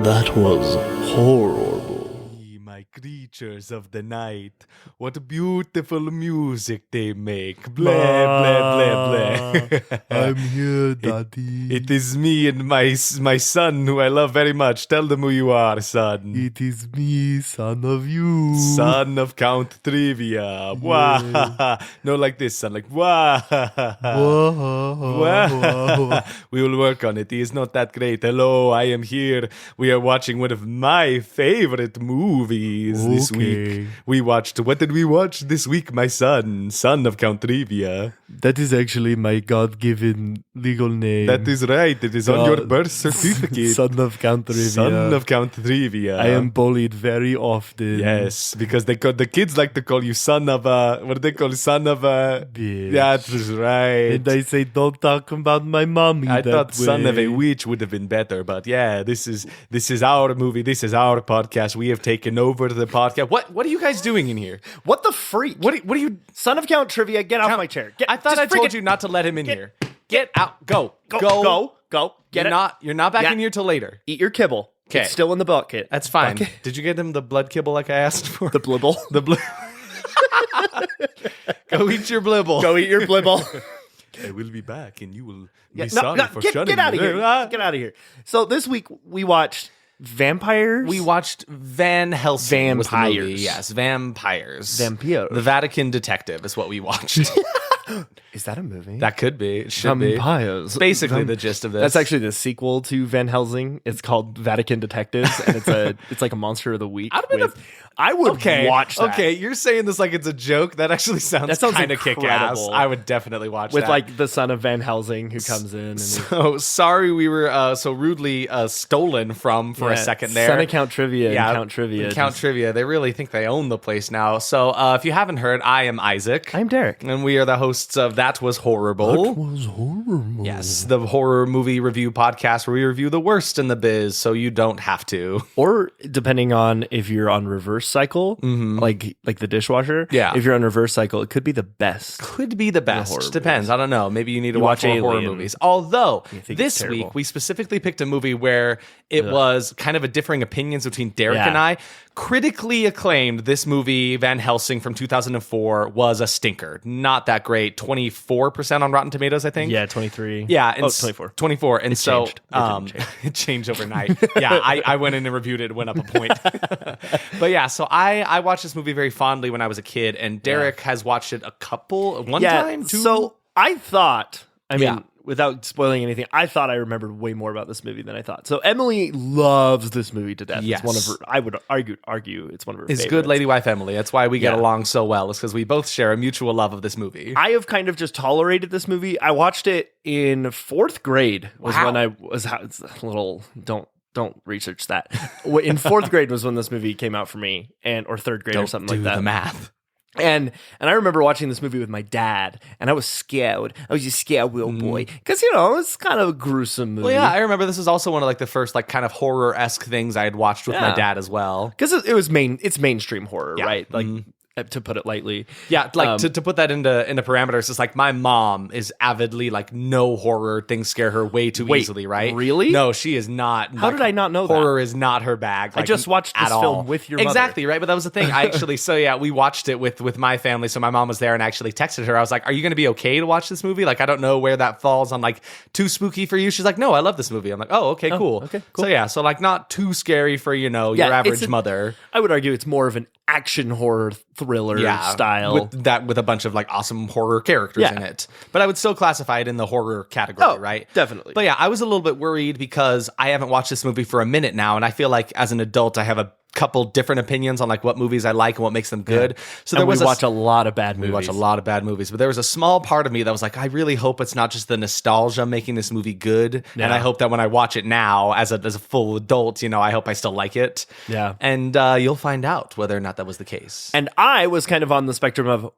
That was horrible. Ye, my creatures of the night, what beautiful music they make. Blah, blah, blah, blah. I'm here, Daddy. It is me and my son, who I love very much. Tell them who you are, son. It is me, son of you. Son of Count Trivia. Wah. No, like this, son. Like, wah. Wah. We will work on it. He is not that great. Hello, I am here. We are watching one of my favorite movies this week. We watched, what did we watch this week, my son? Son of Count Trivia. That is actually my God-given legal name. That is right. It is on your birth certificate. Son of Count Trivia. Son of Count Trivia. I am bullied very often. Yes, because the kids like to call you son of a, what do they call you? Son of a Bitch. That was right. And I say, don't talk about my mommy I that thought son of a way. witch would have been better, but yeah, this is our movie. This is our podcast. We have taken over the podcast. What are you guys doing in here? What the freak? What are you? Son of Count Trivia, get off my chair. I thought I told you not to let him in here. Get out. Go. Go. Get You're it. You're not back Yeah. in here till later. Eat your kibble. 'Kay. It's still in the bucket. That's fine. Okay. Did you get him the blood kibble like I asked for? The blibble. The Go eat your blibble. Go eat your blibble. I will be back, and you will Yeah, be sorry for shunning get out of me. here. Get out of here. So this week we watched Vampires. We watched Van Helsing. was the movie. Vampires. Yes, Vampires. Vampires. The Vatican Detective is what we watched. Is that a movie? That could be. It should be. Vampires. Basically the gist of this. That's actually the sequel to Van Helsing. It's called Vatican Detectives, and it's like a Monster of the Week. I would watch that. Okay, you're saying this like it's a joke. That actually sounds kind of kick-ass. incredible. I would definitely watch With that. like the son of Van Helsing who comes in. And So sorry we were so rudely stolen from for a second there. Son of Count Trivia and Count Trivia. Count Trivia. They really think they own the place now. So if you haven't heard, I am Isaac. I'm Derek. And we are the hosts of That Was Horrible. Was horrible. Yes, the horror movie review podcast where we review the worst in the biz so you don't have to. Or depending on if you're on reverse cycle, like the dishwasher. Yeah. If you're on reverse cycle, it could be the best. Could be the best. horror Depends. I don't know. Maybe you need to You watch watch more horror Alien. movies. Although think this it's terrible. week we specifically picked a movie where it was kind of a differing opinions between Derek Yeah. and I. Critically acclaimed, this movie, Van Helsing from 2004, was a stinker. Not that great. 24% on Rotten Tomatoes, I think. Yeah, 23. Yeah, and 24. 24. And so changed. It didn't change. it changed overnight. Yeah, I went in and reviewed it, went up a point. But yeah, so I watched this movie very fondly when I was a kid, and Derek has watched it one time, two. So I thought, I mean, Yeah. without spoiling anything, I thought I remembered way more about this movie than I thought. So Emily loves this movie to death. Yes. It's one of her, I would argue it's one of her His favorites. good lady wife Emily. That's why we get Yeah. along so well. It's because we both share a mutual love of this movie. I have kind of just tolerated this movie. I watched it in fourth grade was Wow. when I was it's a little, don't research that. In fourth grade was when this movie came out for me, or third grade or something do like that. the math. And I remember watching this movie with my dad, and I was scared. I was a scared little boy because it's kind of a gruesome movie. Well, yeah, I remember this was also one of like the first like kind of horror-esque things I had watched with my Yeah. dad as well. Because it's mainstream horror, Yeah. right? Like to put it lightly. Yeah, like to put that into parameters, it's like my mom is avidly like no horror things scare her way too easily, right? really? No, she is not. How did I not know that? Horror is not her bag. I like, just watched this at all. film with your mother. Exactly, right? But that was the thing. I actually, we watched it with my family. So my mom was there and I actually texted her. I was like, "Are you going to be okay to watch this movie? Like, I don't know where that falls on like too spooky for you." She's like, "No, I love this movie." I'm like, "Oh, okay, cool. okay, cool. So like not too scary for your average mother. I would argue it's more of an action horror thriller style. with a bunch of like awesome horror characters Yeah. in it. But I would still classify it in the horror category, right? definitely. But yeah, I was a little bit worried because I haven't watched this movie for a minute now, and I feel like as an adult I have a couple different opinions on like what movies I like and what makes them good. So we watch a lot of bad movies. we watch a lot of bad movies, but there was a small part of me that was like, I really hope it's not just the nostalgia making this movie good, and I hope that when I watch it now as a full adult, I hope I still like it. Yeah. And you'll find out whether or not that was the case. And I was kind of on the spectrum of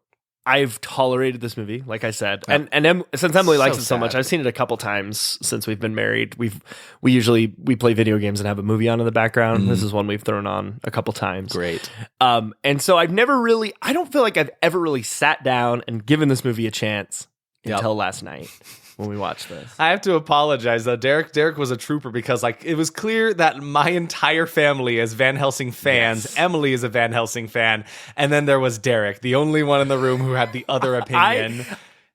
I've tolerated this movie, like I said, and since Emily likes it so much, sad. I've seen it a couple times since we've been married. We usually play video games and have a movie on in the background. This is one we've thrown on a couple times. Great. And so I don't feel like I've ever really sat down and given this movie a chance until last night when we watched this. I have to apologize though. Derek was a trooper because like it was clear that my entire family is Van Helsing fans. Yes. Emily is a Van Helsing fan, and then there was Derek, the only one in the room who had the other opinion.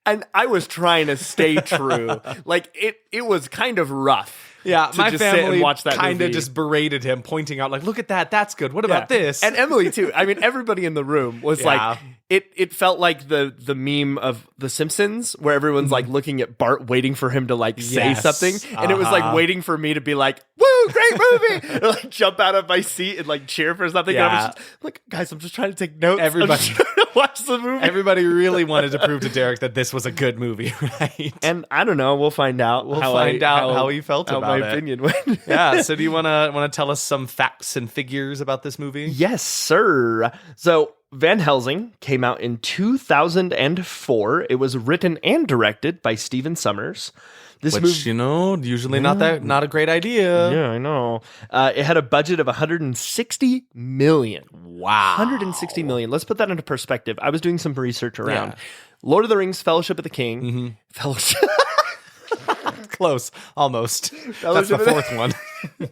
I was trying to stay true. Like it was kind of rough. Yeah, to my just sit and family watch that kind of movie. just berated him, pointing out like, "Look at that, that's good. What about this?" And Emily too. I mean, everybody in the room was like, it felt like the meme of The Simpsons, where everyone's like looking at Bart, waiting for him to like say Yes. something, and it was like waiting for me to be like, "Woo, great movie!" and like jump out of my seat and like cheer for something. And I was just like, guys, I'm just trying to take notes. Everybody- I'm just trying to watch the movie. Everybody really wanted to prove to Derek that this was a good movie, right? And I don't know. We'll find out. We'll find out how he felt how about my it. opinion went. Yeah. So, do you want to tell us some facts and figures about this movie? Yes, sir. So Van Helsing came out in 2004. It was written and directed by Stephen Sommers. This Which, movie, usually not a great idea. yeah, I know. It had a budget of 160 million. Wow. 160 million. Let's put that into perspective. I was doing some research around Yeah. Lord of the Rings, Fellowship of the King. Fellowship. Close. Almost. That's the Fellowship of the- fourth one.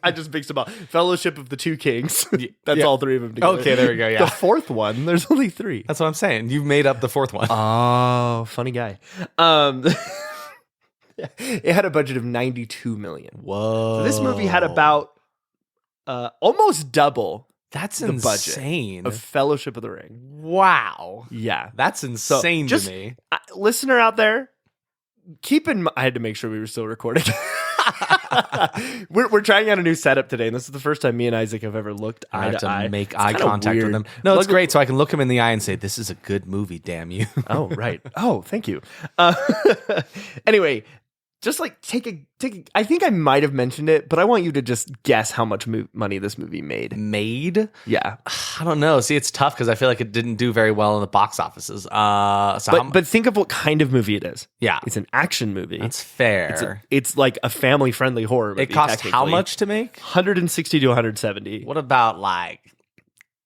I just mixed them up. Fellowship of the Two Kings. That's yeah. all three of them together. Okay, there we go, yeah. The fourth one, there's only three. That's what I'm saying. You've made up the fourth one. Oh, funny guy. It had a budget of 92 million. Whoa. So this movie had about almost double That's the insane. budget of Fellowship of the Ring. Wow. Yeah. That's insane just- to me. Listener out there, keep in mind, I had to make sure we were still recording. we're trying out a new setup today, and this is the first time me and Isaac have ever looked I eye have to to eye. make It's eye kinda contact with weird. them. No, it's Look- great. So I can look him in the eye and say, "This is a good movie, damn you." Oh, right. Oh, thank you. Anyway, just like take a. I think I might have mentioned it, but I want you to just guess how much money this movie made. Made? Yeah, I don't know. See, it's tough because I feel like it didn't do very well in the box offices. but think of what kind of movie it is. Yeah. It's an action movie. That's fair. It's like a family friendly horror movie. It cost how technically. much to make? 160 to 170. What about like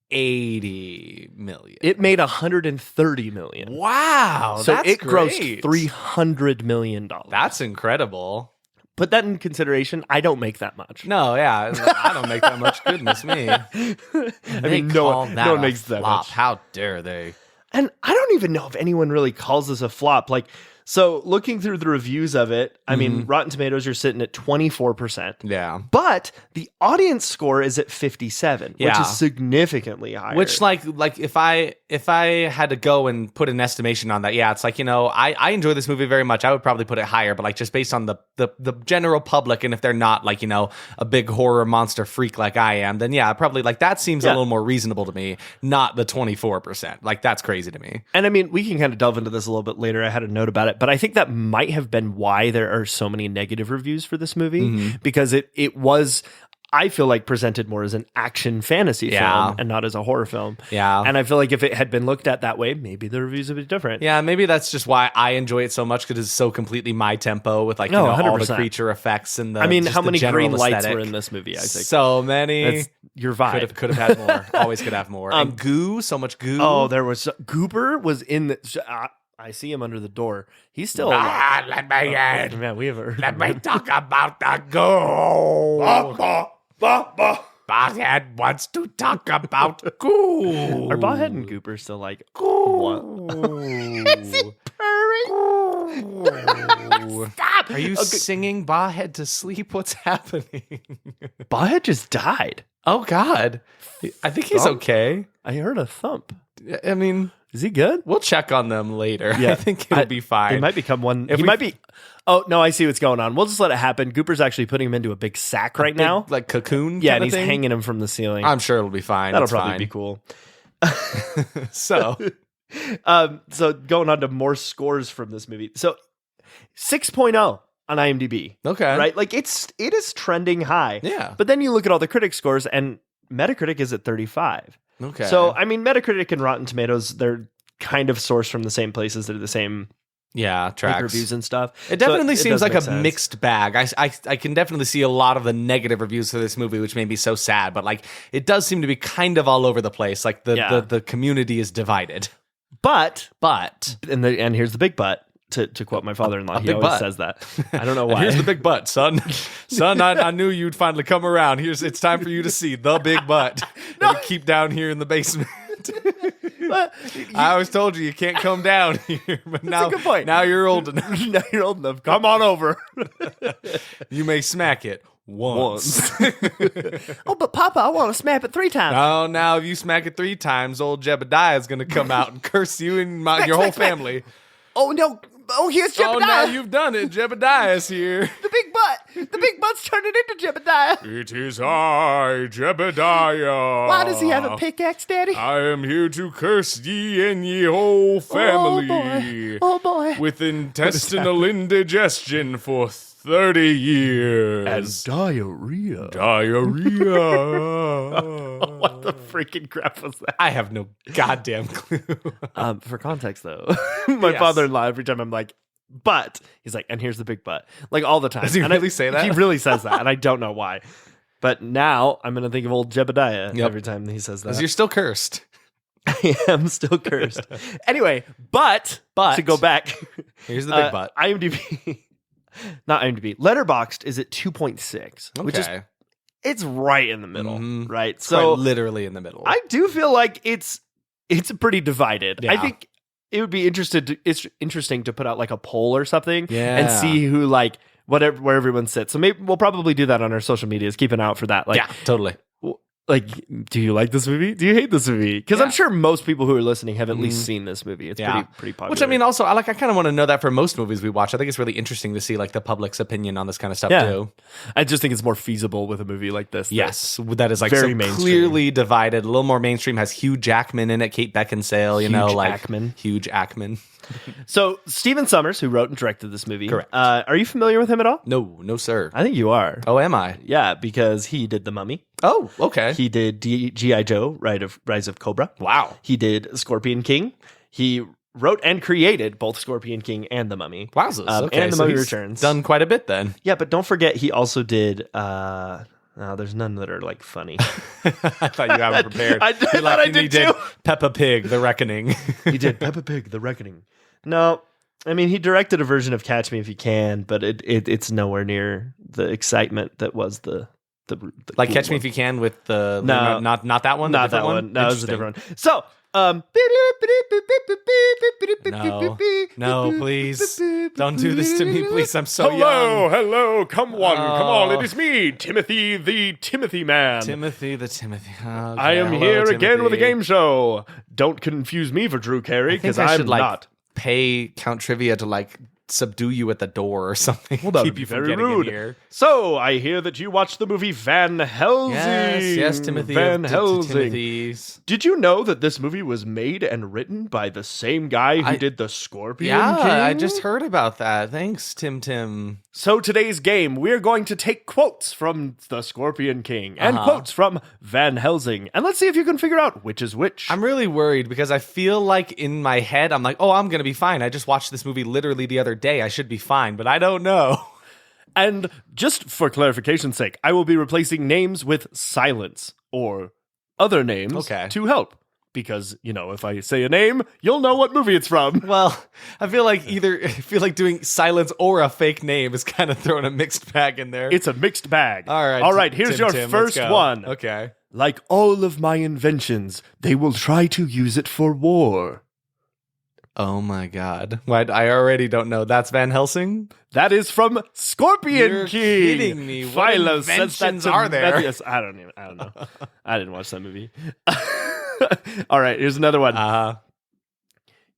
80 million? It made 130 million. Wow, So that's it grossed great. $300 million. That's incredible. Put that in consideration. I don't make that much. No, yeah, I don't make that much. Goodness me. I mean, no one makes that flop. much. How dare they? And I don't even know if anyone really calls this a flop. Like, so looking through the reviews of it, I mean, Rotten Tomatoes, you're sitting at 24%. Yeah. But the audience score is at 57, which Yeah. is significantly higher. Which like if I had to go and put an estimation on that, yeah, it's like, I enjoy this movie very much. I would probably put it higher, but like just based on the general public, and if they're not like, a big horror monster freak like I am, then yeah, probably like that seems a little more reasonable to me, not the 24%. Like that's crazy to me. And I mean, we can kind of delve into this a little bit later. I had a note about it, but I think that might have been why there are so many negative reviews for this movie, because it was, I feel like, presented more as an action fantasy film and not as a horror film. Yeah. And I feel like if it had been looked at that way, maybe the reviews would be different. Yeah, maybe that's just why I enjoy it so much, because it's so completely my tempo with like all the 100%. creature effects and the. I mean, just how the many general green lights aesthetic. were in this movie, Isaac? So many. That's your vibe. Could have had more. Always could have more. And goo, so much goo. Oh, there was Goober was in the. I see him under the door. He's still. let me in. Man, we have heard. Let me talk about the goo. Bothead wants to talk about goo. Are Bawhead and Goober still like? Is he purring? Stop. Are you singing Bawhead to sleep? What's happening? Bawhead just died. Oh, God. I think he's Thump? okay. I heard a thump. I mean, Is he good? we'll check on them later. Yeah. I think it'll be fine. He might become one. If He we- might be. Oh no, I see what's going on. We'll just let it happen. Gooper's actually putting him into a big sack right now. Like cocoon? Yeah, kinda and he's thing? hanging him from the ceiling. I'm sure it'll be fine. That'll It's probably fine. be cool. So, So going on to more scores from this movie. So 6.0 on IMDb. okay. Right? Like it is trending high. Yeah. But then you look at all the critic scores and Metacritic is at 35. Okay. So I mean Metacritic and Rotten Tomatoes, they're kind of sourced from the same places. They're the same yeah, like, tracks. reviews and stuff. It definitely So seems does like a make sense. mixed bag. I can definitely see a lot of the negative reviews for this movie, which made me so sad. But like, it does seem to be kind of all over the place. Like the community is divided. But But and here's the big but. To quote my father-in-law, he big always butt. says that. I don't know And why. here's the big butt, son. Son, I knew you'd finally come around. It's time for you to see the big butt that we keep down here in the basement. I always told you can't come down here, but now, a good point. now you're old enough. Now you're old enough. Come on over. You may smack it once. Oh, but Papa, I want to smack it 3 times. Oh, now if you smack it 3 times, old Jebediah is going to come out and curse you and your whole family. Oh, no. Oh, here's Jebediah. Oh, now you've done it. Jebediah's here. The big butt. The big butt's turning into Jebediah. It is I, Jebediah. Why does he have a pickaxe, Daddy? I am here to curse ye and ye whole family. Oh, boy. With intestinal indigestion for 30 years. Diarrhea. What the freaking crap was that? I have no goddamn clue. For context, though, my Yes. father-in-law, every time I'm like, but, he's like, and here's the big butt. Like, all the time. Does he And really say that? He really says that, and I don't know why. But now I'm going to think of old Jebediah Yep. every time he says that. Because you're still cursed. I am still cursed. Anyway, but to go back, Here's the big butt. IMDb, not IMDb, Letterboxd is at 2.6, which is, Okay. it's right in the middle, Mhm. right? So So literally in the middle. I do feel like it's pretty divided. I Yeah. think it would be it's interesting to put out like a poll or something Yeah. and see who like where everyone sits. So maybe we'll probably do that on our social medias. Keep an eye out for that. Like, yeah, totally. like, do you like this movie? Do you hate this movie? Because I'm Yeah. sure most people who are listening have at least seen this movie. It's Yeah. pretty popular. Which I mean, also, I kind of want to know that for most movies we watch. I think it's really interesting to see like the public's opinion on this kind of stuff Yeah. too. I just think it's more feasible with a movie like this. Yes, that is like very so mainstream. clearly divided. A little more mainstream. Has Hugh Jackman in it, Kate Beckinsale. You know, Hugh like Jackman. Hugh Jackman. So Stephen Sommers, who wrote and directed this movie, Correct. Are you familiar with him at all? No, sir. I think you are. Oh, am I? Yeah, because he did The Mummy. Oh, okay. He did G.I. Joe, Rise of Cobra. Wow. He did Scorpion King. He wrote and created both Scorpion King and The Mummy. Wowzers. Okay, and The so Mummy he's Returns. Done quite a bit then. Yeah, but don't forget he also did... there's none that are like funny. I thought you had prepared. I He thought I did he did too. Peppa Pig: The Reckoning. He did Peppa Pig: The Reckoning. No, I mean he directed a version of Catch Me If You Can, but it's nowhere near the excitement that was the Like cool Catch Me one. If You Can with the No. not that one, the Not that different one. No, it was a Interesting. different one. So, No, please don't do this to me, please. I'm so young. hello, come on, Oh. it is me, Timothy the Timothy Man. Timothy the Timothy. Okay, I am hello, here again with a Timothy. game show. Don't confuse me for Drew Carey, I think because I I'm should like not. pay Count Trivia to like subdue you at the door or something. Well, that Keep would be you from very getting rude. in here. So, I hear that you watched the movie Van Helsing. Yes, Timothy. Van of Helsing. Timothy's. Did you know that this movie was made and written by the same guy who I- did The Scorpion Yeah, King? I just heard about that. Thanks, Tim. So today's game, we're going to take quotes from The Scorpion King and quotes from Van Helsing, and let's see if you can figure out which is which. I'm really worried because I feel like in my head, I'm like, oh, I'm going to be fine. I just watched this movie literally the other day. I should be fine, but I don't know. And just for clarification's sake, I will be replacing names with silence or other names Okay. to help. Because, you know, if I say a name, you'll know what movie it's from. Well, I feel like doing silence or a fake name is kind of throwing a mixed bag in there. It's a mixed bag. All right, here's Tim, your let's first go. one. Okay. Like all of my inventions, they will try to use it for war. Oh my God. What? I already don't know. That's Van Helsing? That is from Scorpion You're King. kidding me. What Philo says that inventions to are there? Mathias. I don't know. I didn't watch that movie. All right, here's another one.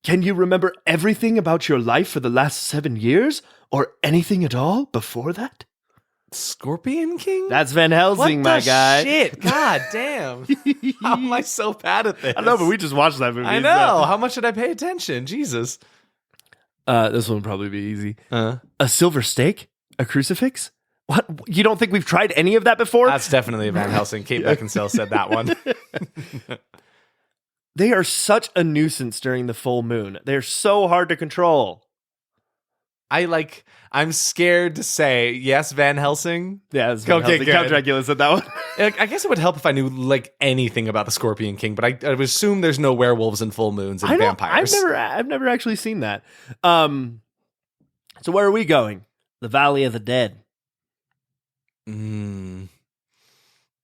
Can you remember everything about your life for the last 7 years? Or anything at all before that? Scorpion King? That's Van Helsing, what my the guy. shit? God damn. How am I so bad at this? I know, but we just watched that movie. I know. How much did I pay attention? Jesus. This one will probably be easy. Uh, A silver steak? A crucifix? What? You don't think we've tried any of that before? that's definitely Van Helsing. Kate Beckinsale said that one. They are such a nuisance during the full moon. They're so hard to control. I'm scared to say yes, Van Helsing. Yeah, it's Van Okay, Helsing. good. Count Dracula said that one. I guess it would help if I knew like anything about the Scorpion King, but I would assume there's no werewolves and full moons and vampires. I've never actually seen that. So where are we going? The Valley of the Dead.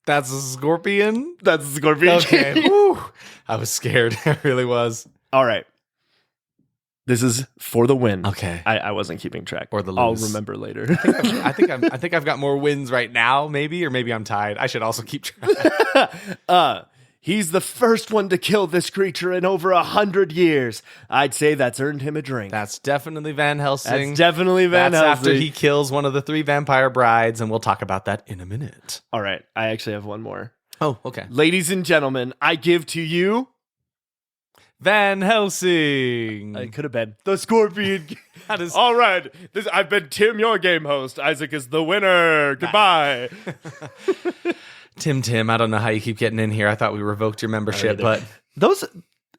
That's a scorpion? That's a scorpion. Okay. Whew. I was scared. I really was. All right. This is for the win. Okay. I wasn't keeping track. Or the lose. I'll remember later. I think I've got more wins right now, maybe, or maybe I'm tied. I should also keep track. He's the first one to kill this creature in over 100 years. I'd say that's earned him a drink. That's definitely Van Helsing. That's definitely Van Helsing. After he kills one of the 3 vampire brides, and we'll talk about that in a minute. All right. I actually have one more. Oh, okay. Ladies and gentlemen, I give to you... Van Helsing. It could have been the Scorpion. All right. I've been Tim, your game host. Isaac is the winner. Goodbye. Tim, I don't know how you keep getting in here. I thought we revoked your membership, but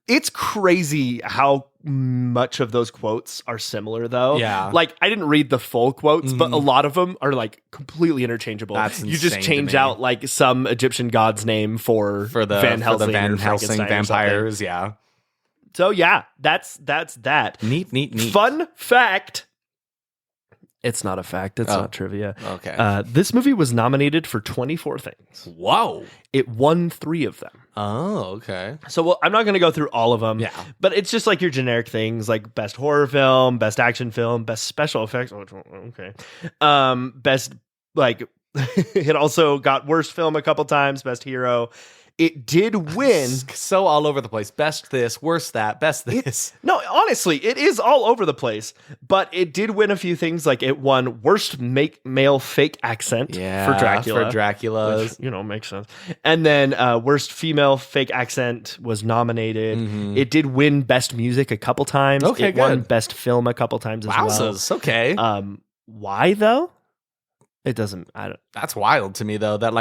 it's crazy how much of those quotes are similar, though. Yeah. Like, I didn't read the full quotes, but a lot of them are, like, completely interchangeable. That's you just insane change to me. out, like, some Egyptian god's name for the Van Helsing, Van Helsing Frankenstein or vampires, something. yeah. So, yeah, that's that. Neat. Fun fact. It's not a fact. It's not trivia. Okay. This movie was nominated for 24 things. Whoa. It won 3 of them. Oh, okay. So I'm not going to go through all of them. Yeah. But it's just like your generic things like best horror film, best action film, best special effects. Okay. Best, like, it also got worst film a couple times, best hero. It did win. So all over the place. Best this, worst that, best this. No, honestly, it is all over the place. But it did win a few things. Like it won worst male fake accent for Dracula. For Dracula's. Which, makes sense. And then worst female fake accent was nominated. Mm-hmm. It did win best music a couple times. Okay, it won best film a couple times as well. Wowzers, okay. Why though? It doesn't. That's wild to me, though. That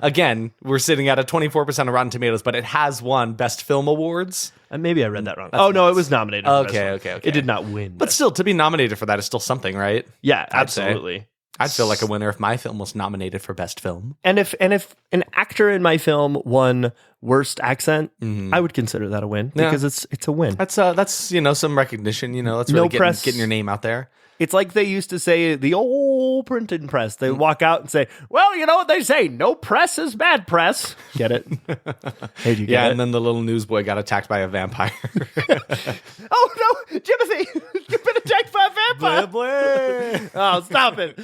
again, we're sitting at a 24% of Rotten Tomatoes, but it has won Best Film awards. Maybe I read that wrong. No, it was nominated. Okay. It did not win. But still, to be nominated for that is still something, right? Yeah, absolutely. I'd feel like a winner if my film was nominated for Best Film. And if an actor in my film won Worst Accent, I would consider that a win because it's a win. That's some recognition. That's really getting your name out there. It's like they used to say, the old printing press. They walk out and say, well, you know what they say, no press is bad press. Get it? Hey, do you get it? And then the little newsboy got attacked by a vampire. Oh, no, Jimothy, you've been attacked by a vampire. Blah, blah. Oh, stop it.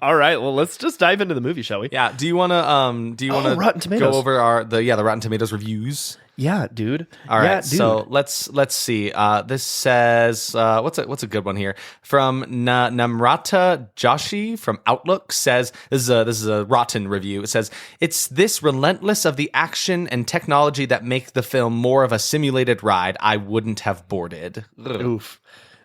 All right, well, let's just dive into the movie, shall we? Yeah. Do you want to Rotten Tomatoes. go over the Rotten Tomatoes reviews? Yeah, dude. All right, dude. so let's see. This says what's a good one here from Namrata Joshi from Outlook says this is a rotten review. It says it's this relentless of the action and technology that make the film more of a simulated ride. I wouldn't have boarded. Oof.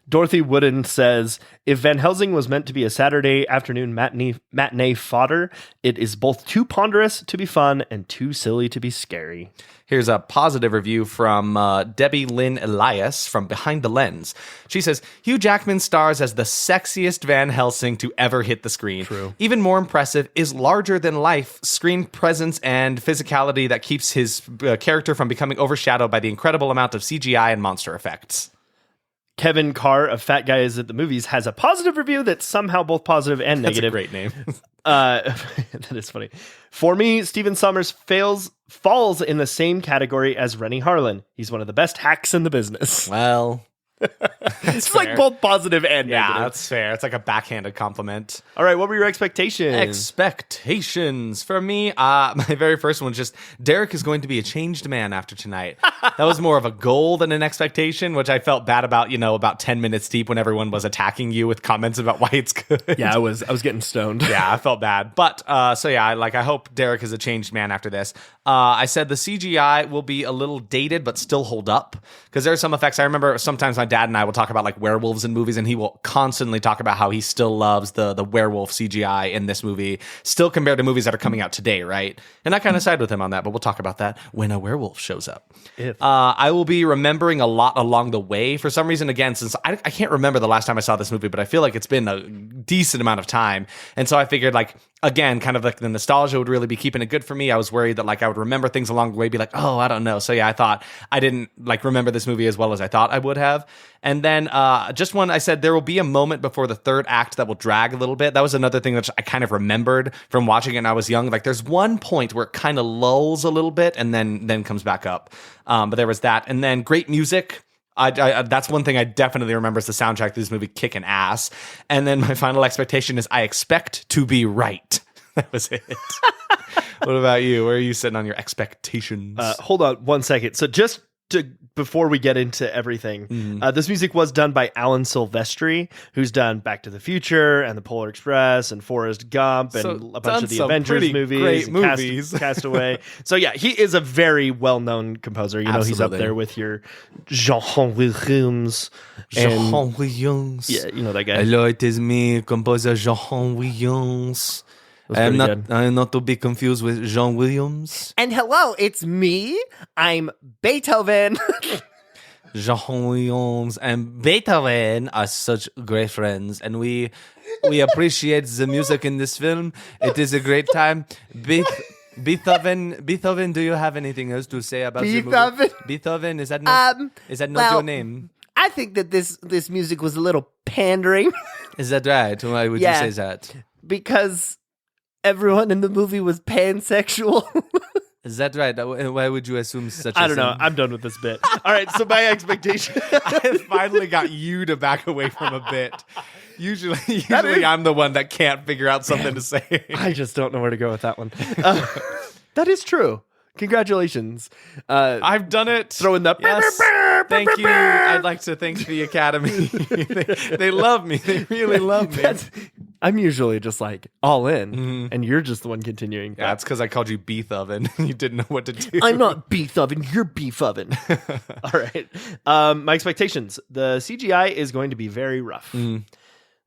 Dorothy Wooden says, if Van Helsing was meant to be a Saturday afternoon matinee fodder, it is both too ponderous to be fun and too silly to be scary. Here's a positive review from Debbie Lynn Elias from Behind the Lens. She says, Hugh Jackman stars as the sexiest Van Helsing to ever hit the screen. True. Even more impressive is larger-than-life screen presence and physicality that keeps his character from becoming overshadowed by the incredible amount of CGI and monster effects. Kevin Carr of Fat Guys at the Movies has a positive review that's somehow both positive and negative. That's a great name. That is funny. For me, Stephen Sommers falls in the same category as Rennie Harlan. He's one of the best hacks in the business. Well, it's like both positive and negative. Yeah, that's fair. It's like a backhanded compliment. All right, what were your expectations? Expectations for me. My very first one was just Derek is going to be a changed man after tonight. That was more of a goal than an expectation, which I felt bad about. About 10 minutes deep when everyone was attacking you with comments about why it's good. Yeah, I was getting stoned. Yeah, I felt bad. But I hope Derek is a changed man after this. I said the CGI will be a little dated, but still hold up because there are some effects. I remember sometimes my dad and I will talk about like werewolves in movies, and he will constantly talk about how he still loves the werewolf CGI in this movie, still compared to movies that are coming out today, right? And I kind of side with him on that, but we'll talk about that when a werewolf shows up. I will be remembering a lot along the way. For some reason, again, since I can't remember the last time I saw this movie, but I feel like it's been a decent amount of time. And so I figured again, kind of like the nostalgia would really be keeping it good for me. I was worried that I would remember things along the way, be like, oh, I don't know. So yeah, I thought I didn't remember this movie as well as I thought I would have. And then just one, I said there will be a moment before the third act that will drag a little bit. That was another thing that I kind of remembered from watching it when I was young. Like there's one point where it kind of lulls a little bit and then comes back up. But there was that. And then great music. I that's one thing I definitely remember is the soundtrack to this movie kicking ass. And then my final expectation is I expect to be right. That was it. What about you? Where are you sitting on your expectations? Hold on 1 second. So just before we get into everything, this music was done by Alan Silvestri, who's done Back to the Future and The Polar Express and Forrest Gump and a bunch of the Avengers movies, great movies. Castaway. So yeah, he is a very well-known composer. You know, he's up there with your Jean Williams. Jean Williams. Yeah, you know that guy. Hello, it is me, composer Jean Williams. I'm not to be confused with Jean Williams. And hello, it's me. I'm Beethoven. Jean Williams and Beethoven are such great friends, and we appreciate the music in this film. It is a great time. Beethoven, do you have anything else to say about the movie? Beethoven, is that not your name? I think that this music was a little pandering. Is that right? Why would you say that? Because everyone in the movie was pansexual. Is that right? Why would you assume such I don't know. I'm done with this bit. All right, so my expectation. I finally got you to back away from a bit. Usually I'm the one that can't figure out something to say. I just don't know where to go with that one. That is true. Congratulations. I've done it. Throwing the... Yes. Thank you. I'd like to thank the Academy. they love me. They really love me. I'm usually just like all in, and you're just the one continuing. Yeah, that's because I called you Beef Oven. You didn't know what to do. I'm not Beef Oven. You're Beef Oven. All right. My expectations. The CGI is going to be very rough.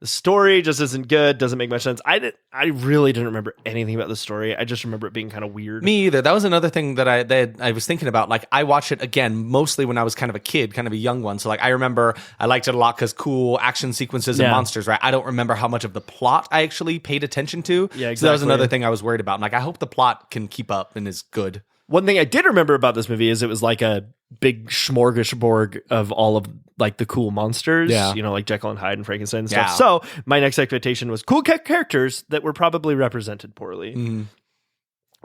The story just isn't good, doesn't make much sense. I really didn't remember anything about the story. I just remember it being kind of weird. Me either. That was another thing that I was thinking about. Like, I watched it again, mostly when I was kind of a kid, kind of a young one. So, like, I remember I liked it a lot because cool action sequences and monsters, right? I don't remember how much of the plot I actually paid attention to. Yeah, exactly. So that was another thing I was worried about. I'm like, I hope the plot can keep up and is good. One thing I did remember about this movie is it was like a big smorgasbord of all of like the cool monsters, you know, like Jekyll and Hyde and Frankenstein and stuff. So my next expectation was cool characters that were probably represented poorly.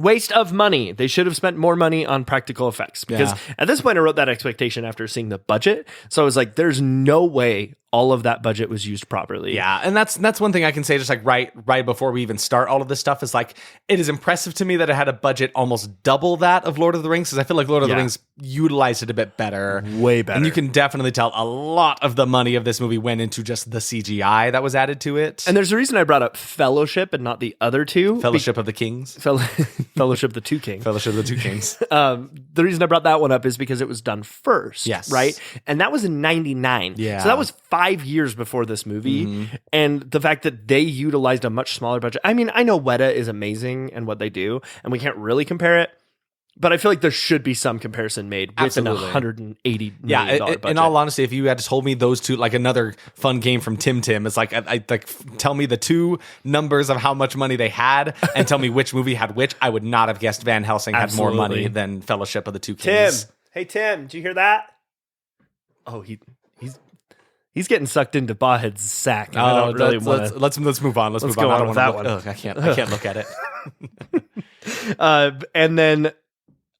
Waste of money. They should have spent more money on practical effects because at this point I wrote that expectation after seeing the budget. So I was like, there's no way all of that budget was used properly. Yeah, and that's one thing I can say just like right before we even start all of this stuff is like it is impressive to me that it had a budget almost double that of Lord of the Rings because I feel like Lord of the Rings utilized it a bit better. Way better. And you can definitely tell a lot of the money of this movie went into just the CGI that was added to it. And there's a reason I brought up Fellowship and not the other two. Fellowship of the Kings. Fellowship of the Two Kings. Fellowship of the Two Kings. The reason I brought that one up is because it was done first. Yes. Right? And that was in 99. Yeah. So that was 5 years before this movie. And the fact that they utilized a much smaller budget. I mean, I know Weta is amazing and what they do, and we can't really compare it. But I feel like there should be some comparison made with an $180 million budget. In all honesty, if you had told me those two, like another fun game from Tim Tim, it's like, tell me the two numbers of how much money they had and tell me which movie had which. I would not have guessed Van Helsing had more money than Fellowship of the Two Kings. Tim, hey Tim, did you hear that? Oh, he's getting sucked into Bawhead's sack. I don't really want to. Let's move on. Let's move go on. on with that one. I can't look at it. And then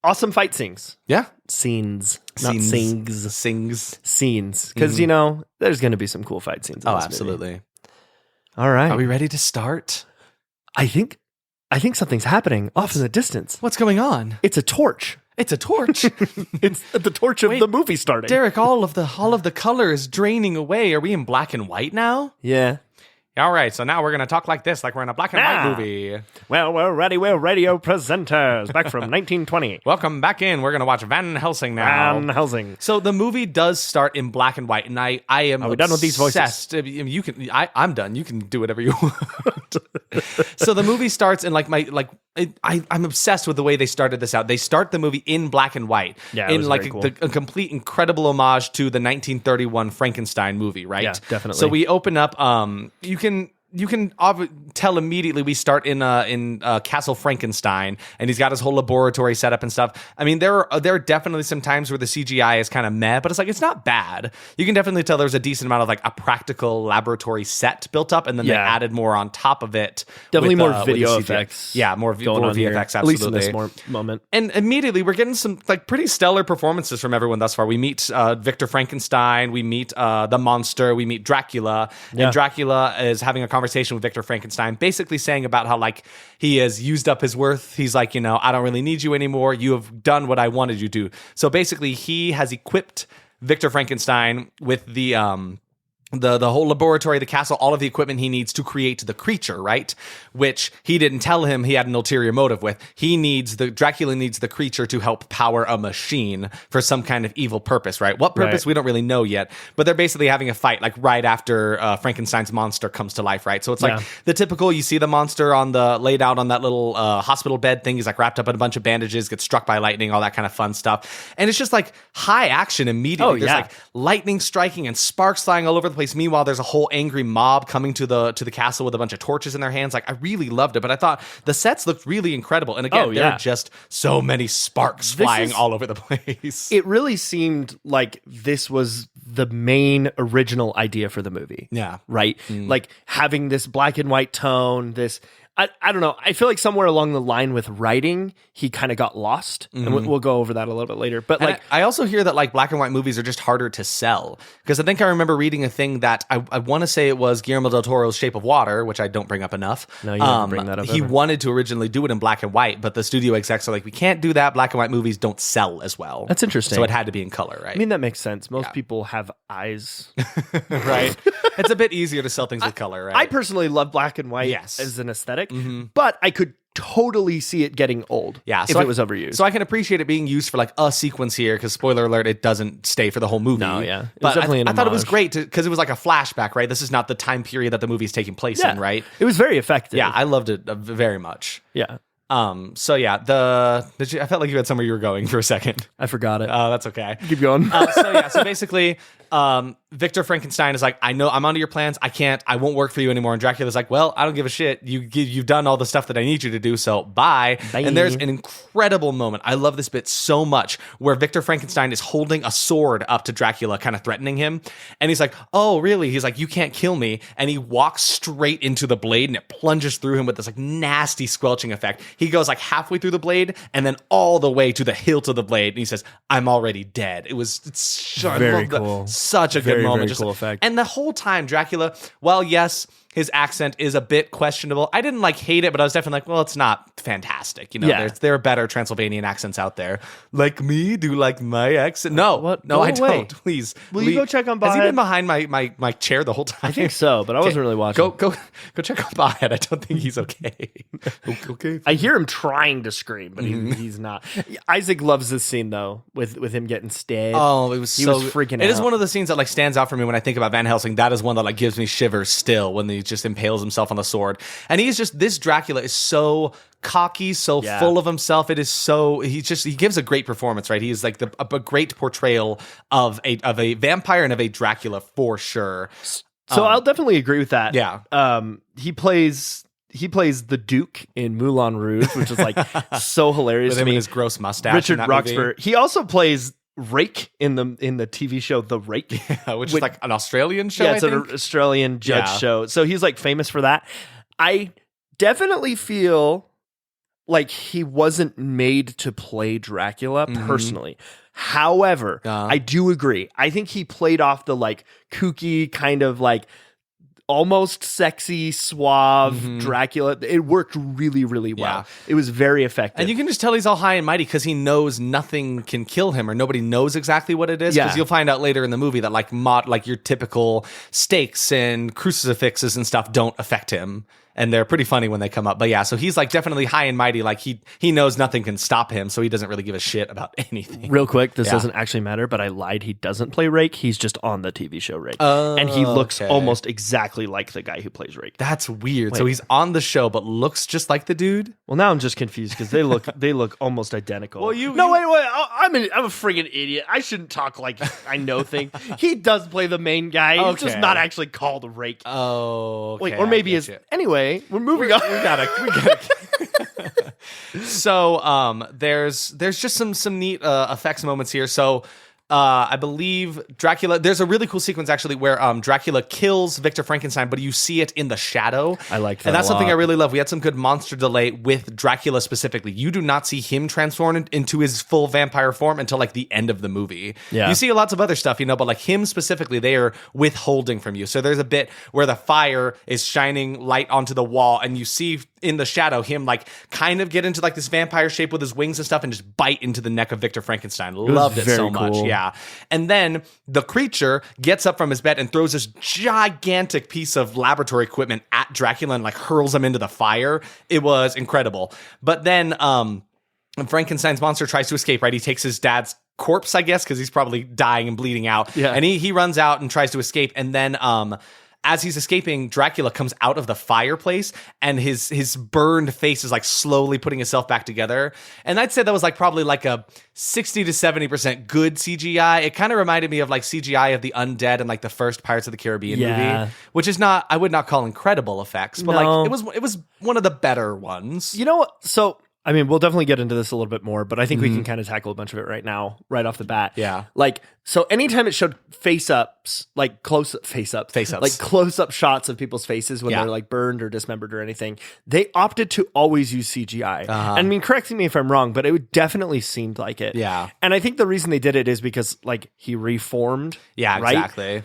awesome fight scenes. Yeah. Scenes. Not sings. Scenes. Because, you know, there's going to be some cool fight scenes in this absolutely. movie. All right. Are we ready to start? I think something's happening off in the distance. What's going on? It's a torch. It's a torch. It's the torch of the movie starting. Derek, all of the color is draining away. Are we in black and white now? Yeah. All right, so now we're going to talk like this, like we're in a black and white movie. Well, we're ready. We're radio presenters back from 1920. Welcome back in. We're going to watch Van Helsing now. Van Helsing. So the movie does start in black and white, and I am Are we done with these voices? I'm done. You can do whatever you want. So the movie starts in I'm obsessed with the way they started this out. They start the movie in black and white, in like cool. a complete incredible homage to the 1931 Frankenstein movie, right? Yeah, definitely. So we open up. you can tell immediately we start in Castle Frankenstein, and he's got his whole laboratory set up and stuff. I mean, there are definitely some times where the CGI is kind of meh, but it's like, it's not bad. You can definitely tell there's a decent amount of like a practical laboratory set built up, and then they added more on top of it. Definitely more video effects. Yeah, more VFX, here. absolutely. At least in this moment. And immediately we're getting some like pretty stellar performances from everyone thus far. We meet Victor Frankenstein, we meet the monster, we meet Dracula, and Dracula is having a conversation with Victor Frankenstein, basically saying about how like he has used up his worth. He's like, I don't really need you anymore. You have done what I wanted you to. So basically he has equipped Victor Frankenstein with the whole laboratory, the castle, all of the equipment he needs to create the creature, right? Which he didn't tell him he had an ulterior motive with. Dracula needs the creature to help power a machine for some kind of evil purpose, right? What purpose, we don't really know yet. But they're basically having a fight, like right after Frankenstein's monster comes to life, right? So it's like the typical, you see the monster laid out on that little hospital bed thing. He's like wrapped up in a bunch of bandages, gets struck by lightning, all that kind of fun stuff. And it's just like high action immediately. There's like lightning striking and sparks flying all over the place. Meanwhile, there's a whole angry mob coming to the castle with a bunch of torches in their hands. Like, I really loved it, but I thought the sets looked really incredible. And again, there are just so many sparks flying all over the place. It really seemed like this was the main original idea for the movie. Yeah. Right? Like having this black and white tone, this... I don't know. I feel like somewhere along the line with writing, he kind of got lost. And we'll go over that a little bit later. But and like, I also hear that like black and white movies are just harder to sell. Because I think I remember reading a thing that I want to say it was Guillermo del Toro's Shape of Water, which I don't bring up enough. No, you don't bring that up. He wanted to originally do it in black and white, but the studio execs are like, we can't do that. Black and white movies don't sell as well. That's interesting. So it had to be in color, right? I mean, that makes sense. Most people have eyes. Right? It's a bit easier to sell things with color, right? I personally love black and white as an aesthetic, but I could totally see it getting old if it was overused. So I can appreciate it being used for like a sequence here, because spoiler alert, it doesn't stay for the whole movie. No, yeah. But I thought it was great because it was like a flashback, right? This is not the time period that the movie is taking place in, right? It was very effective. Yeah, I loved it very much. Yeah. So yeah, I felt like you had somewhere you were going for a second. I forgot it. Oh, that's okay. Keep going. So basically, Victor Frankenstein is like, I know I'm onto your plans. I won't work for you anymore. And Dracula's like, well, I don't give a shit. You've done all the stuff that I need you to do. So bye. And there's an incredible moment. I love this bit so much, where Victor Frankenstein is holding a sword up to Dracula, kind of threatening him. And he's like, oh, really? He's like, you can't kill me. And he walks straight into the blade, and it plunges through him with this like nasty squelching effect. He goes like halfway through the blade and then all the way to the hilt of the blade. And he says, I'm already dead. It's very cool. Such a good moment. Very cool effect. And the whole time, Dracula, well, yes, his accent is a bit questionable. I didn't like hate it, but I was definitely like, well, it's not fantastic. There are better Transylvanian accents out there. Like me? Do you like my accent? No, what? No, I don't. Please. Will you go check on Bobhead? Has he been behind my chair the whole time? I think so, but I wasn't really watching. Go check on Bobhead. I don't think he's okay. Okay. I hear him trying to scream, but he's not. Isaac loves this scene though, with him getting stabbed. Oh, he was freaking out. It is one of the scenes that like stands out for me when I think about Van Helsing. That is one that like gives me shivers still, when he just impales himself on the sword. And this Dracula is so cocky, so full of himself. It is so, he gives a great performance, right? He is like a great portrayal of a vampire and of a Dracula for sure. So I'll definitely agree with that. Yeah. He plays the Duke in Moulin Rouge, which is like so hilarious with to him me. And his gross mustache. Richard Roxburgh. He also plays Rake in the TV show The Rake, which is like an Australian show. Yeah, it's an Australian judge show. So he's like famous for that. I definitely feel like he wasn't made to play Dracula personally. However, I do agree. I think he played off the like kooky kind of like almost sexy, suave Dracula. It worked really, really well. Yeah. It was very effective. And you can just tell he's all high and mighty because he knows nothing can kill him, or nobody knows exactly what it is. Because you'll find out later in the movie that like your typical stakes and crucifixes and stuff don't affect him. and they're pretty funny when they come up. But yeah, so he's like definitely high and mighty. Like he knows nothing can stop him, so he doesn't really give a shit about anything. Real quick, this doesn't actually matter, but I lied. He doesn't play Rake. He's just on the TV show Rake. And he looks almost exactly like the guy who plays Rake. That's weird. So he's on the show, but looks just like the dude? Well, now I'm just confused because they look almost identical. Well, wait. I'm a friggin' idiot. I shouldn't talk like I know things. He does play the main guy. He's just not actually called Rake. Oh, okay. Wait, or maybe it's... Anyway, we're moving on. We gotta. So there's just some neat effects moments here. So I believe Dracula. There's a really cool sequence actually where Dracula kills Victor Frankenstein, but you see it in the shadow. I like that, and that's a lot. something I really love. We had some good monster delay with Dracula specifically. You do not see him transform into his full vampire form until like the end of the movie. Yeah. You see lots of other stuff, but like him specifically, they are withholding from you. So there's a bit where the fire is shining light onto the wall, and you see in the shadow him like kind of get into like this vampire shape with his wings and stuff and just bite into the neck of Victor Frankenstein. Loved it so much. Cool. Yeah. And then the creature gets up from his bed and throws this gigantic piece of laboratory equipment at Dracula and like hurls him into the fire. It was incredible. But then Frankenstein's monster tries to escape, right? He takes his dad's corpse, I guess, because he's probably dying and bleeding out. Yeah. And he runs out and tries to escape. And then as he's escaping, Dracula comes out of the fireplace and his burned face is like slowly putting itself back together. And I'd say that was like probably like a 60 to 70% good CGI. It kind of reminded me of like CGI of the undead and like the first Pirates of the Caribbean movie, which is not, I would not call incredible effects, but like it was one of the better ones. You know what? So, I mean, we'll definitely get into this a little bit more, but I think we can kind of tackle a bunch of it right now, right off the bat. Yeah. Like, so anytime it showed face-ups, like face-ups, like close-up shots of people's faces when they're like burned or dismembered or anything, they opted to always use CGI. I mean, correct me if I'm wrong, but it definitely seemed like it. Yeah. And I think the reason they did it is because like he reformed. Yeah, right? exactly.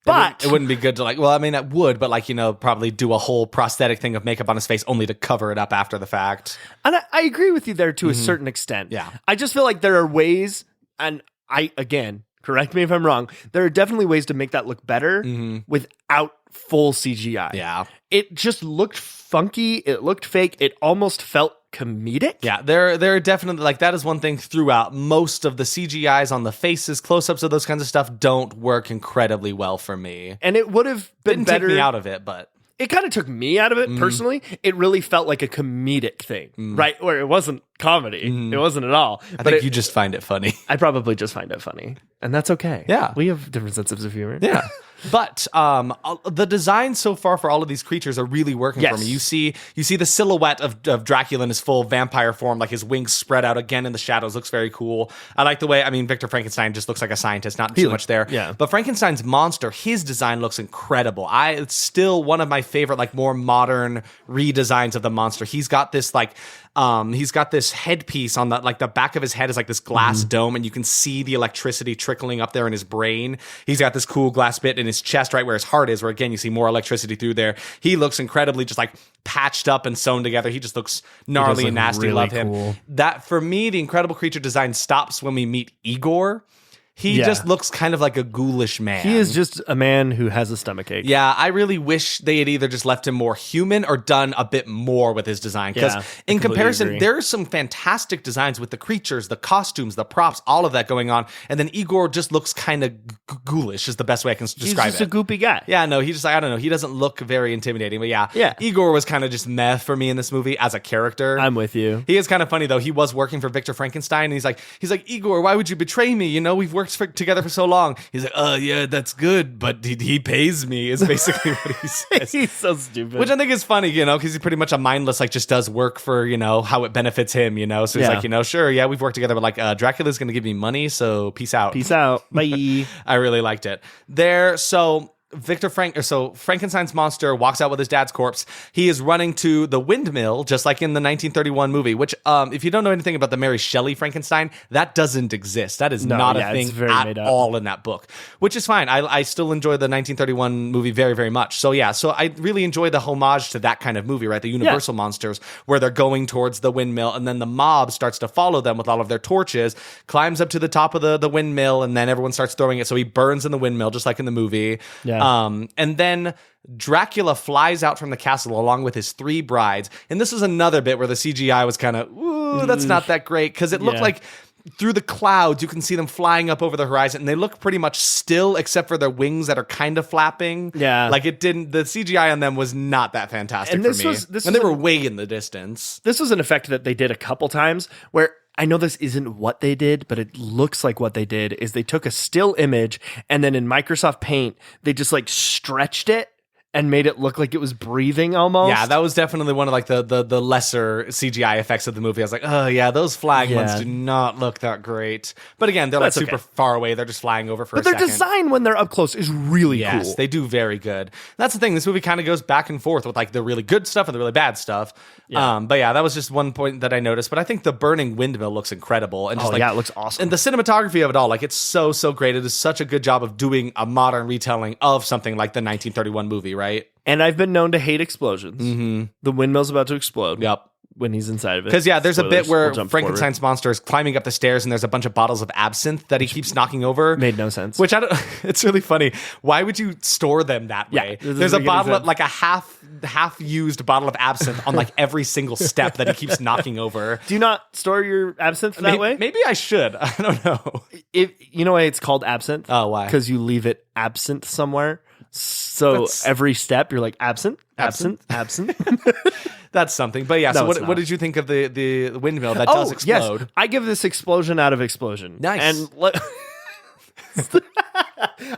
But it wouldn't be good to like, well, I mean, it would, but like, probably do a whole prosthetic thing of makeup on his face only to cover it up after the fact. And I agree with you there to a certain extent. Yeah. I just feel like there are ways, and again, correct me if I'm wrong, there are definitely ways to make that look better without full CGI. Yeah. It just looked funky. It looked fake. It almost felt comedic. Yeah, there are definitely, like, that is one thing throughout. Most of the CGIs on the faces, close-ups of those kinds of stuff don't work incredibly well for me. And it would have been Didn't better. take me out of it, but... It kind of took me out of it personally. It really felt like a comedic thing, right? Where it wasn't comedy. It wasn't at all. I think you just find it funny. I probably just find it funny. And that's okay. Yeah. We have different senses of humor. Yeah. But the designs so far for all of these creatures are really working for me. You see the silhouette of Dracula in his full vampire form, like his wings spread out again in the shadows. Looks very cool. I like the way, I mean, Victor Frankenstein just looks like a scientist, not too much there. Yeah. But Frankenstein's monster, his design looks incredible. It's still one of my favorite, like, more modern redesigns of the monster. He's got this, like, he's got this headpiece on the back of his head is like this glass dome, and you can see the electricity trickling up there in his brain. He's got this cool glass bit in his chest, right where his heart is, where again you see more electricity through there. He looks incredibly just like patched up and sewn together. He just looks gnarly and nasty. Really Love him. cool. That, for me, the incredible creature design stops when we meet Igor. He just looks kind of like a ghoulish man. He is just a man who has a stomachache. Yeah, I really wish they had either just left him more human or done a bit more with his design. Because in comparison, there are some fantastic designs with the creatures, the costumes, the props, all of that going on. And then Igor just looks kind of ghoulish is the best way I can describe it. He's just a goopy guy. Yeah, no, he just, I don't know. He doesn't look very intimidating. But yeah, Igor was kind of just meh for me in this movie as a character. I'm with you. He is kind of funny, though. He was working for Victor Frankenstein. And he's like, Igor, why would you betray me? We've worked together for so long. He's like, yeah, that's good, but he pays me, is basically what he says. He's so stupid. Which I think is funny, because he's pretty much a mindless, like, just does work for, how it benefits him, So he's like, sure, yeah, we've worked together, but like, Dracula's going to give me money, so peace out. Peace out. Bye. I really liked it. So Frankenstein's monster walks out with his dad's corpse. He is running to the windmill, just like in the 1931 movie, which, if you don't know anything about the Mary Shelley Frankenstein, that doesn't exist. That is not a thing at all in that book, which is fine. I still enjoy the 1931 movie very, very much. So yeah, so I really enjoy the homage to that kind of movie, right? The Universal monsters, where they're going towards the windmill, and then the mob starts to follow them with all of their torches, climbs up to the top of the windmill, and then everyone starts throwing it. So he burns in the windmill, just like in the movie. Yeah. And then Dracula flies out from the castle along with his 3 brides. And this was another bit where the CGI was kind of, ooh, that's not that great. Because it looked like through the clouds, you can see them flying up over the horizon. And they look pretty much still, except for their wings that are kind of flapping. Yeah. Like the CGI on them was not that fantastic for me. And they were way in the distance. This was an effect that they did a couple times where I know this isn't what they did, but it looks like what they did is they took a still image and then in Microsoft Paint, they just like stretched it and made it look like it was breathing almost. Yeah, that was definitely one of like the lesser CGI effects of the movie. I was like, oh yeah, those flying ones do not look that great. But again, they're like super far away. They're just flying over for a second. But their design when they're up close is really cool. Yes, they do very good. That's the thing. This movie kind of goes back and forth with like the really good stuff and the really bad stuff. Yeah. But yeah, that was just one point that I noticed. But I think the burning windmill looks incredible. And just it looks awesome. And the cinematography of it all, like it's so great. It is such a good job of doing a modern retelling of something like the 1931 movie, right? And I've been known to hate explosions. Mm-hmm. The windmill's about to explode. Yep. When he's inside of it. Because, there's Spoilers. a bit where We'll Frankenstein's monster is climbing up the stairs and there's a bunch of bottles of absinthe that he keeps knocking over. Made no sense. Which it's really funny. Why would you store them that way? There's a bottle of, like a half-used bottle of absinthe on like every single step that he keeps knocking over. Do you not store your absinthe that way? Maybe I should. I don't know. You know why it's called absinthe? Oh, why? Because you leave it absent somewhere. So every step you're like absent. That's something. But yeah, so what did you think of the windmill that does explode? Yes. I give this explosion out of explosion. Nice. And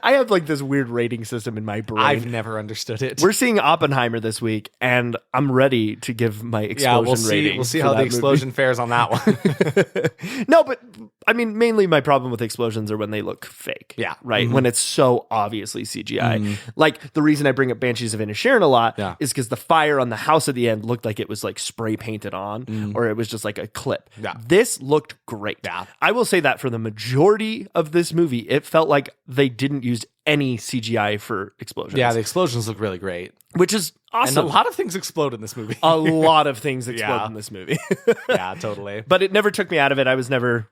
I have like this weird rating system in my brain. I've never understood it. We're seeing Oppenheimer this week, and I'm ready to give my explosion rating. We'll see how the explosion fares on that one. No, but I mean, mainly my problem with explosions are when they look fake. Yeah. Right? Mm-hmm. When it's so obviously CGI. Mm-hmm. Like, the reason I bring up Banshees of Inisherin a lot is because the fire on the house at the end looked like it was like spray painted on, or it was just like a clip. Yeah. This looked great. Yeah. I will say that for the majority of this movie, it felt like they didn't use any CGI for explosions. Yeah, the explosions look really great. Which is awesome. And a lot of things explode in this movie. A lot of things explode in this movie. Yeah, totally. But it never took me out of it. I was never,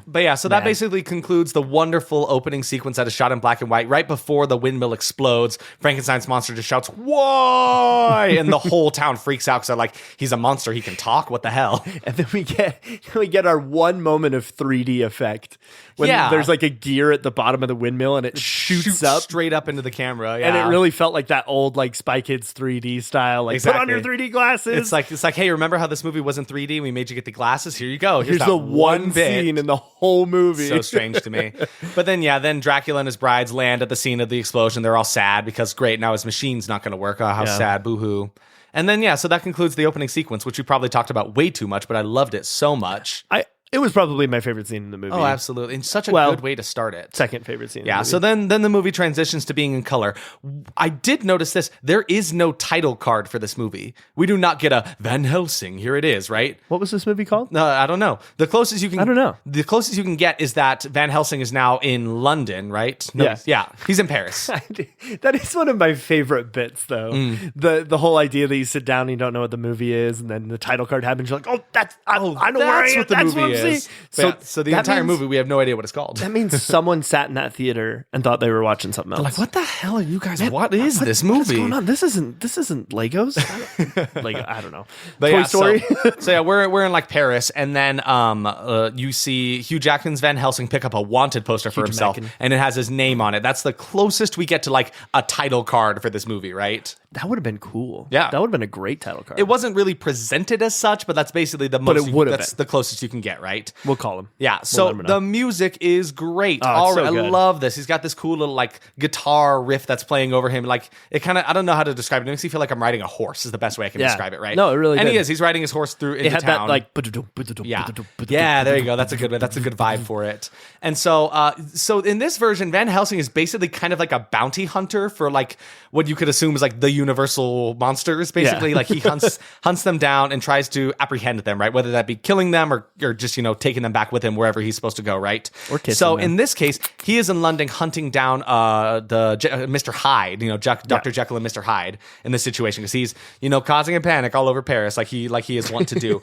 But yeah, so that basically concludes the wonderful opening sequence that is shot in black and white. Right before the windmill explodes, Frankenstein's monster just shouts, "Why?" And the whole town freaks out because they're like, he's a monster, he can talk, what the hell? And then we get our one moment of 3D effect when there's like a gear at the bottom of the windmill and it shoots up straight up into the camera. Yeah. And it really felt like that old like Spy Kids 3D style. Like, put on your 3D glasses. It's like, hey, remember how this movie wasn't 3D and we made you get the glasses? Here you go. Here's the one scene in the whole movie. So strange to me. But then Dracula and his brides land at the scene of the explosion. They're all sad because great, now his machine's not going to work. Oh, how sad, boo-hoo. And then so that concludes the opening sequence, which we probably talked about way too much, but I loved it so much. It was probably my favorite scene in the movie. Oh, absolutely. And such a good way to start it. Second favorite scene. Yeah, so then the movie transitions to being in color. I did notice this. There is no title card for this movie. We do not get a Van Helsing. Here it is, right? What was this movie called? I don't know. The closest you can I don't know. The closest you can get is that Van Helsing is now in London, right? No, yes. Yeah. He's in Paris. That is one of my favorite bits, though. The whole idea that you sit down and you don't know what the movie is, and then the title card happens, you're like, I know where I am. What the movie is. So the entire movie, we have no idea what it's called. That means someone sat in that theater and thought they were watching something else. They're like, what the hell are you guys? What is this movie? What's going on? This isn't Legos. I don't know. But Toy Story. So we're in like Paris, and then you see Hugh Jackman's Van Helsing pick up a wanted poster for himself, and it has his name on it. That's the closest we get to like a title card for this movie, right? That would have been cool. Yeah, that would have been a great title card. It wasn't really presented as such, but that's basically the most. But it would have. That's the closest you can get, right? We'll call him. Yeah. So the music is great. Oh, so good. I love this. He's got this cool little like guitar riff that's playing over him. Like it kind of, I don't know how to describe it. It makes me feel like I'm riding a horse. Is the best way I can describe it, right? No, it really. And did. he is. He's riding his horse through into it had town. that like. Yeah. There you go. That's a good. That's a good vibe for it. And so in this version, Van Helsing is basically kind of like a bounty hunter for like what you could assume is like the universal monsters. Basically, like he hunts them down and tries to apprehend them, right? Whether that be killing them or just taking them back with him wherever he's supposed to go, right? Or kissing so them. In this case, he is in London hunting down Mr. Hyde, Dr. Jekyll and Mr. Hyde in this situation because he's causing a panic all over Paris like he is wont to do.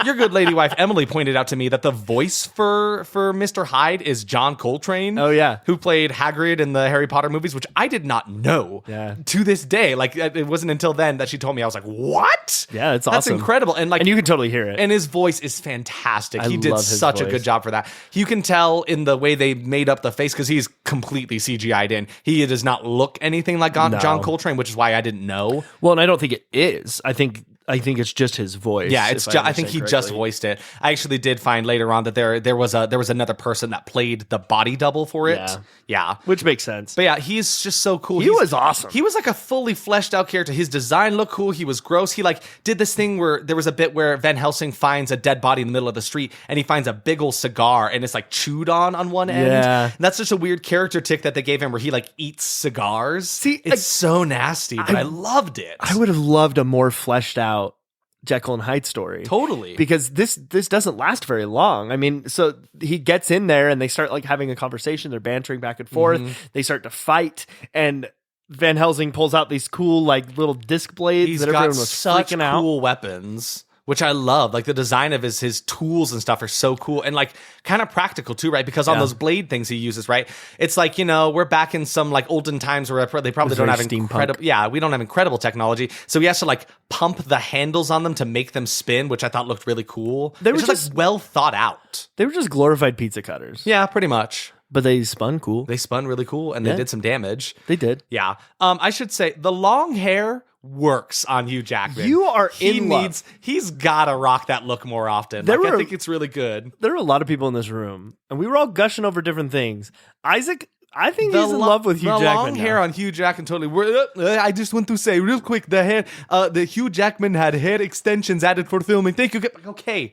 your good lady wife Emily pointed out to me that the voice for Mr. Hyde is John Coltrane. Oh, yeah. Who played Hagrid in the Harry Potter movies, which I did not know. Yeah. To this day, like it wasn't until then that she told me. I was like, "What? Yeah, it's That's awesome. incredible." And like, And you can totally hear it. and his voice is fantastic. He did love his such a voice. good job for that. You can tell in the way they made up the face because he's completely CGI'd in. He does not look anything like John Coltrane, which is why I didn't know. Well, and I don't think it is. I think it's just his voice. Yeah, if I think he understand just correctly. voiced it. I actually did find later on that there was another person that played the body double for it. Yeah. Which makes sense. But yeah, he's just so cool. He was awesome. He was like a fully fleshed out character. His design looked cool. He was gross. He like did this thing where there was a bit where Van Helsing finds a dead body in the middle of the street and he finds a big old cigar and it's like chewed on one end. Yeah. And that's just a weird character tick that they gave him where he like eats cigars. See, it's like, so nasty, but I loved it. I would have loved a more fleshed out Jekyll and Hyde story. Totally. Because this doesn't last very long. I mean, so he gets in there and they start like having a conversation. They're bantering back and forth. Mm-hmm. They start to fight and Van Helsing pulls out these cool like little disc blades He's that got everyone was such freaking out. cool weapons, which I love. Like the design of his tools and stuff are so cool and like kind of practical too, right? Because on those blade things he uses, right? It's like, we're back in some like olden times where they probably don't have incredible. Yeah, we don't have incredible technology, so he has to like pump the handles on them to make them spin, which I thought looked really cool. They were just just like well thought out. They were just glorified pizza cutters. Yeah, pretty much. But they spun cool. They spun really cool and they did some damage. They did. Yeah. I should say the long hair works on Hugh Jackman. You are in love. He's gotta rock that look more often. I think it's really good. There are a lot of people in this room, and we were all gushing over different things. Isaac, I think he's in love with Hugh Jackman. The long now. hair on Hugh Jackman totally. I just want to say real quick, the Hugh Jackman had hair extensions added for filming. Thank you. Okay.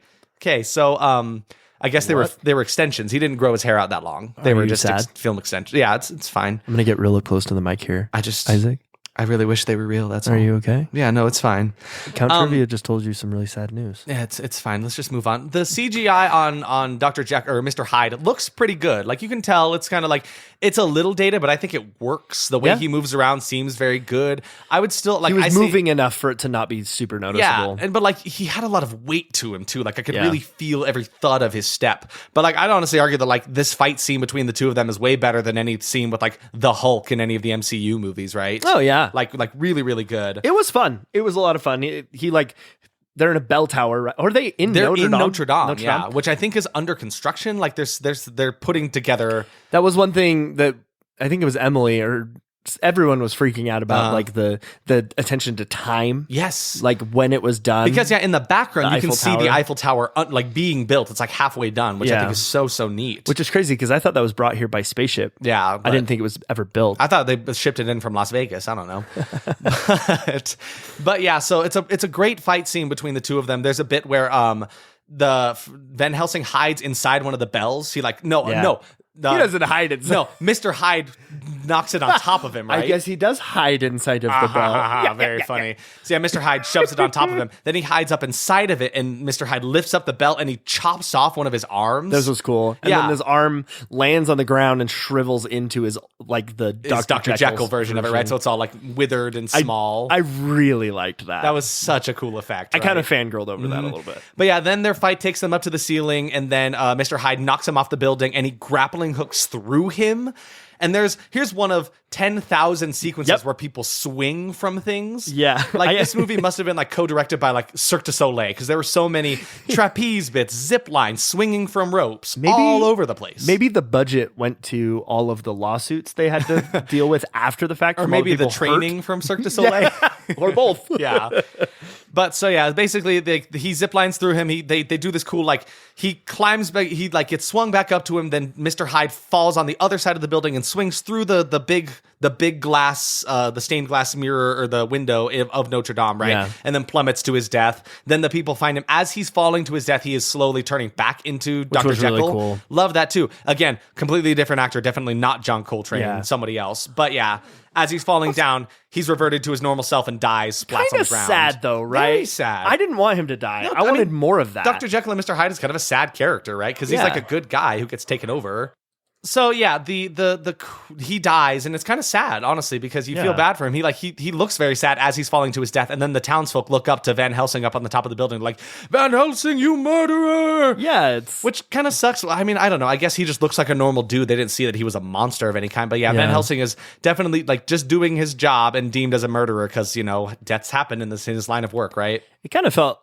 So I guess they were extensions. He didn't grow his hair out that long. They were just film extensions. Yeah, it's fine. I'm gonna get real close to the mic here. Isaac, I really wish they were real. That's all. Are you okay? Yeah, no, it's fine. Count Trivia just told you some really sad news. Yeah, it's fine. Let's just move on. The CGI on Dr. Jack or Mr. Hyde looks pretty good. Like you can tell, it's kind of like it's a little dated, but I think it works. The way he moves around seems very good. I would still like. He was moving enough for it to not be super noticeable. Yeah, but like he had a lot of weight to him too. Like I could really feel every thud of his step. But like I'd honestly argue that like this fight scene between the two of them is way better than any scene with like the Hulk in any of the MCU movies, right? Oh yeah, like really good. It was fun. It was a lot of fun. He like they're in a bell tower, right? Or are they in They're Notre in Dame? Notre Dame, yeah, which I think is under construction. Like they're putting together. That was one thing that I think it was Emily or everyone was freaking out about, like the attention to time. Yes, like when it was done. Because in the background you can see Tower. the Eiffel Tower like being built. It's like halfway done, which I think is so neat. Which is crazy because I thought that was brought here by spaceship. Yeah, I didn't think it was ever built. I thought they shipped it in from Las Vegas. I don't know, but yeah. So it's a great fight scene between the two of them. There's a bit where the Van Helsing hides inside one of the bells. He like no. He doesn't hide it. No, Mr. Hyde knocks it on top of him, right? I guess he does hide inside of the bell. Very funny. So yeah, Mr. Hyde shoves it on top of him. Then he hides up inside of it, and Mr. Hyde lifts up the bell and he chops off one of his arms. This was cool. And then his arm lands on the ground and shrivels into his like the Dr. Jekyll version of it, right? So it's all like withered and small. I really liked that. That was such a cool effect. I kind of fangirled over that a little bit. But yeah, then their fight takes them up to the ceiling, and then Mr. Hyde knocks him off the building, and he grappling hooks through him. And here's one of 10,000 sequences where people swing from things. Yeah. Like this movie must have been like co-directed by like Cirque du Soleil because there were so many trapeze bits, zip lines, swinging from ropes all over the place. Maybe the budget went to all of the lawsuits they had to deal with after the fact. Or maybe the training from Cirque du Soleil. Or both. Yeah. But so yeah, basically he zip lines through him. They do this cool like he climbs back. He like gets swung back up to him. Then Mr. Hyde falls on the other side of the building and swings through the big glass, the stained glass mirror or the window of Notre Dame, right? Yeah. And then plummets to his death. Then the people find him as he's falling to his death. He is slowly turning back into Dr. was Jekyll. really cool. Love that too. Again, completely different actor. Definitely not John Coltrane. Yeah. Somebody else. But yeah. As he's falling down, he's reverted to his normal self and dies, splats on Kind the of ground. sad though, right? Very sad. I didn't want him to die. No, I wanted mean, more of that. Dr. Jekyll and Mr. Hyde is kind of a sad character, right? Because he's like a good guy who gets taken over. So yeah, the he dies, and it's kind of sad, honestly, because you feel bad for him. He looks very sad as he's falling to his death, and then the townsfolk look up to Van Helsing up on the top of the building, like, Van Helsing, you murderer! Yeah, which kind of sucks. I mean, I don't know. I guess he just looks like a normal dude. They didn't see that he was a monster of any kind. But yeah, Van Helsing is definitely like just doing his job and deemed as a murderer because deaths happen in his line of work, right? It kind of felt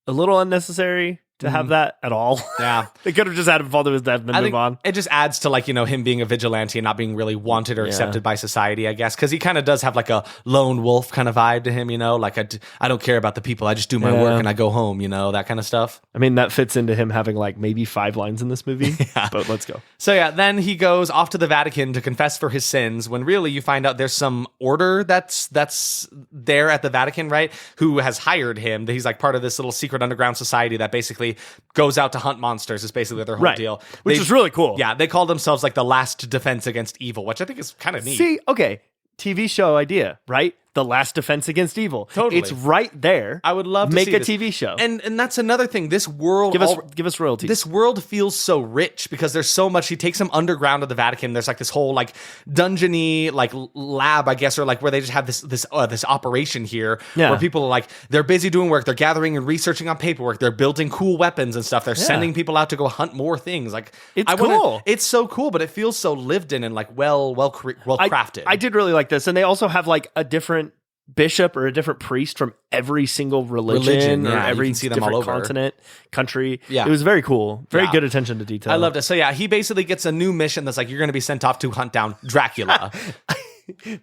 a little unnecessary to have that at all. Yeah. They could have just had him fall to his death and then move on. It just adds to him being a vigilante and not being really wanted or accepted by society, I guess. Because he kind of does have like a lone wolf kind of vibe to him, like I don't care about the people. I just do my work and I go home, that kind of stuff. I mean, that fits into him having like maybe 5 lines in this movie, but let's go. So yeah, then he goes off to the Vatican to confess for his sins when really you find out there's some order that's there at the Vatican, right? Who has hired him. He's like part of this little secret underground society that basically goes out to hunt monsters is basically their whole deal. Which is really cool. Yeah, they call themselves like the last defense against evil, which I think is kind of neat. See, okay, TV show idea, right? The last defense against evil. Totally. It's right there. I would love to make see a this. TV show. And that's another thing. This world... Give us royalties. This world feels so rich because there's so much... He takes them underground of the Vatican. There's like this whole like dungeony like lab, I guess, or like where they just have this operation here where people are like, they're busy doing work. They're gathering and researching on paperwork. They're building cool weapons and stuff. They're sending people out to go hunt more things. Like It's cool. It's so cool, but it feels so lived in and like well crafted. I did really like this. And they also have like a different bishop or a different priest from every single religion or every see them all different over. continent, country. Yeah. It was very cool. Very good attention to detail. I loved it. So yeah, he basically gets a new mission that's like, you're going to be sent off to hunt down Dracula.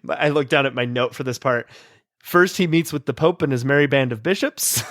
I looked down at my note for this part. First, he meets with the Pope and his merry band of bishops.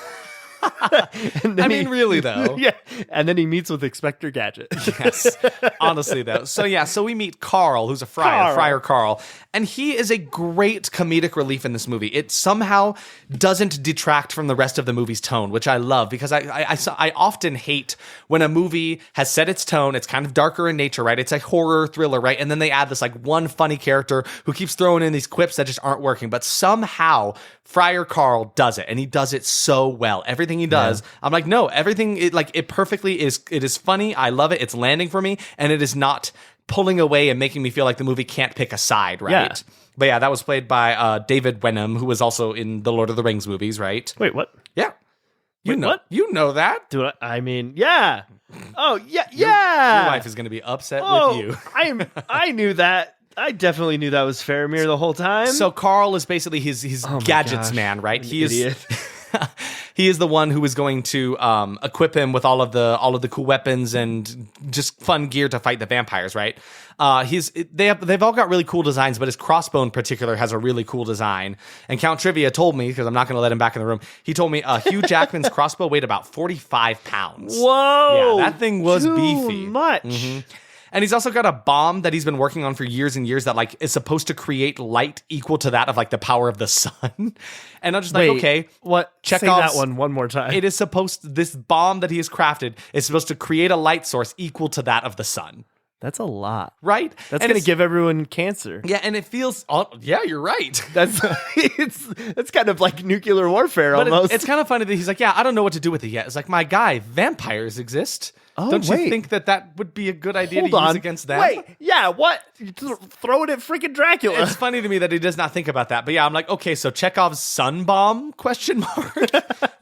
Really though. Yeah. And then he meets with Inspector Gadget. Yes. Honestly though. So we meet Carl, who's a friar, Friar Carl, and he is a great comedic relief in this movie. It somehow doesn't detract from the rest of the movie's tone, which I love because I often hate when a movie has set its tone, it's kind of darker in nature, right? It's a horror thriller, right? And then they add this like one funny character who keeps throwing in these quips that just aren't working, but somehow Friar Carl does it, and he does it so well. Everything he does, I'm like, no, everything it perfectly is. It is funny. I love it. It's landing for me, and it is not pulling away and making me feel like the movie can't pick a side, right? Yeah. But yeah, that was played by David Wenham, who was also in the Lord of the Rings movies, right? Wait, what? Yeah, Wait, what? You know that. Do I mean, yeah. Oh, yeah, yeah. Your wife is going to be upset with you. I knew that. I definitely knew that was Faramir the whole time. So Carl is basically his gadgets man, right? He is he is the one who is going to equip him with all of the cool weapons and just fun gear to fight the vampires, right? They've all got really cool designs, but his crossbow in particular has a really cool design. And Count Trivia told me, because I'm not going to let him back in the room, he told me Hugh Jackman's crossbow weighed about 45 pounds. Whoa! Yeah, that thing was too beefy. Much. Mm-hmm. And he's also got a bomb that he's been working on for years and years that like is supposed to create light equal to that of like the power of the sun. And I'm just like, okay, what? Check Say that one more time. It is this bomb that he has crafted is supposed to create a light source equal to that of the sun. That's a lot. Right? That's going to give everyone cancer. Yeah, and it feels... yeah, you're right. That's kind of like nuclear warfare but almost. It's kind of funny that he's like, yeah, I don't know what to do with it yet. It's like, my guy, vampires exist. Oh, don't you wait. think that would be a good idea Hold to use on. against them? Wait, yeah, what? Throw it at freaking Dracula. It's funny to me that he does not think about that. But yeah, I'm like, okay, so Chekhov's sun bomb, question mark?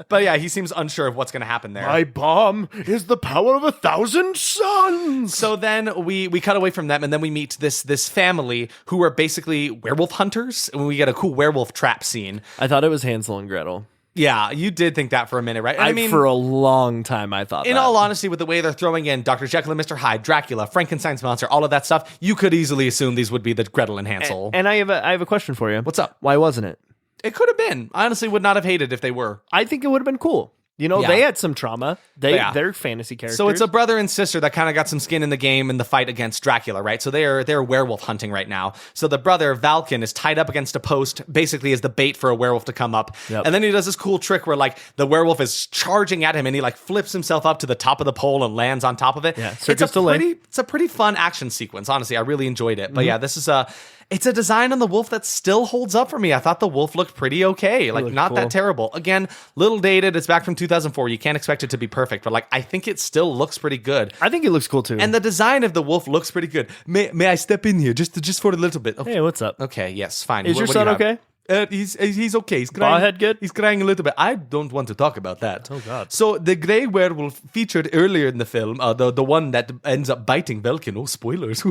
But yeah, he seems unsure of what's going to happen there. My bomb is the power of 1,000 suns. So then we cut away from them, and then we meet this family who are basically werewolf hunters, and we get a cool werewolf trap scene. I thought it was Hansel and Gretel. Yeah, you did think that for a minute, right? And I mean, for a long time, I thought in that. all honesty, with the way they're throwing in Dr. Jekyll and Mr. Hyde, Dracula, Frankenstein's monster, all of that stuff, you could easily assume these would be the Gretel and Hansel. And I have a question for you. What's up? Why wasn't it? It could have been. I honestly would not have hated if they were. I think it would have been cool. You know, Yeah. they had some trauma. Yeah. They're fantasy characters. So it's a brother and sister that kind of got some skin in the game in the fight against Dracula, right? So they're werewolf hunting right now. So the brother, Valken, is tied up against a post, basically as the bait for a werewolf to come up. Yep. And then he does this cool trick where like the werewolf is charging at him and he like flips himself up to the top of the pole and lands on top of it. Yeah, it's circus a delay. it's a pretty fun action sequence. Honestly, I really enjoyed it. But yeah, this is it's a design on the wolf that still holds up for me. I thought the wolf looked pretty okay. Like, looked not cool. that terrible. Again, little dated. It's back from 2004. You can't expect it to be perfect, but like I think it still looks pretty good. I think it looks cool too. And the design of the wolf looks pretty good. May I step in here just for a little bit? Hey, what's up? Okay, yes, fine. Is your son okay? He's okay. He's crying. Ballhead good? He's crying a little bit. I don't want to talk about that. Oh, God. So the gray werewolf featured earlier in the film, the one that ends up biting Velkin. Oh, spoilers.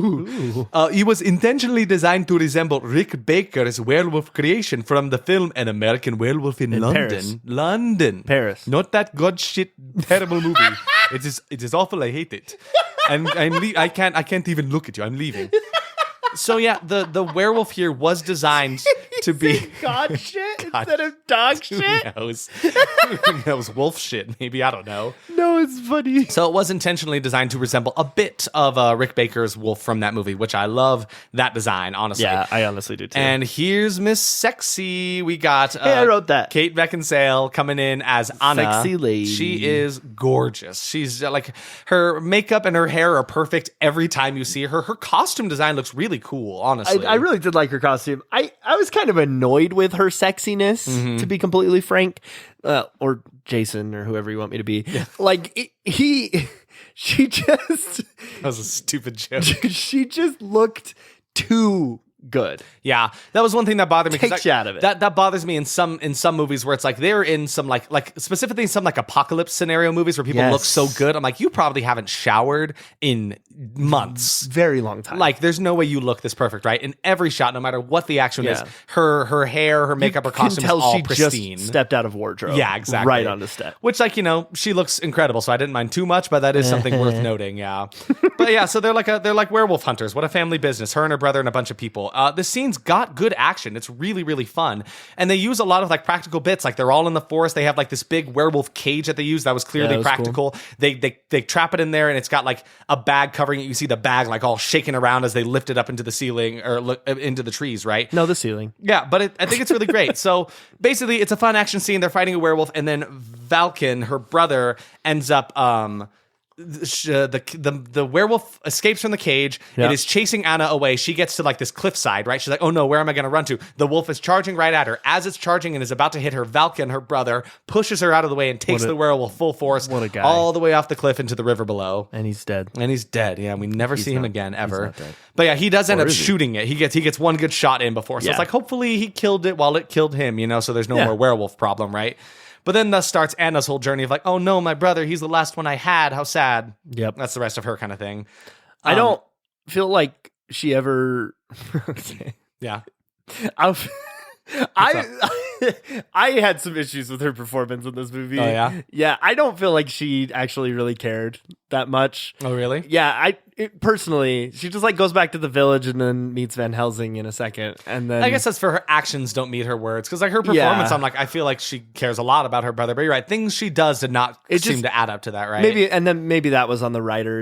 He was intentionally designed to resemble Rick Baker's werewolf creation from the film An American Werewolf in London. Paris. London. Paris. Not that god shit terrible movie. It is awful. I hate it. And I can't even look at you. I'm leaving. So yeah, the werewolf here was designed to be God shit instead of dog shit. That was wolf shit. Maybe, I don't know. No, it's funny. So it was intentionally designed to resemble a bit of Rick Baker's wolf from that movie, which I love that design, honestly. Yeah, I honestly do too. And here's Miss Sexy. We got I wrote that. Kate Beckinsale coming in as Anna. Sexy lady. She is gorgeous. She's like, her makeup and her hair are perfect every time you see her. Her costume design looks really cool, honestly. I really did like her costume. I was kind of annoyed with her sexiness, to be completely frank. Or Jason, or whoever you want me to be. Yeah. Like, she just... That was a stupid joke. She just looked too good. Yeah, that was one thing that bothered me. Takes you out of it. That bothers me in some movies where it's like they're in some like specifically in some like apocalypse scenario movies where people look so good. I'm like, you probably haven't showered in months, very long time. Like, there's no way you look this perfect, right? In every shot, no matter what the action is, her hair, her makeup, her costume is all she pristine. Just stepped out of wardrobe. Yeah, exactly. Right on the step. Which, like, you know, she looks incredible, so I didn't mind too much, but that is something worth noting. Yeah, but yeah, so they're like werewolf hunters. What a family business. Her and her brother and a bunch of people. The scene's got good action. It's really, really fun, and they use a lot of like practical bits. Like, they're all in the forest. They have like this big werewolf cage that they use that was clearly practical. Cool. They trap it in there, and it's got like a bag covering it. You see the bag like all shaking around as they lift it up into the ceiling or into the trees, right? No, the ceiling. Yeah, but I think it's really great. So basically, it's a fun action scene. They're fighting a werewolf, and then Valken, her brother, ends up the werewolf escapes from the cage. It is chasing Anna away. She gets to like this cliffside, right? She's like, oh no, where am I going to run to? The wolf is charging right at her. As it's charging and is about to hit her, Valken, her brother, pushes her out of the way and takes the werewolf full force all the way off the cliff into the river below. And he's dead. Yeah, we never see him again ever. But yeah, he does end up shooting it. He gets one good shot in before. So it's like, hopefully he killed it while it killed him, you know, so there's no more werewolf problem, right? But then thus starts Anna's whole journey of like, oh no, my brother, he's the last one I had. How sad. Yep. That's the rest of her kind of thing. I don't feel like she ever... Yeah. I had some issues with her performance in this movie. Oh, yeah? Yeah, I don't feel like she actually really cared that much. Oh, really? Yeah, personally, she just like goes back to the village and then meets Van Helsing in a second, and then I guess that's for her actions don't meet her words, because like her performance, I'm like, I feel like she cares a lot about her brother, but you're right, things she does did not seem to add up to that, right? Maybe that was on the writer.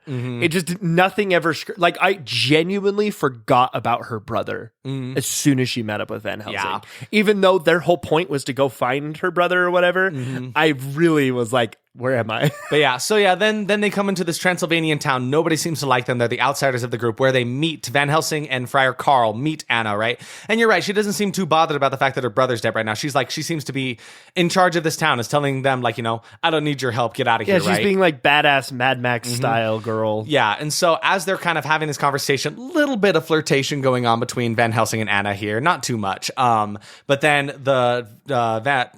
It just nothing ever like I genuinely forgot about her brother as soon as she met up with Van Helsing. Yeah. Even though their whole point was to go find her brother or whatever, I really was like, where am I? But yeah, so yeah, then they come into this Transylvanian town. Nobody seems to like them. They're the outsiders of the group, where they meet Van Helsing and Friar Carl meet Anna, right? And you're right, she doesn't seem too bothered about the fact that her brother's dead right now. She's like, she seems to be in charge of this town, is telling them like, you know, I don't need your help, get out of here, right? Yeah, she's being like badass Mad Max style girl. Yeah, and so as they're kind of having this conversation, little bit of flirtation going on between Van Helsing and Anna here, not too much. But then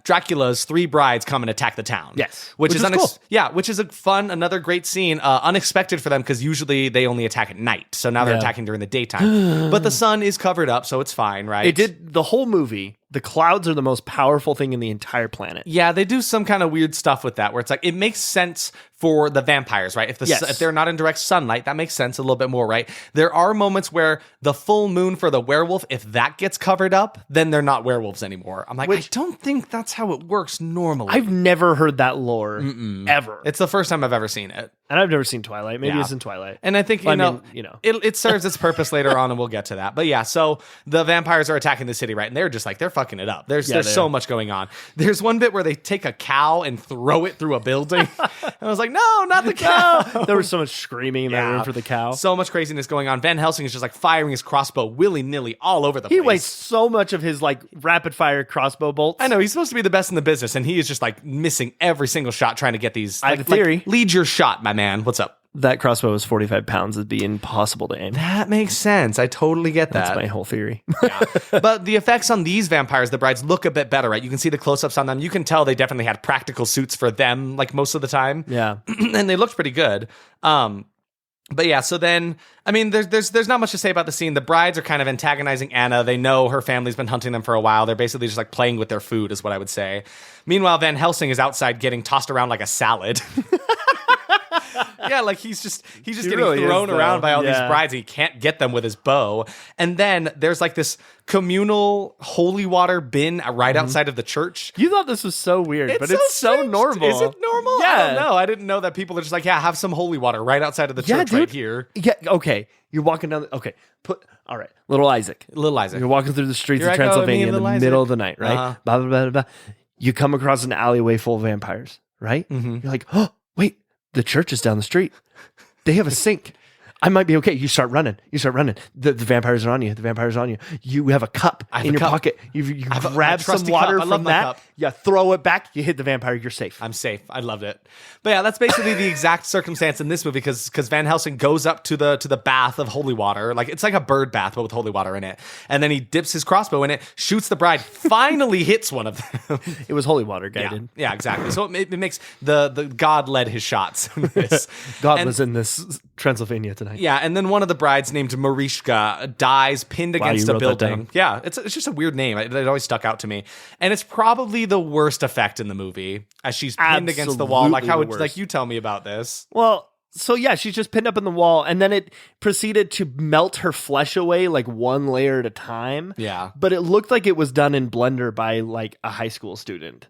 Dracula's three brides come and attack the town. Yes, which is cool. Yeah, which is another great scene. Unexpected for them, because usually they only attack at night. So now they're attacking during the daytime. But the sun is covered up, so it's fine, right? It did the whole movie. The clouds are the most powerful thing in the entire planet. Yeah, they do some kind of weird stuff with that, where it's like, it makes sense for the vampires, right? If they're not in direct sunlight, that makes sense a little bit more, right? There are moments where the full moon for the werewolf, if that gets covered up, then they're not werewolves anymore. I'm like, I don't think that's how it works normally. I've never heard that lore, ever. It's the first time I've ever seen it. And I've never seen Twilight. Maybe it's in Twilight. And I think, it serves its purpose later on, and we'll get to that. But yeah, so the vampires are attacking the city, right? And they're just like, they're fucking it up. There's so much going on. There's one bit where they take a cow and throw it through a building. And I was like, no, not the cow. There was so much screaming in that room for the cow. So much craziness going on. Van Helsing is just like firing his crossbow willy-nilly all over the place. He wastes so much of his like rapid fire crossbow bolts. I know, he's supposed to be the best in the business, and he is just like missing every single shot trying to get these. I have a theory. Lead your shot, my man. What's up? That crossbow was 45 pounds. It'd be impossible to aim. That makes sense. I totally get that. That's my whole theory. Yeah. But the effects on these vampires, the brides, look a bit better, right? You can see the close-ups on them. You can tell they definitely had practical suits for them, like most of the time. Yeah. And they looked pretty good. But yeah, so then, I mean, there's not much to say about the scene. The brides are kind of antagonizing Anna. They know her family's been hunting them for a while. They're basically just like playing with their food, is what I would say. Meanwhile, Van Helsing is outside getting tossed around like a salad. Yeah, like he's just getting really thrown around by all these Yeah. brides. And he can't get them with his bow. And then there's like this communal holy water bin right outside of the church. You thought this was so weird, but it's so strange. normal. Is it normal? Yeah. I don't know. I didn't know that people are just like, yeah, have some holy water right outside of the church right here. Yeah, okay. You're walking down all right. Little Isaac. Little Isaac. You're walking through the streets Here of I go, Transylvania me in the and little middle Isaac. of the night, right? Uh-huh. Blah, blah, blah, blah. You come across an alleyway full of vampires, right? Mm-hmm. You're like, oh, wait, the church is down the street. They have a sink. I might be okay. You start running. The vampires are on you. You have a cup in your pocket. You have a grab some trusty water cup. I love from my that. cup. You throw it back. You hit the vampire. You're safe. I'm safe. I loved it. But yeah, that's basically the exact circumstance in this movie because Van Helsing goes up to the bath of holy water. Like it's like a bird bath, but with holy water in it. And then he dips his crossbow in it, shoots the bride, finally hits one of them. It was holy water guided. Yeah, exactly. So it makes the God led his shots in this. God was in this Transylvania tonight. Yeah, and then one of the brides named Marishka dies pinned against you a wrote that building. down. Yeah, it's just a weird name. It always stuck out to me. And it's probably the worst effect in the movie as she's pinned against the wall. Like Absolutely how the would worst. like you tell me about this? Well, so yeah, she's just pinned up in the wall, and then it proceeded to melt her flesh away like one layer at a time. Yeah. But it looked like it was done in Blender by like a high school student.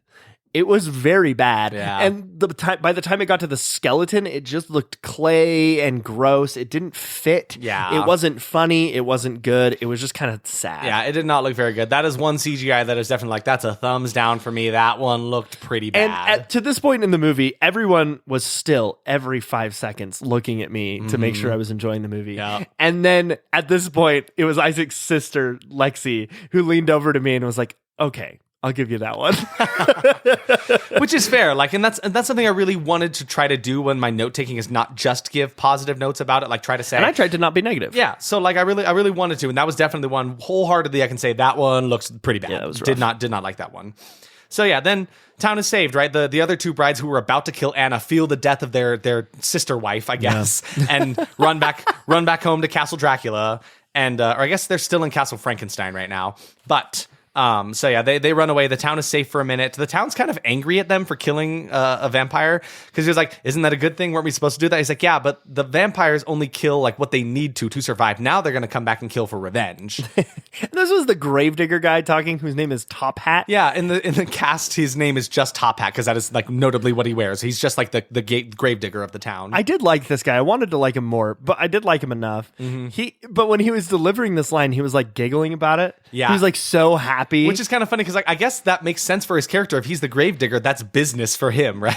It was very bad. Yeah. And by the time it got to the skeleton, it just looked clay and gross. It didn't fit. Yeah. It wasn't funny. It wasn't good. It was just kind of sad. Yeah, it did not look very good. That is one CGI that is definitely like, that's a thumbs down for me. That one looked pretty bad. And to this point in the movie, everyone was still every 5 seconds looking at me to make sure I was enjoying the movie. Yeah. And then at this point, it was Isaac's sister, Lexi, who leaned over to me and was like, okay, I'll give you that one. Which is fair. Like, and that's something I really wanted to try to do when my note taking is not just give positive notes about it, like try to say. And I tried to not be negative. Yeah, so like I really wanted to, and that was definitely one wholeheartedly I can say that one looks pretty bad. Yeah, it was did not like that one. So yeah, then town is saved, right? The other two brides who were about to kill Anna feel the death of their sister wife, I guess, and run back home to Castle Dracula, and or I guess they're still in Castle Frankenstein right now, but. So yeah, they run away. The town is safe for a minute. The town's kind of angry at them for killing a vampire because he was like, "Isn't that a good thing? Weren't we supposed to do that?" He's like, "Yeah, but the vampires only kill like what they need to survive. Now they're gonna come back and kill for revenge." This was the gravedigger guy talking, whose name is Top Hat. Yeah, in the cast, his name is just Top Hat because that is like notably what he wears. He's just like the gravedigger of the town. I did like this guy. I wanted to like him more, but I did like him enough. But when he was delivering this line, he was like giggling about it. Yeah. He was like so happy. Which is kind of funny because like I guess that makes sense for his character. If he's the gravedigger, that's business for him, right?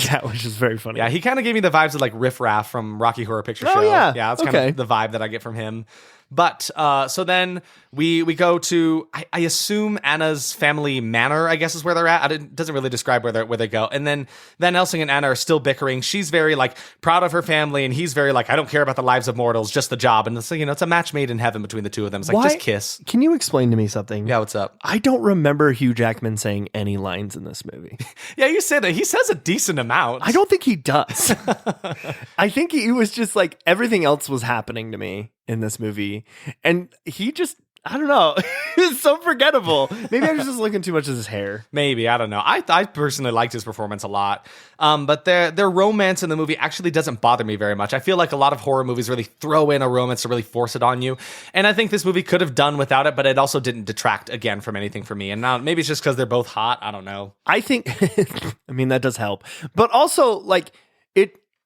yeah, which is very funny. Yeah, he kind of gave me the vibes of like Riff Raff from Rocky Horror Picture Show. Yeah. Yeah, that's kind of the vibe that I get from him. But so then we go to I assume Anna's family manor, I guess is where they're at. It doesn't really describe where they go. And then Van Helsing and Anna are still bickering. She's very like proud of her family, and he's very like, I don't care about the lives of mortals, just the job. And it's like, it's a match made in heaven between the two of them. It's like, just kiss. Can you explain to me something? Yeah, what's up? I don't remember Hugh Jackman saying any lines in this movie. Yeah, you said that. He says a decent amount. I don't think he does. I think he was just like, everything else was happening to me in this movie. And he just, I don't know. It's so forgettable. Maybe I was just looking too much at his hair. Maybe, I don't know. I personally liked his performance a lot. But their romance in the movie actually doesn't bother me very much. I feel like a lot of horror movies really throw in a romance to really force it on you. And I think this movie could have done without it, but it also didn't detract again from anything for me. And now maybe it's just because they're both hot. I don't know. I think, I mean, that does help. But also, like,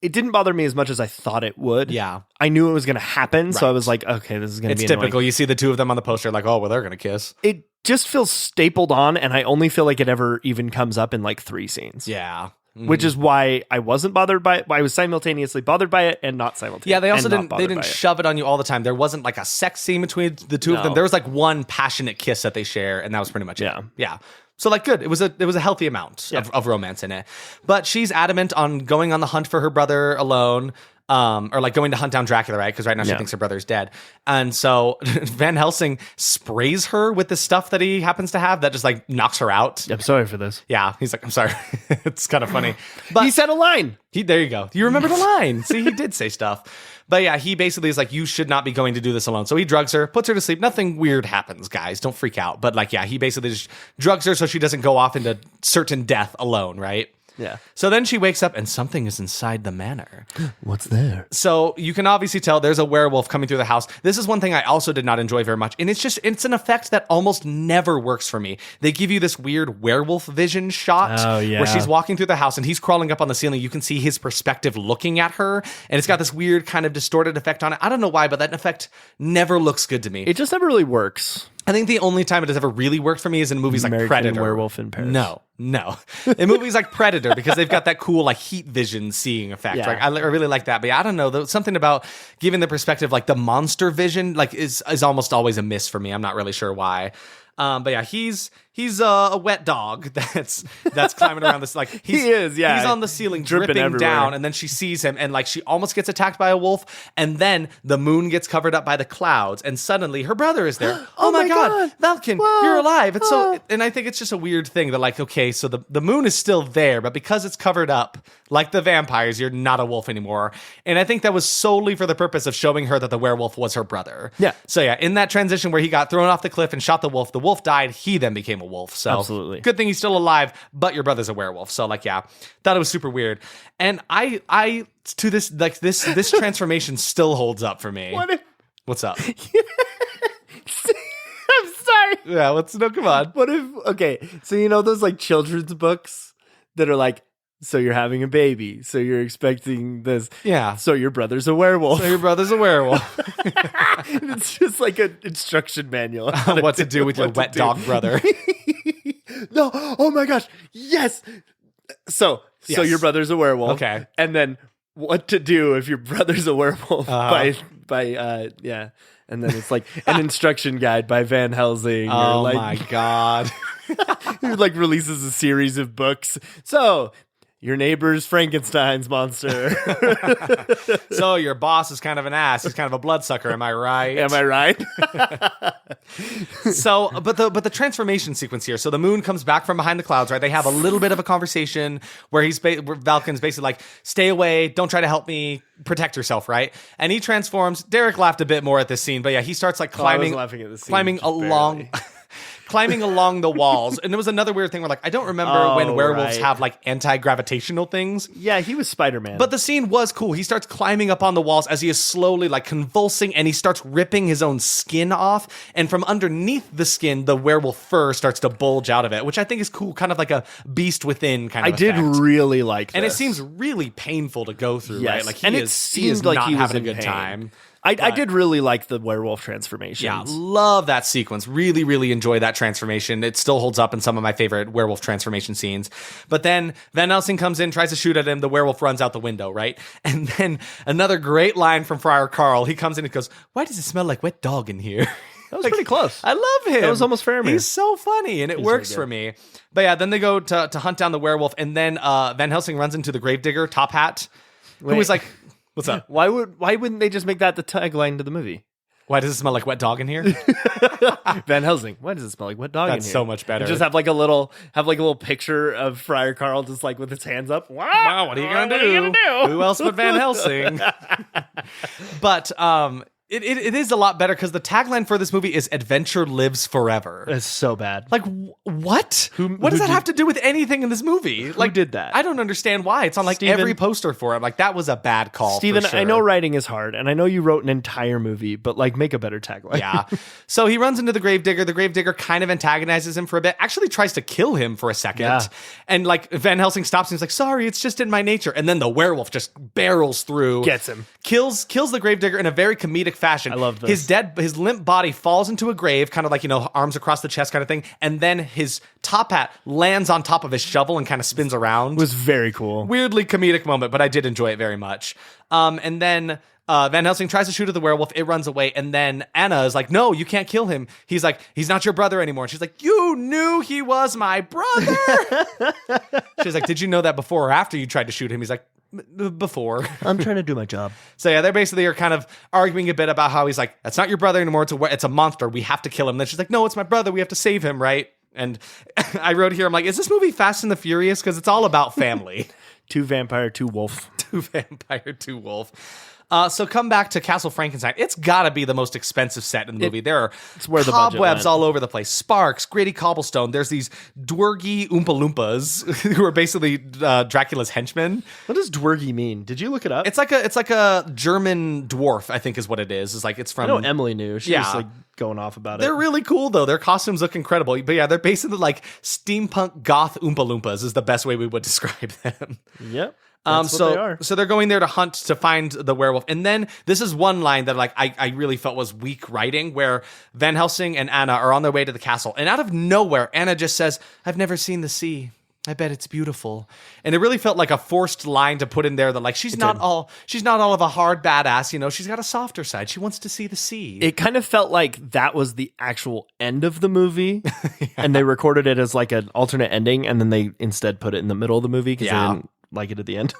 it didn't bother me as much as I thought it would. Yeah. I knew it was going to happen, so Right. I was like, okay, this is going to be It's typical. annoying. You see the two of them on the poster, like, oh, well, they're going to kiss. It just feels stapled on, and I only feel like it ever even comes up in like 3 scenes. Yeah. which is why I wasn't bothered by it. I was simultaneously bothered by it and not simultaneously. Yeah, they also didn't shove it on you all the time. There wasn't like a sex scene between the two of them. There was like one passionate kiss that they share, and that was pretty much it. Yeah. So like good. It was a healthy amount of romance in it. But she's adamant on going on the hunt for her brother alone. Or like going to hunt down Dracula, right? Because right now she thinks her brother's dead. And so Van Helsing sprays her with the stuff that he happens to have that just like knocks her out. I'm sorry for this. Yeah. He's like, I'm sorry. It's kind of funny. But he said a line. There you go. You remember the line. See, he did say stuff. But yeah, he basically is like, you should not be going to do this alone. So he drugs her, puts her to sleep. Nothing weird happens, guys. Don't freak out. But like, yeah, he basically just drugs her so she doesn't go off into certain death alone, right? Yeah. So then she wakes up and something is inside the manor. What's there? So you can obviously tell there's a werewolf coming through the house. This is one thing I also did not enjoy very much. And it's an effect that almost never works for me. They give you this weird werewolf vision shot where she's walking through the house and he's crawling up on the ceiling. You can see his perspective looking at her. And it's got this weird kind of distorted effect on it. I don't know why, but that effect never looks good to me. It just never really works. I think the only time it has ever really worked for me is in movies like Predator. Werewolf in Paris. No. In movies like Predator, because they've got that cool like heat vision seeing effect. Yeah. Like I really like that. But yeah, I don't know. Something about giving the perspective, like the monster vision, like is almost always a miss for me. I'm not really sure why. But yeah, he's a wet dog that's climbing around this, like he is, yeah. He's on the ceiling dripping dripping everywhere. down, and then she sees him, and like she almost gets attacked by a wolf, and then the moon gets covered up by the clouds, and suddenly her brother is there. Oh my god, Valken, you're alive. It's so, and I think it's just a weird thing that like, okay, so the moon is still there, but because it's covered up like the vampires, you're not a wolf anymore. And I think that was solely for the purpose of showing her that the werewolf was her brother. Yeah. So yeah, in that transition where he got thrown off the cliff and shot the wolf died. He then became a wolf. So absolutely good thing he's still alive, but your brother's a werewolf. So like, yeah, thought it was super weird. And I to this, like this transformation still holds up for me. What's up? I'm sorry. Yeah, no, come on. What if, okay, so you know those like children's books that are like, so you're having a baby, so you're expecting this. Yeah. So your brother's a werewolf. So your brother's a werewolf. It's just like an instruction manual. What to do with your wet dog brother. No. Oh my gosh. Yes. So your brother's a werewolf. Okay. And then what to do if your brother's a werewolf by yeah. And then it's like an instruction guide by Van Helsing. Oh like, my god. Who like releases a series of books. So your neighbor's Frankenstein's monster. So your boss is kind of an ass. He's kind of a bloodsucker. Am I right? Am I right? So, but the transformation sequence here. So the moon comes back from behind the clouds, right? They have a little bit of a conversation where where Valken's basically like, stay away, don't try to help me, protect yourself, right? And he transforms. Derek laughed a bit more at this scene, but yeah, he starts like climbing, laughing at the scene, climbing along. Climbing along the walls. And there was another weird thing where like, I don't remember when werewolves have like anti-gravitational things. Yeah, he was Spider-Man. But the scene was cool. He starts climbing up on the walls as he is slowly like convulsing, and he starts ripping his own skin off. And from underneath the skin, the werewolf fur starts to bulge out of it, which I think is cool. Kind of like a beast within kind of effect. I did really like this. And it seems really painful to go through, yes. right? Like he is like not he was having in a good pain. time. I did really like the werewolf transformations. Yeah, love that sequence. Really, really enjoy that transformation. It still holds up in some of my favorite werewolf transformation scenes. But then Van Helsing comes in, tries to shoot at him. The werewolf runs out the window, right? And then another great line from Friar Carl. He comes in and goes, "Why does it smell like wet dog in here?" That was pretty close. I love him. That was almost Faramir. He's so funny, and it works for me. But yeah, then they go to hunt down the werewolf, and then Van Helsing runs into the gravedigger, Top Hat, who was like, what's up? Why wouldn't they just make that the tagline to the movie? Why does it smell like wet dog in here? Van Helsing. Why does it smell like wet dog in here? That's so much better. And just have like a little picture of Friar Carl just like with his hands up. Wow, what are you gonna do? Who else but Van Helsing? But It is a lot better because the tagline for this movie is "Adventure lives forever." It's so bad. Like what? What does that have to do with anything in this movie? Who did that? I don't understand why. It's on like every poster for it. Like that was a bad call. Steven, for sure. I know writing is hard, and I know you wrote an entire movie, but like make a better tagline. Yeah. So he runs into the gravedigger. The gravedigger kind of antagonizes him for a bit. Actually tries to kill him for a second. Yeah. And like Van Helsing stops him. He's like, "Sorry, it's just in my nature." And then the werewolf just barrels through, Gets him, kills the gravedigger in a very comedic fashion. I love this. His limp body falls into a grave, kind of like, arms across the chest kind of thing, and then his top hat lands on top of his shovel and kind of spins around. It was very cool. Weirdly comedic moment, but I did enjoy it very much. And then Van Helsing tries to shoot at the werewolf. It runs away. And then Anna is like, no, you can't kill him. He's like, he's not your brother anymore. And she's like, you knew he was my brother. She's like, did you know that before or after you tried to shoot him? He's like, before. I'm trying to do my job. So yeah, they basically are kind of arguing a bit about how he's like, that's not your brother anymore. It's a monster. We have to kill him. Then she's like, no, it's my brother. We have to save him, right? And I wrote here, I'm like, is this movie Fast and the Furious? Because it's all about family. 2 vampire, 2 wolf. 2 vampire, 2 wolf. So come back to Castle Frankenstein. It's got to be the most expensive set in the movie. There are where the budget cobwebs went. all over the place, sparks, gritty cobblestone. There's these dwergy Oompa Loompas who are basically Dracula's henchmen. What does dwergy mean? Did you look it up? It's like a German dwarf, I think is what it is. It's like it's from. I know Emily knew. She was like going off about it. They're really cool though. Their costumes look incredible. But yeah, they're basically like steampunk goth Oompa Loompas is the best way we would describe them. Yep. That's what they are. So they're going there to hunt to find the werewolf. And then this is one line that like I really felt was weak writing, where Van Helsing and Anna are on their way to the castle. And out of nowhere, Anna just says, I've never seen the sea. I bet it's beautiful. And it really felt like a forced line to put in there that like she's not all of a hard badass, she's got a softer side. She wants to see the sea. It kind of felt like that was the actual end of the movie, and they recorded it as like an alternate ending, and then they instead put it in the middle of the movie because they didn't like it at the end.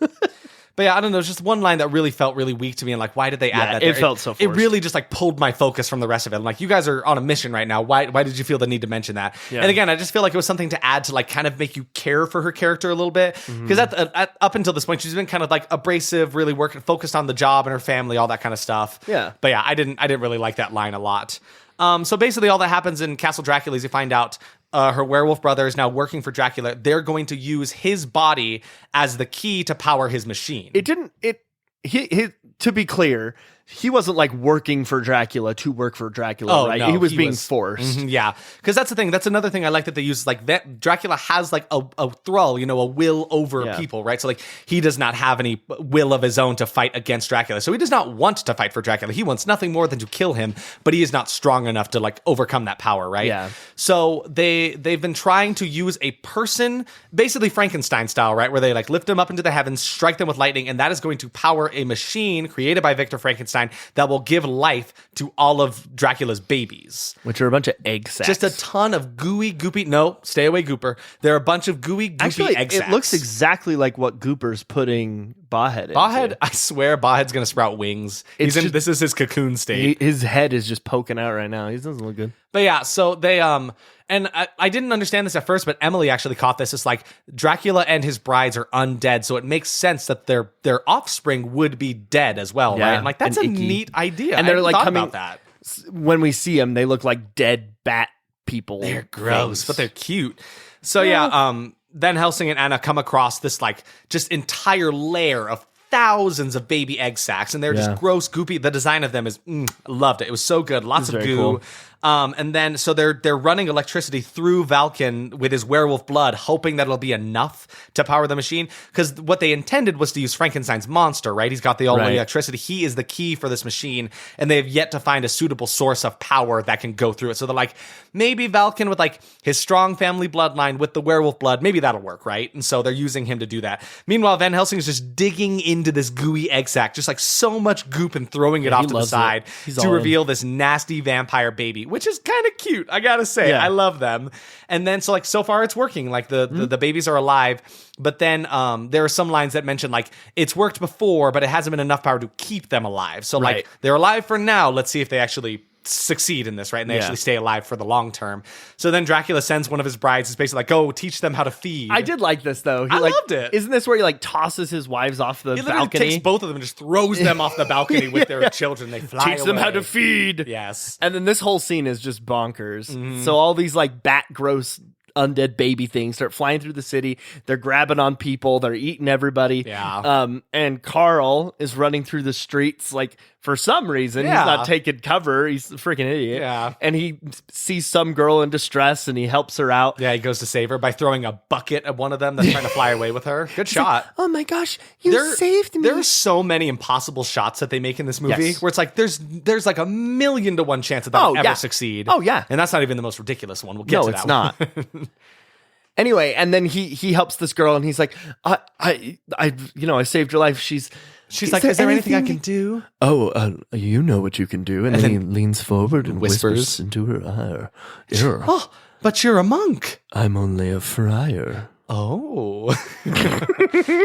But yeah, I don't know, just one line that really felt really weak to me, and like, why did they add that there? It felt so forced. It really just like pulled my focus from the rest of it. I'm like, you guys are on a mission right now. Why did you feel the need to mention that? Yeah. And again, I just feel like it was something to add to like kind of make you care for her character a little bit. Because up until this point, she's been kind of like abrasive, really focused on the job and her family, all that kind of stuff. Yeah. But yeah, I didn't really like that line a lot. So basically all that happens in Castle Dracula is you find out her werewolf brother is now working for Dracula. They're going to use his body as the key to power his machine. He to be clear, he wasn't like working for Dracula to work for Dracula, right? No, he was being forced. Yeah, because that's the thing. That's another thing I like that they use. Like that, Dracula has like a thrall, a will over people, right? So like he does not have any will of his own to fight against Dracula. So he does not want to fight for Dracula. He wants nothing more than to kill him, but he is not strong enough to like overcome that power, right? Yeah. So they've been trying to use a person, basically Frankenstein style, right? Where they like lift them up into the heavens, strike them with lightning, and that is going to power a machine created by Victor Frankenstein that will give life to all of Dracula's babies. Which are a bunch of egg sacs. Just a ton of gooey, goopy... No, stay away, Gooper. There are a bunch of gooey, goopy egg sacs. It looks exactly like what Gooper's putting Bahed into. Bahed, I swear, Bahed's going to sprout wings. This is his cocoon state. His head is just poking out right now. He doesn't look good. But yeah, so they... And I didn't understand this at first, but Emily actually caught this. It's like Dracula and his brides are undead, so it makes sense that their offspring would be dead as well, right? I'm like, that's a neat idea. And they're like coming about that. When we see them, they look like dead bat people. They're gross, but they're cute. So yeah, Van Helsing and Anna come across this like just entire layer of thousands of baby egg sacs, and they're just gross, goopy. The design of them is, I loved it. It was so good. Lots of goo. Cool. And then, so they're running electricity through Valken with his werewolf blood, hoping that it'll be enough to power the machine. Because what they intended was to use Frankenstein's monster, right? He's got the only electricity. He is the key for this machine, and they have yet to find a suitable source of power that can go through it. So they're like, maybe Valken with like his strong family bloodline with the werewolf blood, maybe that'll work, right? And so they're using him to do that. Meanwhile, Van Helsing is just digging into this gooey egg sac, just like so much goop, and throwing it off to the side to reveal this nasty vampire baby, which is kind of cute, I gotta say. I love them. And then so far it's working. Like the babies are alive, but then there are some lines that mention like it's worked before, but it hasn't been enough power to keep them alive. So like they're alive for now. Let's see if they actually succeed in this, right? And they actually stay alive for the long term. So then Dracula sends one of his brides, is basically like, go teach them how to feed. I did like this though. I loved it. Isn't this where he like tosses his wives off the balcony? He takes both of them and just throws them off the balcony with their children. They fly Teach them how to feed. Yes. And then this whole scene is just bonkers. So all these like bat gross undead baby things start flying through the city. They're grabbing on people. They're eating everybody. Yeah. And Carl is running through the streets like for some reason he's not taking cover. He's a freaking idiot. Yeah. And he sees some girl in distress and he helps her out. Yeah, he goes to save her by throwing a bucket at one of them that's trying to fly away with her. Good shot. Like, oh my gosh, you saved me. There are so many impossible shots that they make in this movie where it's like there's like 1,000,000 to 1 chance that they'll ever succeed. Oh yeah. And that's not even the most ridiculous one. We'll get to that. No, it's not. Anyway, and then he helps this girl and he's like, I saved your life. She's like, is there anything I can do? Oh, you know what you can do. And then he leans forward and whispers into her ear. Oh, but you're a monk. I'm only a friar. Oh.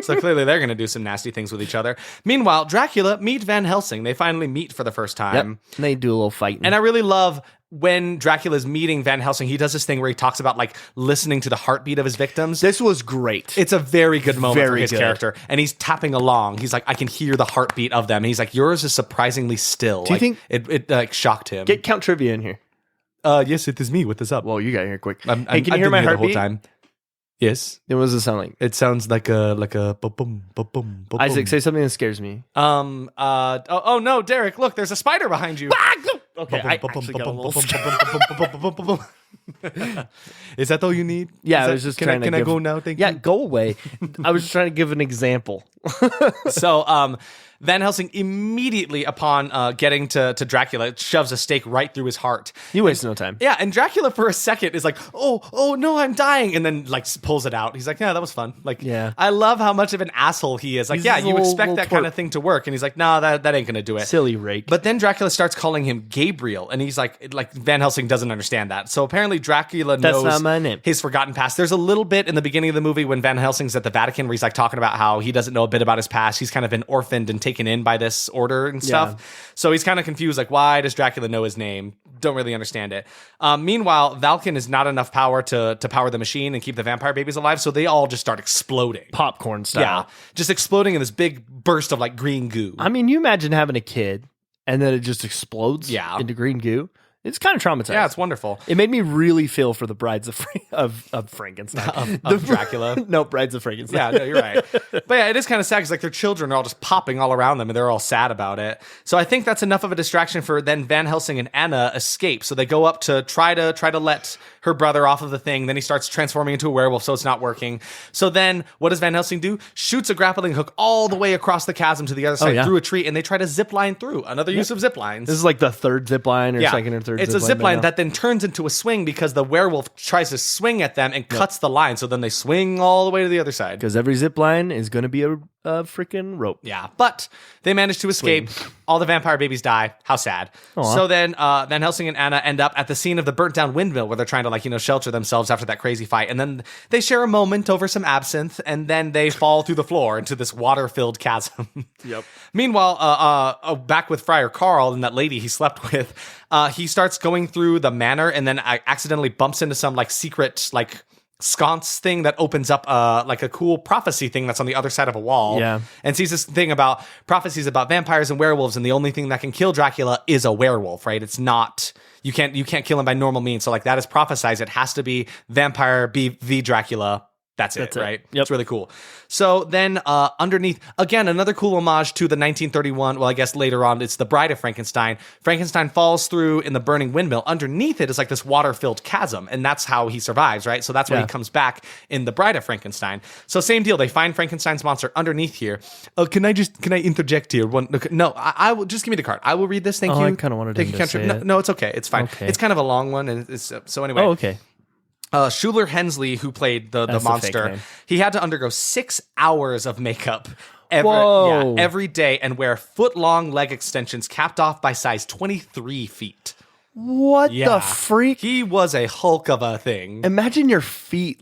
So clearly they're going to do some nasty things with each other. Meanwhile, Dracula meet Van Helsing. They finally meet for the first time. Yep. And they do a little fighting. And I really love when Dracula's meeting Van Helsing, he does this thing where he talks about like listening to the heartbeat of his victims. This was great. It's a very good moment for his good. character. And he's tapping along. He's like, I can hear the heartbeat of them. And he's like, yours is surprisingly still. Do you think it like shocked him? Get Count Trivia in here. Yes, it is me. What is up? Well, you got here quick. Hey, can you hear my heartbeat? The whole time? Yes. What does it sound like? It sounds like a ba-boom, ba-boom, ba-boom. Isaac, say something that scares me. Oh no, Derek, look, there's a spider behind you. Okay, I actually got a little scared. Is that all you need? Yeah, I was just trying to Can I go now? Thank you. you. Yeah, go away. I was just trying to give an example. So, Van Helsing immediately upon getting to Dracula shoves a stake right through his heart. You waste no time. Yeah, and Dracula for a second is like, oh no, I'm dying, and then like pulls it out. He's like, yeah, that was fun. Like, yeah, I love how much of an asshole he is. Like, he's you expect that kind of thing to work, and he's like, no, that ain't gonna do it. Silly rake. But then Dracula starts calling him Gabriel, and he's like Van Helsing doesn't understand that. So apparently Dracula knows not my name. His forgotten past. There's a little bit in the beginning of the movie when Van Helsing's at the Vatican where he's like talking about how he doesn't know a bit about his past. He's kind of been orphaned and taken in by this order and stuff. Yeah. So he's kind of confused, like, why does Dracula know his name? Don't really understand it. Meanwhile, Valken is not enough power to power the machine and keep the vampire babies alive, so they all just start exploding. Popcorn style. Yeah, just exploding in this big burst of like green goo. I mean, you imagine having a kid and then it just explodes into green goo. It's kind of traumatizing. Yeah, it's wonderful. It made me really feel for the brides of Frankenstein. of Dracula. No, brides of Frankenstein. Yeah, no, you're right. But yeah, it is kind of sad because like their children are all just popping all around them and they're all sad about it. So I think that's enough of a distraction for then Van Helsing and Anna escape. So they go up to try to let her brother off of the thing. Then he starts transforming into a werewolf, so it's not working. So then what does Van Helsing do? Shoots a grappling hook all the way across the chasm to the other side through a tree, and they try to zip line through. Another use of zip lines. This is like the third zip line or second or third. It's a zip line that then turns into a swing because the werewolf tries to swing at them and cuts the line. So then they swing all the way to the other side. Because every zip line is going to be a freaking rope. Yeah, but they manage to escape. All the vampire babies die. How sad. Aww. So then Van Helsing and Anna end up at the scene of the burnt down windmill where they're trying to shelter themselves after that crazy fight. And then they share a moment over some absinthe and then they fall through the floor into this water-filled chasm. Yep. Meanwhile, back with Friar Carl and that lady he slept with, he starts going through the manor and then accidentally bumps into some secret sconce thing that opens up like a cool prophecy thing that's on the other side of a wall. Yeah. And sees this thing about prophecies about vampires and werewolves, and the only thing that can kill Dracula is a werewolf, right? It's not you can't kill him by normal means. So that is prophesized. It has to be vampire v Dracula. That's it, right? Yep. It's really cool. So then underneath, again, another cool homage to the 1931, well, I guess later on, it's The Bride of Frankenstein. Frankenstein falls through in the burning windmill. Underneath it is this water-filled chasm, and that's how he survives, right? So that's when he comes back in The Bride of Frankenstein. So same deal. They find Frankenstein's monster underneath here. Can I interject here? No, I will, just give me the card. I will read this, thank you. I kind of wanted to say it. No, it's okay. It's fine. Okay. It's kind of a long one, and it's so anyway. Oh, okay. Schuler Hensley, who played the monster, he had to undergo 6 hours of makeup every day and wear foot-long leg extensions capped off by size 23 feet. What the freak? He was a hulk of a thing. Imagine your feet,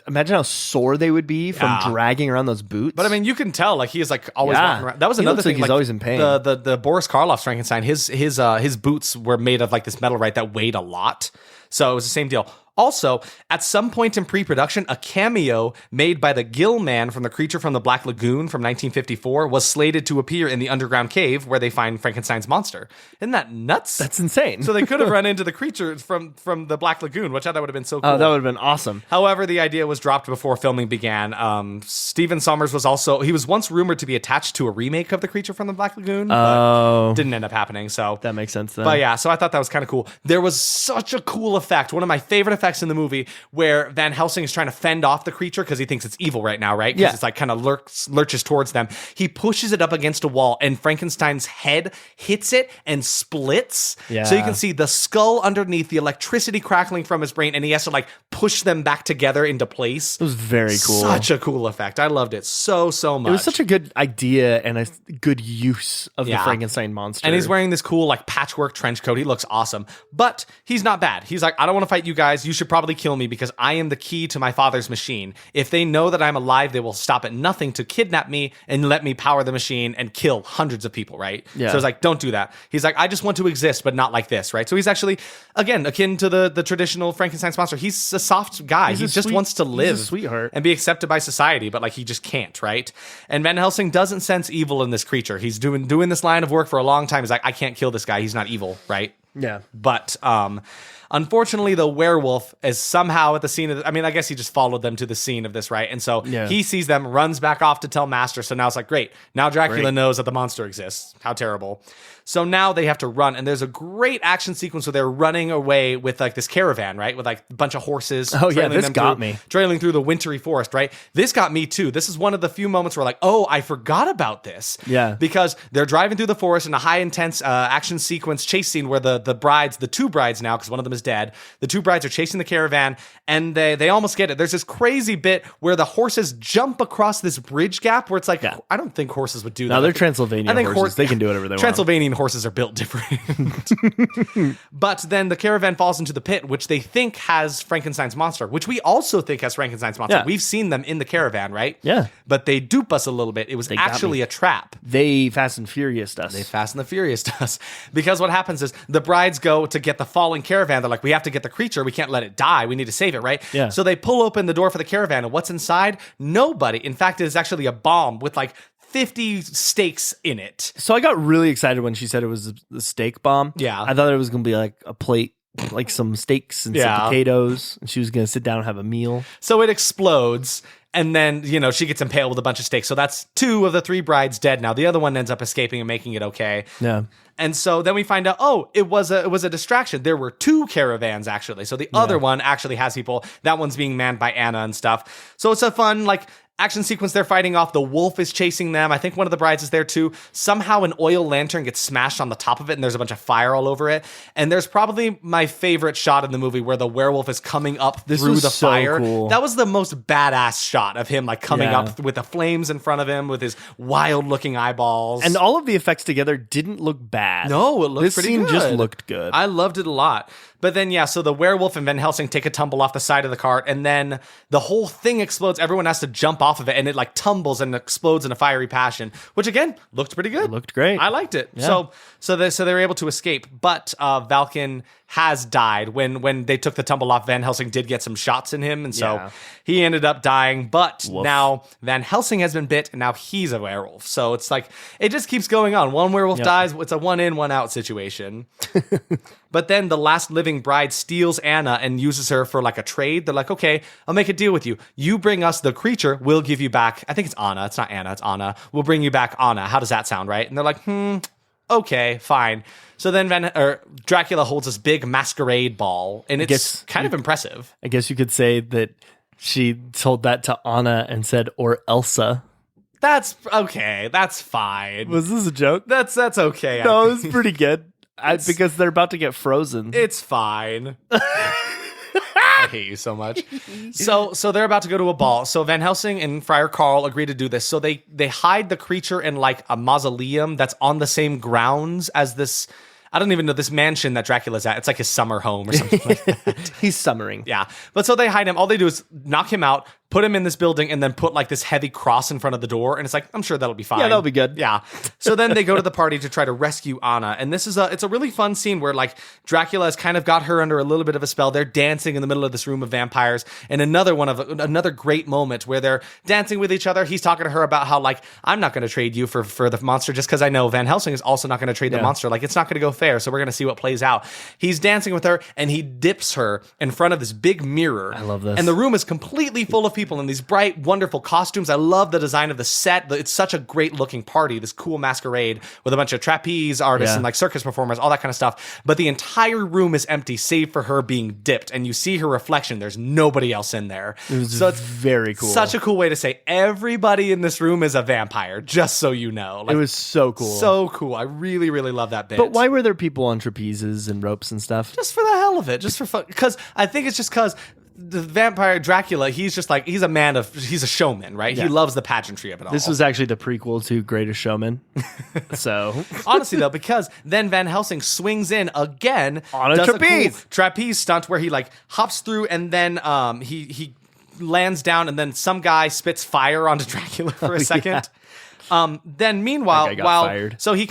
imagine how sore they would be from dragging around those boots. But I mean, you can tell, he is always walking around. That was another thing. He's always in pain. The Boris Karloff's Frankenstein, his boots were made of this metal, right, that weighed a lot. So it was the same deal. Also, at some point in pre-production, a cameo made by the Gill Man from The Creature from the Black Lagoon from 1954 was slated to appear in the underground cave where they find Frankenstein's monster. Isn't that nuts? That's insane. So they could have run into the creature from the Black Lagoon, which I thought would have been so cool. Oh, that would have been awesome. However, the idea was dropped before filming began. Stephen Sommers was once rumored to be attached to a remake of The Creature from the Black Lagoon, but didn't end up happening. So that makes sense then. But yeah, so I thought that was kind of cool. There was such a cool effect. One of my favorite effects in the movie where Van Helsing is trying to fend off the creature because he thinks it's evil right now, right? Because it's like kind of lurches towards them. He pushes it up against a wall and Frankenstein's head hits it and splits. Yeah. So you can see the skull underneath, the electricity crackling from his brain, and he has to like push them back together into place. It was very cool. Such a cool effect. I loved it so much. It was such a good idea and a good use of the Frankenstein monster. And he's wearing this cool like patchwork trench coat. He looks awesome. But he's not bad. He's like, I don't want to fight you guys. You should probably kill me because I am the key to my father's machine. If they know that I'm alive, they will stop at nothing to kidnap me and let me power the machine and kill hundreds of people, right? Yeah. So it's like, don't do that. He's like, I just want to exist, but not like this, right? So he's actually, again, akin to the traditional Frankenstein's monster. He's a soft guy. He just wants to live. He's a sweetheart. And be accepted by society, but like he just can't, right? And Van Helsing doesn't sense evil in this creature. He's doing this line of work for a long time. He's like, I can't kill this guy. He's not evil, right? Yeah. But unfortunately, the werewolf is somehow at the scene of I mean, I guess he just followed them to the scene of this, right? And so he sees them, runs back off to tell Master. So now it's like, great. Now Dracula knows that the monster exists. How terrible. So now they have to run, and there's a great action sequence where they're running away with like this caravan, right? With like a bunch of horses. Oh yeah, this got me. Trailing through the wintry forest, right? This got me too. This is one of the few moments where like, oh, I forgot about this. Yeah. Because they're driving through the forest in a high intense action sequence chase scene where the two brides now, because one of them is dead, the two brides are chasing the caravan, and they almost get it. There's this crazy bit where the horses jump across this bridge gap where it's like, I don't think horses would do that. No, they're Transylvanian horses. They can do whatever they want. Transylvanian horses are built different. But then the caravan falls into the pit, which they think has Frankenstein's monster, which we also think has Frankenstein's monster. Yeah. We've seen them in the caravan, right? Yeah. But they dupe us a little bit. It was actually a trap. They Fast and Furious us. They Fast and the Furious us. Because what happens is the brides go to get the falling caravan. They're like, we have to get the creature. We can't let it die. We need to save it, right? Yeah. So they pull open the door for the caravan, and what's inside? Nobody. In fact, it is actually a bomb with like 50 stakes in it. So I got really excited when she said it was the steak bomb. Yeah. I thought it was going to be like a plate, like some steaks and some potatoes, and she was going to sit down and have a meal. So it explodes, and then, she gets impaled with a bunch of stakes. So that's 2 of the 3 brides dead now. The other one ends up escaping and making it okay. Yeah. And so then we find out, it was a distraction. There were 2 caravans, actually. So the other one actually has people. That one's being manned by Anna and stuff. So it's a fun, action sequence. They're fighting off. The wolf is chasing them. I think one of the brides is there too. Somehow an oil lantern gets smashed on the top of it, and there's a bunch of fire all over it. And there's probably my favorite shot in the movie where the werewolf is coming up through the fire. Cool. That was the most badass shot of him coming up with the flames in front of him with his wild looking eyeballs. And all of the effects together didn't look bad. No, it looked pretty good. This scene just looked good. I loved it a lot. But then, so the werewolf and Van Helsing take a tumble off the side of the cart, and then the whole thing explodes. Everyone has to jump off of it, and it tumbles and explodes in a fiery passion, which again looked pretty good. It looked great. I liked it. Yeah. So they were able to escape, but Valken has died when they took the tumble off. Van Helsing did get some shots in him, and so he ended up dying. But now Van Helsing has been bit, and now he's a werewolf. So it's it just keeps going on. One werewolf dies. It's a 1 in, 1 out situation. But then the last living bride steals Anna and uses her for a trade. They're like, okay, I'll make a deal with you. You bring us the creature, we'll give you back. I think it's Anna. It's not Anna. It's Anna. We'll bring you back Anna. How does that sound, right? And they're like, okay, fine. So then Dracula holds this big masquerade ball, and it's kind of impressive. I guess you could say that she told that to Anna and said, or Elsa. That's okay. That's fine. Was this a joke? That's okay. No, it was pretty good. Because they're about to get frozen. It's fine. I hate you so much. So they're about to go to a ball. So Van Helsing and Friar Carl agree to do this. So they hide the creature in a mausoleum that's on the same grounds as this. I don't even know this mansion that Dracula's at. It's like his summer home or something like that. He's summering. Yeah. But so they hide him. All they do is knock him out, put him in this building, and then put like this heavy cross in front of the door. And it's like, I'm sure that'll be fine. Yeah, that'll be good. Yeah. So then they go to the party to try to rescue Anna. And this is it's a really fun scene where like Dracula has kind of got her under a little bit of a spell. They're dancing in the middle of this room of vampires. And another great moment where they're dancing with each other. He's talking to her about how like, I'm not going to trade you for the monster just because I know Van Helsing is also not going to trade the monster. Like, it's not going to go fair. So we're going to see what plays out. He's dancing with her and he dips her in front of this big mirror. I love this. And the room is completely full of people in these bright, wonderful costumes. I love the design of the set. It's such a great looking party, this cool masquerade with a bunch of trapeze artists and like circus performers, all that kind of stuff. But the entire room is empty save for her being dipped. And you see her reflection. There's nobody else in there. So it's very cool. Such a cool way to say everybody in this room is a vampire, just so you know. Like, it was so cool. So cool. I really, really love that bit. But why were there people on trapezes and ropes and stuff? Just for the hell of it. Just for fun. Because I think it's just because the vampire Dracula, he's just like, he's a showman, right? Yeah. He loves the pageantry of it all. This was actually the prequel to Greatest Showman. So honestly though, because then Van Helsing swings in again on a trapeze. Cool trapeze stunt where he like hops through and then he lands down and then some guy spits fire onto Dracula for a second. Yeah. Then meanwhile, so he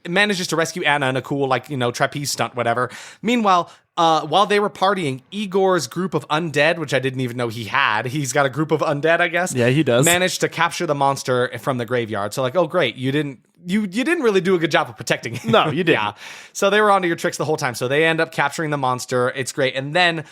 manages to rescue Anna in a cool, like, you know, trapeze stunt, whatever. Meanwhile, while they were partying, Igor's group of undead, which I didn't even know he had, he's got a group of undead, I guess. Yeah, he does. Managed to capture the monster from the graveyard. So like, oh great, you didn't really do a good job of protecting him. No, you didn't. Yeah. So they were onto your tricks the whole time. So they end up capturing the monster. It's great. And then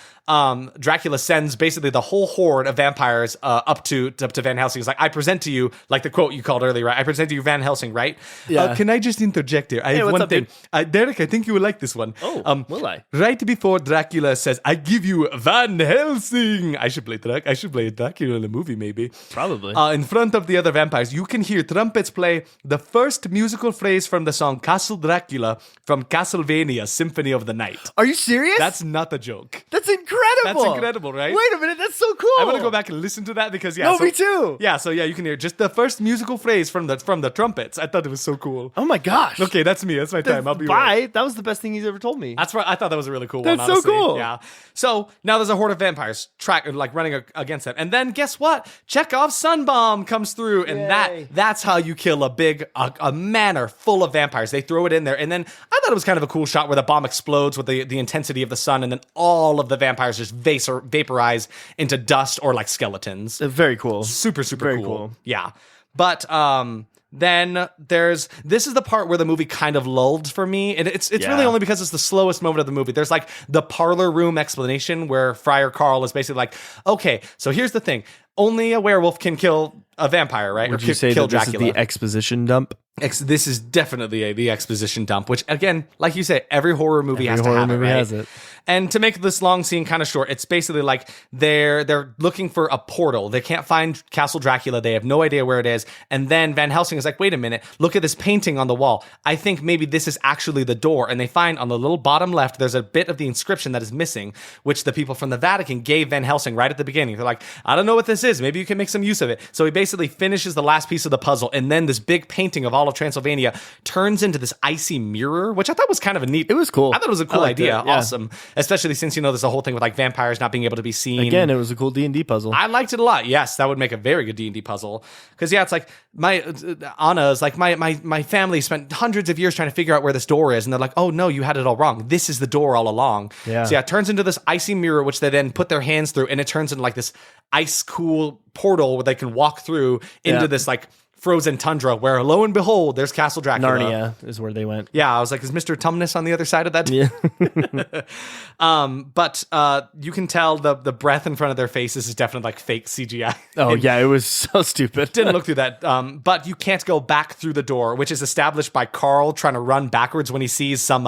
Dracula sends basically the whole horde of vampires up to Van Helsing. He's like, I present to you, like the quote you called earlier, right? I present to you Van Helsing, right? Yeah. Can I just interject here? I have one thing. Derek, I think you will like this one. Oh, will I? Right before Dracula says, I give you Van Helsing. I should play Dracula in a movie, maybe. Probably. In front of the other vampires, you can hear trumpets play the first musical phrase from the song Castle Dracula from Castlevania Symphony of the Night. Are you serious? That's not a joke. That's incredible. That's incredible, right? Wait a minute, that's so cool. I'm gonna go back and listen to that because me too. Yeah, so yeah, you can hear just the first musical phrase from the trumpets. I thought it was so cool. Oh my gosh. Okay, that's me. That's my time. I'll be Bye. right. That was the best thing he's ever told me. That's right. I thought that was a really cool one. That's so cool. Yeah. So now there's a horde of vampires running against them, and then guess what? Chekhov's sun bomb comes through, and that's how you kill a manor full of vampires. They throw it in there, and then I thought it was kind of a cool shot where the bomb explodes with the intensity of the sun, and then all of the vampires just vaporize into dust or like skeletons. Very cool. Super Very cool. Yeah. But then this is the part where the movie kind of lulled for me. And it's really only because it's the slowest moment of the movie. There's like the parlor room explanation where Friar Carl is basically like, okay, so here's the thing. Only a werewolf can kill a vampire, right? Would you say kill that this Dracula. is the exposition dump? This is definitely the exposition dump, which again, like you say, every horror movie has to have it, right? Has it. And to make this long scene kind of short, it's basically like they're looking for a portal. They can't find Castle Dracula. They have no idea where it is. And then Van Helsing is like, wait a minute, look at this painting on the wall. I think maybe this is actually the door. And they find on the little bottom left, there's a bit of the inscription that is missing, which the people from the Vatican gave Van Helsing right at the beginning. They're like, I don't know what this is. Maybe you can make some use of it. So he basically finishes the last piece of the puzzle. And then this big painting of all of Transylvania turns into this icy mirror, which I thought was kind of a neat. It was cool. I thought it was a cool idea. It, yeah. Awesome. Especially since, you know, there's a whole thing with like vampires not being able to be seen. Again, it was a cool D&D puzzle. I liked it a lot. Yes, that would make a very good D&D puzzle. Because yeah, it's like Anna's like my family spent hundreds of years trying to figure out where this door is, and they're like, oh no, you had it all wrong. This is the door all along. Yeah. So yeah, it turns into this icy mirror, which they then put their hands through, and it turns into like this ice cool portal where they can walk through into this like frozen tundra where, lo and behold, there's Castle Dracula. Narnia is where they went. Yeah, I was like, is Mr. Tumnus on the other side of that? Yeah. But you can tell the breath in front of their faces is definitely like fake CGI. Oh, yeah, it was so stupid. Didn't look through that. But you can't go back through the door, which is established by Carl trying to run backwards when he sees some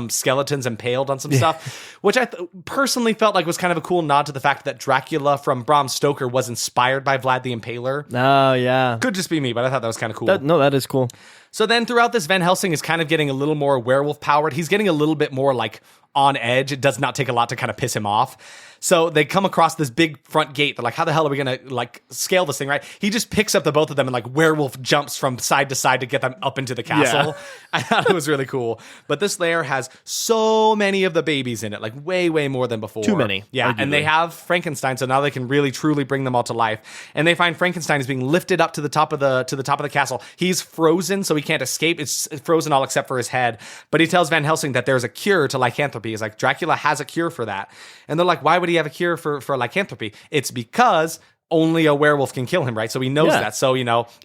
skeletons impaled on some stuff, which I personally felt like was kind of a cool nod to the fact that Dracula from Bram Stoker was inspired by Vlad the Impaler. Oh, yeah. Could just be me, but I thought that was kind of cool. That is cool. So then throughout this, Van Helsing is kind of getting a little more werewolf powered. He's getting a little bit more like on edge. It does not take a lot to kind of piss him off. So they come across this big front gate. They're like, how the hell are we going to like scale this thing, right? He just picks up the both of them and like werewolf jumps from side to side to get them up into the castle. Yeah. I thought it was really cool. But this lair has so many of the babies in it, like way, way more than before. Too many. Yeah, arguably. And they have Frankenstein, so now they can really, truly bring them all to life. And they find Frankenstein is being lifted up to the top of the castle. He's frozen, so he can't escape. It's frozen all except for his head. But he tells Van Helsing that there's a cure to lycanthropy. He's like, Dracula has a cure for that. And they're like, why would he have a cure for lycanthropy? It's because only a werewolf can kill him, right? So he knows that. So,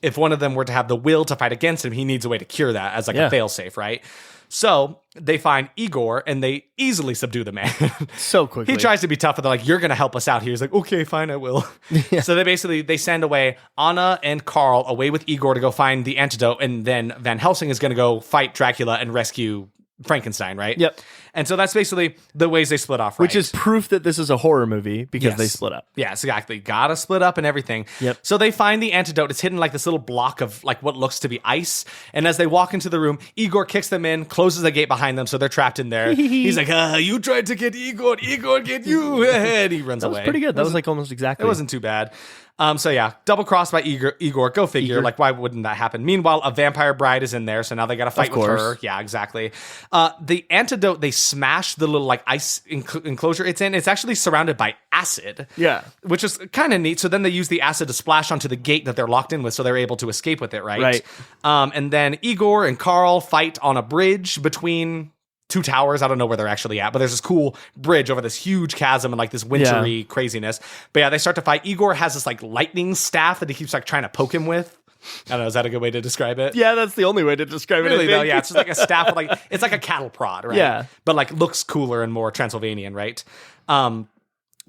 if one of them were to have the will to fight against him, he needs a way to cure that as like a failsafe, right? So they find Igor and they easily subdue the man. So quickly. He tries to be tough, but they're like, you're going to help us out here. He's like, okay, fine, I will. Yeah. So they send away Anna and Carl away with Igor to go find the antidote. And then Van Helsing is going to go fight Dracula and rescue Frankenstein, right? Yep. And so that's basically the ways they split off, right? Which is proof that this is a horror movie because they split up. Yes, exactly. Gotta split up and everything. Yep. So they find the antidote. It's hidden like this little block of like what looks to be ice. And as they walk into the room, Igor kicks them in, closes the gate behind them, so they're trapped in there. He's like, you tried to get Igor. Igor get you. And he runs away. That was pretty good. That was like almost exactly. It wasn't too bad. So yeah, double crossed by Igor. Go figure. Like, why wouldn't that happen? Meanwhile, a vampire bride is in there, so now they got to fight with her. Yeah, exactly. The antidote, they smash the little like ice enclosure it's in. It's actually surrounded by acid. Yeah, which is kind of neat. So then they use the acid to splash onto the gate that they're locked in with, so they're able to escape with it. Right. And then Igor and Carl fight on a bridge between two towers. I don't know where they're actually at, but there's this cool bridge over this huge chasm and like this wintry craziness. But yeah, they start to fight. Igor has this like lightning staff that he keeps like trying to poke him with. I don't know, is that a good way to describe it? Yeah, that's the only way to describe it. Really though, yeah, it's just like a staff with like, it's like a cattle prod, right? Yeah. But like looks cooler and more Transylvanian, right?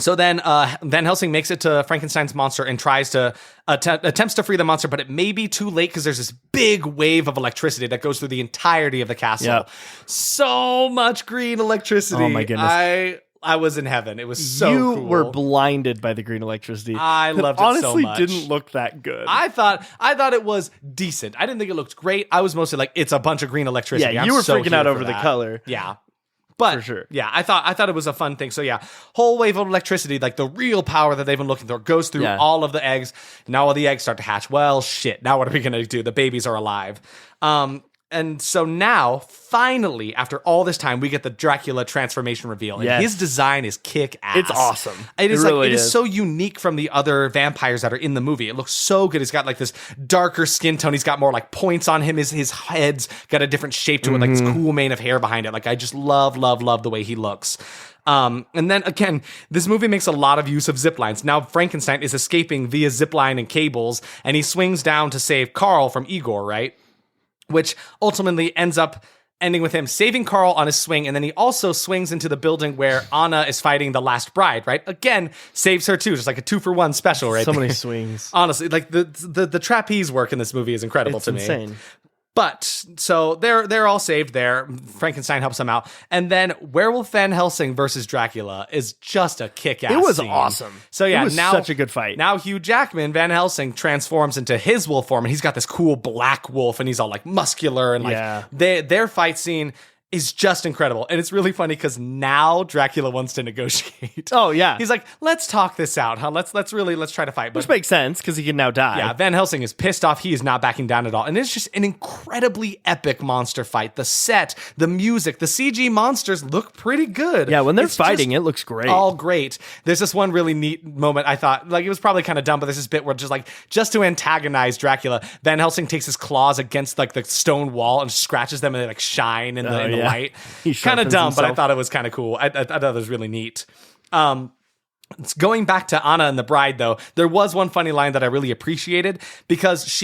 So then Van Helsing makes it to Frankenstein's monster and tries to attempts to free the monster, but it may be too late because there's this big wave of electricity that goes through the entirety of the castle. Yep. So much green electricity. Oh my goodness. I was in heaven. It was so You cool. were blinded by the green electricity. I loved it so much. Honestly, didn't look that good. I thought it was decent. I didn't think it looked great. I was mostly like, it's a bunch of green electricity. Yeah, you were freaking out over the color. Yeah. But for sure. Yeah, I thought it was a fun thing. So yeah, whole wave of electricity, like the real power that they've been looking for, goes through all of the eggs. Now all the eggs start to hatch. Well, shit. Now what are we gonna do? The babies are alive. And so now, finally, after all this time, we get the Dracula transformation reveal. And his design is kick-ass. It's awesome. It is so unique from the other vampires that are in the movie. It looks so good. He's got like this darker skin tone. He's got more like points on him. His head's got a different shape to it, like this cool mane of hair behind it. Like I just love the way he looks. And then again, this movie makes a lot of use of zip lines. Now Frankenstein is escaping via zip line and cables, and he swings down to save Carl from Igor, right? Which ultimately ends up ending with him saving Carl on his swing, and then he also swings into the building where Anna is fighting the last bride, right? Again, saves her too, just like a 2-for-1 special, right? So many swings. Honestly, like the trapeze work in this movie is incredible to me. It's insane. But so they're all saved there. Frankenstein helps them out, and then Werewolf Van Helsing versus Dracula is just a kick-ass. It was scene. awesome. So yeah, it was now such a good fight. Now Hugh Jackman, Van Helsing, transforms into his wolf form, and he's got this cool black wolf, and he's all like muscular, and like their fight scene is just incredible. And it's really funny because now Dracula wants to negotiate. Oh yeah. He's like, let's talk this out, huh? Let's try to fight. But which makes sense because he can now die. yeah, Van Helsing is pissed off. He is not backing down at all. And it's just an incredibly epic monster fight. The set, the music, the CG monsters look pretty good. Yeah, when they're fighting, it looks great. All great. There's this one really neat moment. I thought, like, it was probably kind of dumb, but there's this bit where just to antagonize Dracula, Van Helsing takes his claws against like the stone wall and scratches them, and they like shine in the light. Kind of dumb, but I thought it was kind of cool. I thought it was really neat. Going back to Anna and the bride, though, there was one funny line that I really appreciated because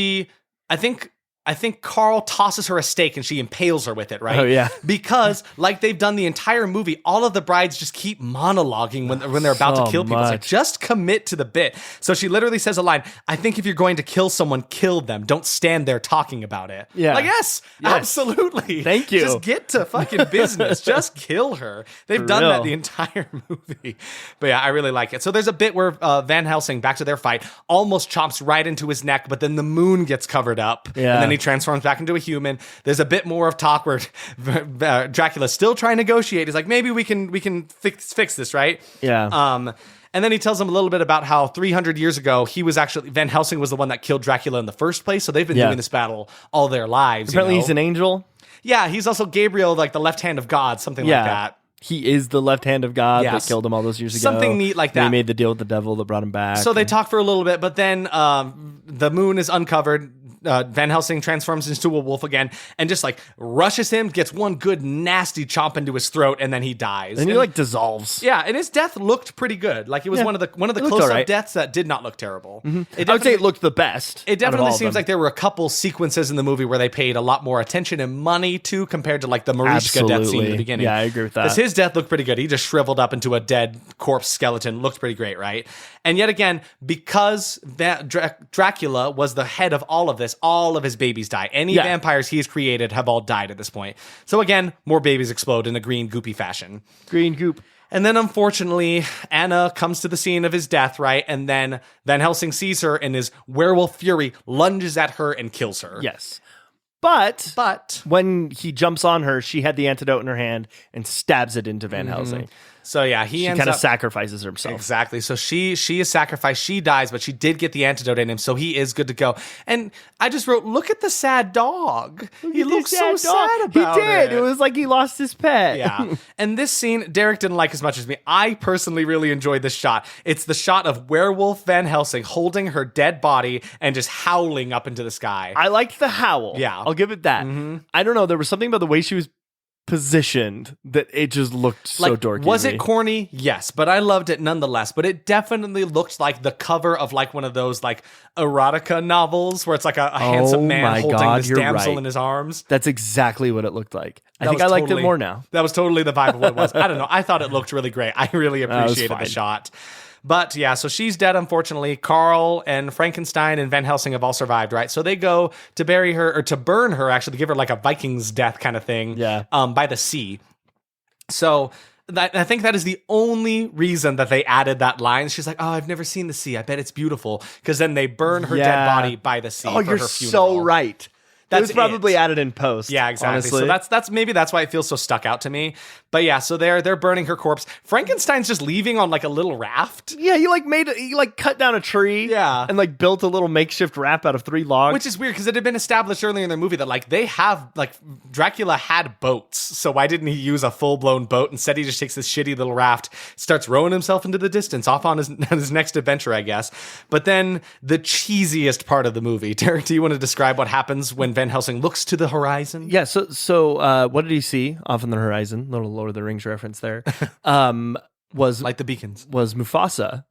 I think Carl tosses her a stake and she impales her with it, right? Oh, yeah. Because, like they've done the entire movie, all of the brides just keep monologuing when they're about to kill people. It's like, just commit to the bit. So she literally says a line, I think if you're going to kill someone, kill them. Don't stand there talking about it. Yeah. Like, yes, absolutely. Thank you. Just get to fucking business. Just kill her. They've done that the entire movie. But yeah, I really like it. So there's a bit where Van Helsing, back to their fight, almost chomps right into his neck, but then the moon gets covered up. Yeah. And then he transforms back into a human. There's a bit more of talk where Dracula's still trying to negotiate. He's like, maybe we can fix this, right? Yeah. And then he tells them a little bit about how 300 years ago, Van Helsing was the one that killed Dracula in the first place. So they've been doing this battle all their lives. Apparently he's an angel. Yeah, he's also Gabriel, like the left hand of God, something like that. He is the left hand of God that killed him all those years ago. Something neat like that. They made the deal with the devil that brought him back. So they talk for a little bit, but then the moon is uncovered. Van Helsing transforms into a wolf again and just like rushes him, gets one good nasty chomp into his throat, and then he dies. And he like dissolves. Yeah, and his death looked pretty good. Like it was one of the close-up deaths that did not look terrible. I would say it looked the best. It definitely seems like there were a couple sequences in the movie where they paid a lot more attention and money to compared to like the Mariska death scene in the beginning. Yeah, I agree with that. Because his death looked pretty good. He just shriveled up into a dead corpse skeleton. Looked pretty great, right? And yet again, because Dracula was the head of all of this, all of his babies die. Any vampires he has created have all died at this point. So again, more babies explode in a green goopy fashion. Green goop. And then unfortunately, Anna comes to the scene of his death, right? And then Van Helsing sees her and his werewolf fury lunges at her and kills her. Yes. But when he jumps on her, she had the antidote in her hand and stabs it into Van Helsing. So yeah, he kind of sacrifices himself. Exactly. So she is sacrificed. She dies, but she did get the antidote in him, so he is good to go. And I just wrote, look at the sad dog. He looks so sad about it. He did. It was like he lost his pet. Yeah. And this scene, Derek didn't like as much as me. I personally really enjoyed this shot. It's the shot of werewolf Van Helsing holding her dead body and just howling up into the sky. I liked the howl. Yeah. I'll give it that. I don't know. There was something about the way she was positioned that it just looked so dorky. Was it corny? Yes, but I loved it nonetheless. But it definitely looked like the cover of like one of those like erotica novels where it's like a handsome man holding this damsel in his arms. That's exactly what it looked like. I think I liked it more now. That was totally the vibe of what it was. I don't know. I thought it looked really great. I really appreciated the shot. But yeah, so she's dead, unfortunately. Carl and Frankenstein and Van Helsing have all survived, right? So they go to bury her, or to burn her, actually, to give her like a Viking's death kind of thing by the sea. So I think that is the only reason that they added that line. She's like, oh, I've never seen the sea. I bet it's beautiful. Because then they burn her dead body by the sea for her funeral. So right. That was probably added in post. Yeah, exactly. Honestly. So that's why it feels so stuck out to me. But yeah, so they're burning her corpse. Frankenstein's just leaving on like a little raft. Yeah, he cut down a tree. Yeah. And like built a little makeshift raft out of 3 logs. Which is weird because it had been established earlier in their movie that like they have like Dracula had boats. So why didn't he use a full-blown boat? Instead, he just takes this shitty little raft, starts rowing himself into the distance off on his next adventure, I guess. But then the cheesiest part of the movie. Derek, do you want to describe what happens when Van Helsing looks to the horizon? Yeah, so what did he see off on the horizon? Little Lord of the Rings reference there. Was like the beacons. Was Mufasa.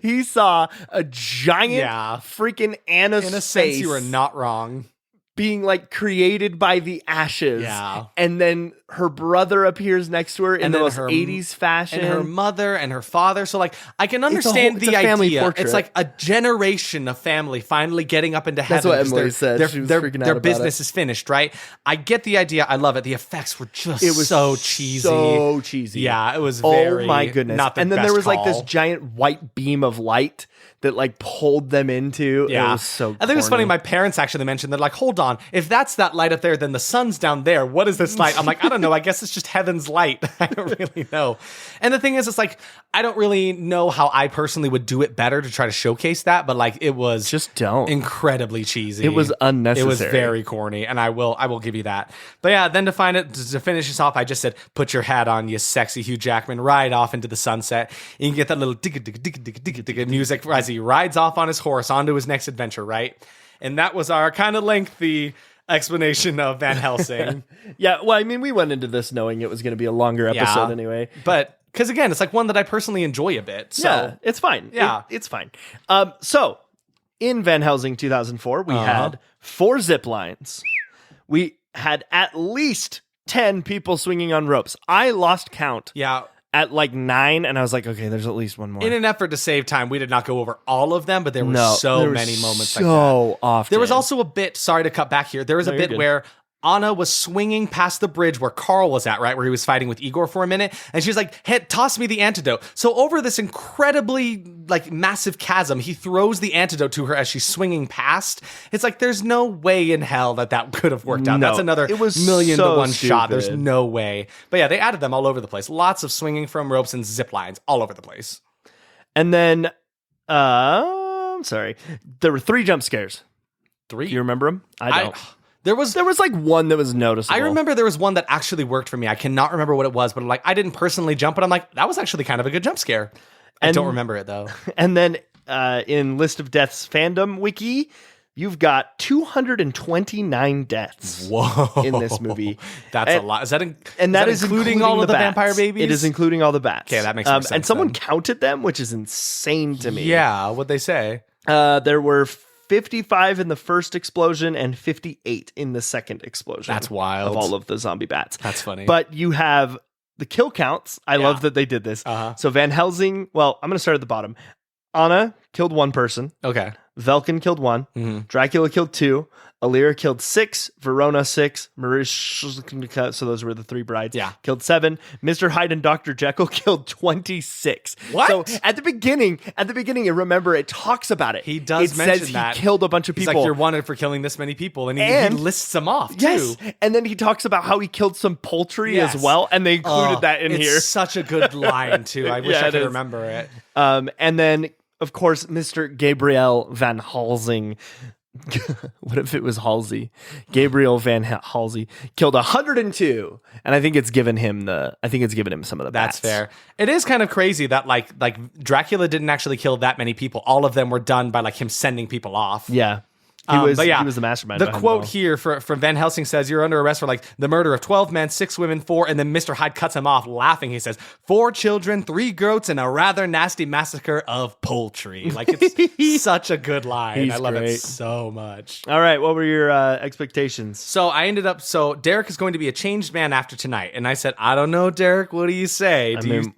he saw a giant freaking Anna's In a face. sense, you are not wrong. Being like created by the ashes. Yeah. And then her brother appears next to her in the most her 80s fashion. And her mother and her father. So like I can understand it's a family idea. portrait. It's like a generation of family finally getting up into That's heaven. what Emily said. She was freaking out their about business it. is finished, right? I get the idea. I love it. The effects were just so cheesy. So cheesy. Yeah, it was very, oh my goodness. Not the and then best there was like this call. giant white beam of light that like pulled them into. Yeah. It was so I think it was funny. corny. My parents actually mentioned, they're like, hold on, if that's that light up there, then the sun's down there. What is this light? I'm like, I don't know. I guess it's just heaven's light. I don't really know. And the thing is, it's like, I don't really know how I personally would do it better to try to showcase that, but like it was just don't incredibly cheesy. It was unnecessary. It was very corny, and I will give you that. But yeah, then to finish this off, I just said, put your hat on, you sexy Hugh Jackman, ride off into the sunset. And you can get that little digga music as he rides off on his horse onto his next adventure, right? And that was our kind of lengthy explanation of Van Helsing. Yeah, well, I mean, we went into this knowing it was going to be a longer episode anyway. But because again, it's like one that I personally enjoy a bit. So. Yeah, it's fine. Yeah. It's fine. So in Van Helsing 2004, we had 4 zip lines. We had at least 10 people swinging on ropes. I lost count. Yeah. At like 9, and I was like, okay, there's at least one more. In an effort to save time, we did not go over all of them, but there were so many moments like that. So often. There was also a bit, sorry to cut back here, there was a bit where Anna was swinging past the bridge where Carl was at, right? Where he was fighting with Igor for a minute. And she was like, hey, toss me the antidote. So over this incredibly like massive chasm, he throws the antidote to her as she's swinging past. It's like, there's no way in hell that could have worked out. No, That's another it was million so to one shot. stupid. There's no way. But yeah, they added them all over the place. Lots of swinging from ropes and zip lines all over the place. And then, I'm sorry, there were 3 jump scares. 3? Do you remember them? I don't. There was like one that was noticeable. I remember there was one that actually worked for me. I cannot remember what it was, but like I didn't personally jump, but I'm like, that was actually kind of a good jump scare. I don't remember it though. And then in List of Deaths fandom wiki, you've got 229 deaths in this movie. That's a lot. Is that including all of the bats. vampire babies? It is including all the bats. Okay, that makes more sense. And someone then. counted them, which is insane to me. Yeah, what'd they say? There were 55 in the first explosion and 58 in the second explosion. That's wild. Of all of the zombie bats. That's funny. But you have the kill counts. I love that they did this. So Van Helsing, well, I'm going to start at the bottom. Anna killed 1 person. Okay. Velkin killed 1. Mm-hmm. Dracula killed 2. Alira killed 6. Verona 6. Marish, so those were the 3 brides. Yeah. Killed 7. Mr. Hyde and Dr. Jekyll killed 26. What? So at the beginning, you remember it talks about it. He does it mention says that. He killed a bunch of He's people. like, you're wanted for killing this many people. And he lists them off, too. Yes. And then he talks about how he killed some poultry as well. And they included that in here. It's such a good line, too. I wish I could remember it. And then, of course, Mr. Gabriel Van Helsing. What if it was Halsey? Gabriel Van Halsey killed 102, and I think it's given him some of the bats. That's fair. It is kind of crazy that like Dracula didn't actually kill that many people. All of them were done by like him sending people off. Yeah. He was the mastermind. The quote here from Van Helsing says, you're under arrest for like the murder of 12 men, 6 women, 4, and then Mr. Hyde cuts him off laughing. He says, 4 children, 3 goats, and a rather nasty massacre of poultry. Like it's such a good line. I love it so much. All right. What were your expectations? So Derek is going to be a changed man after tonight. And I said, I don't know, Derek, what do you say?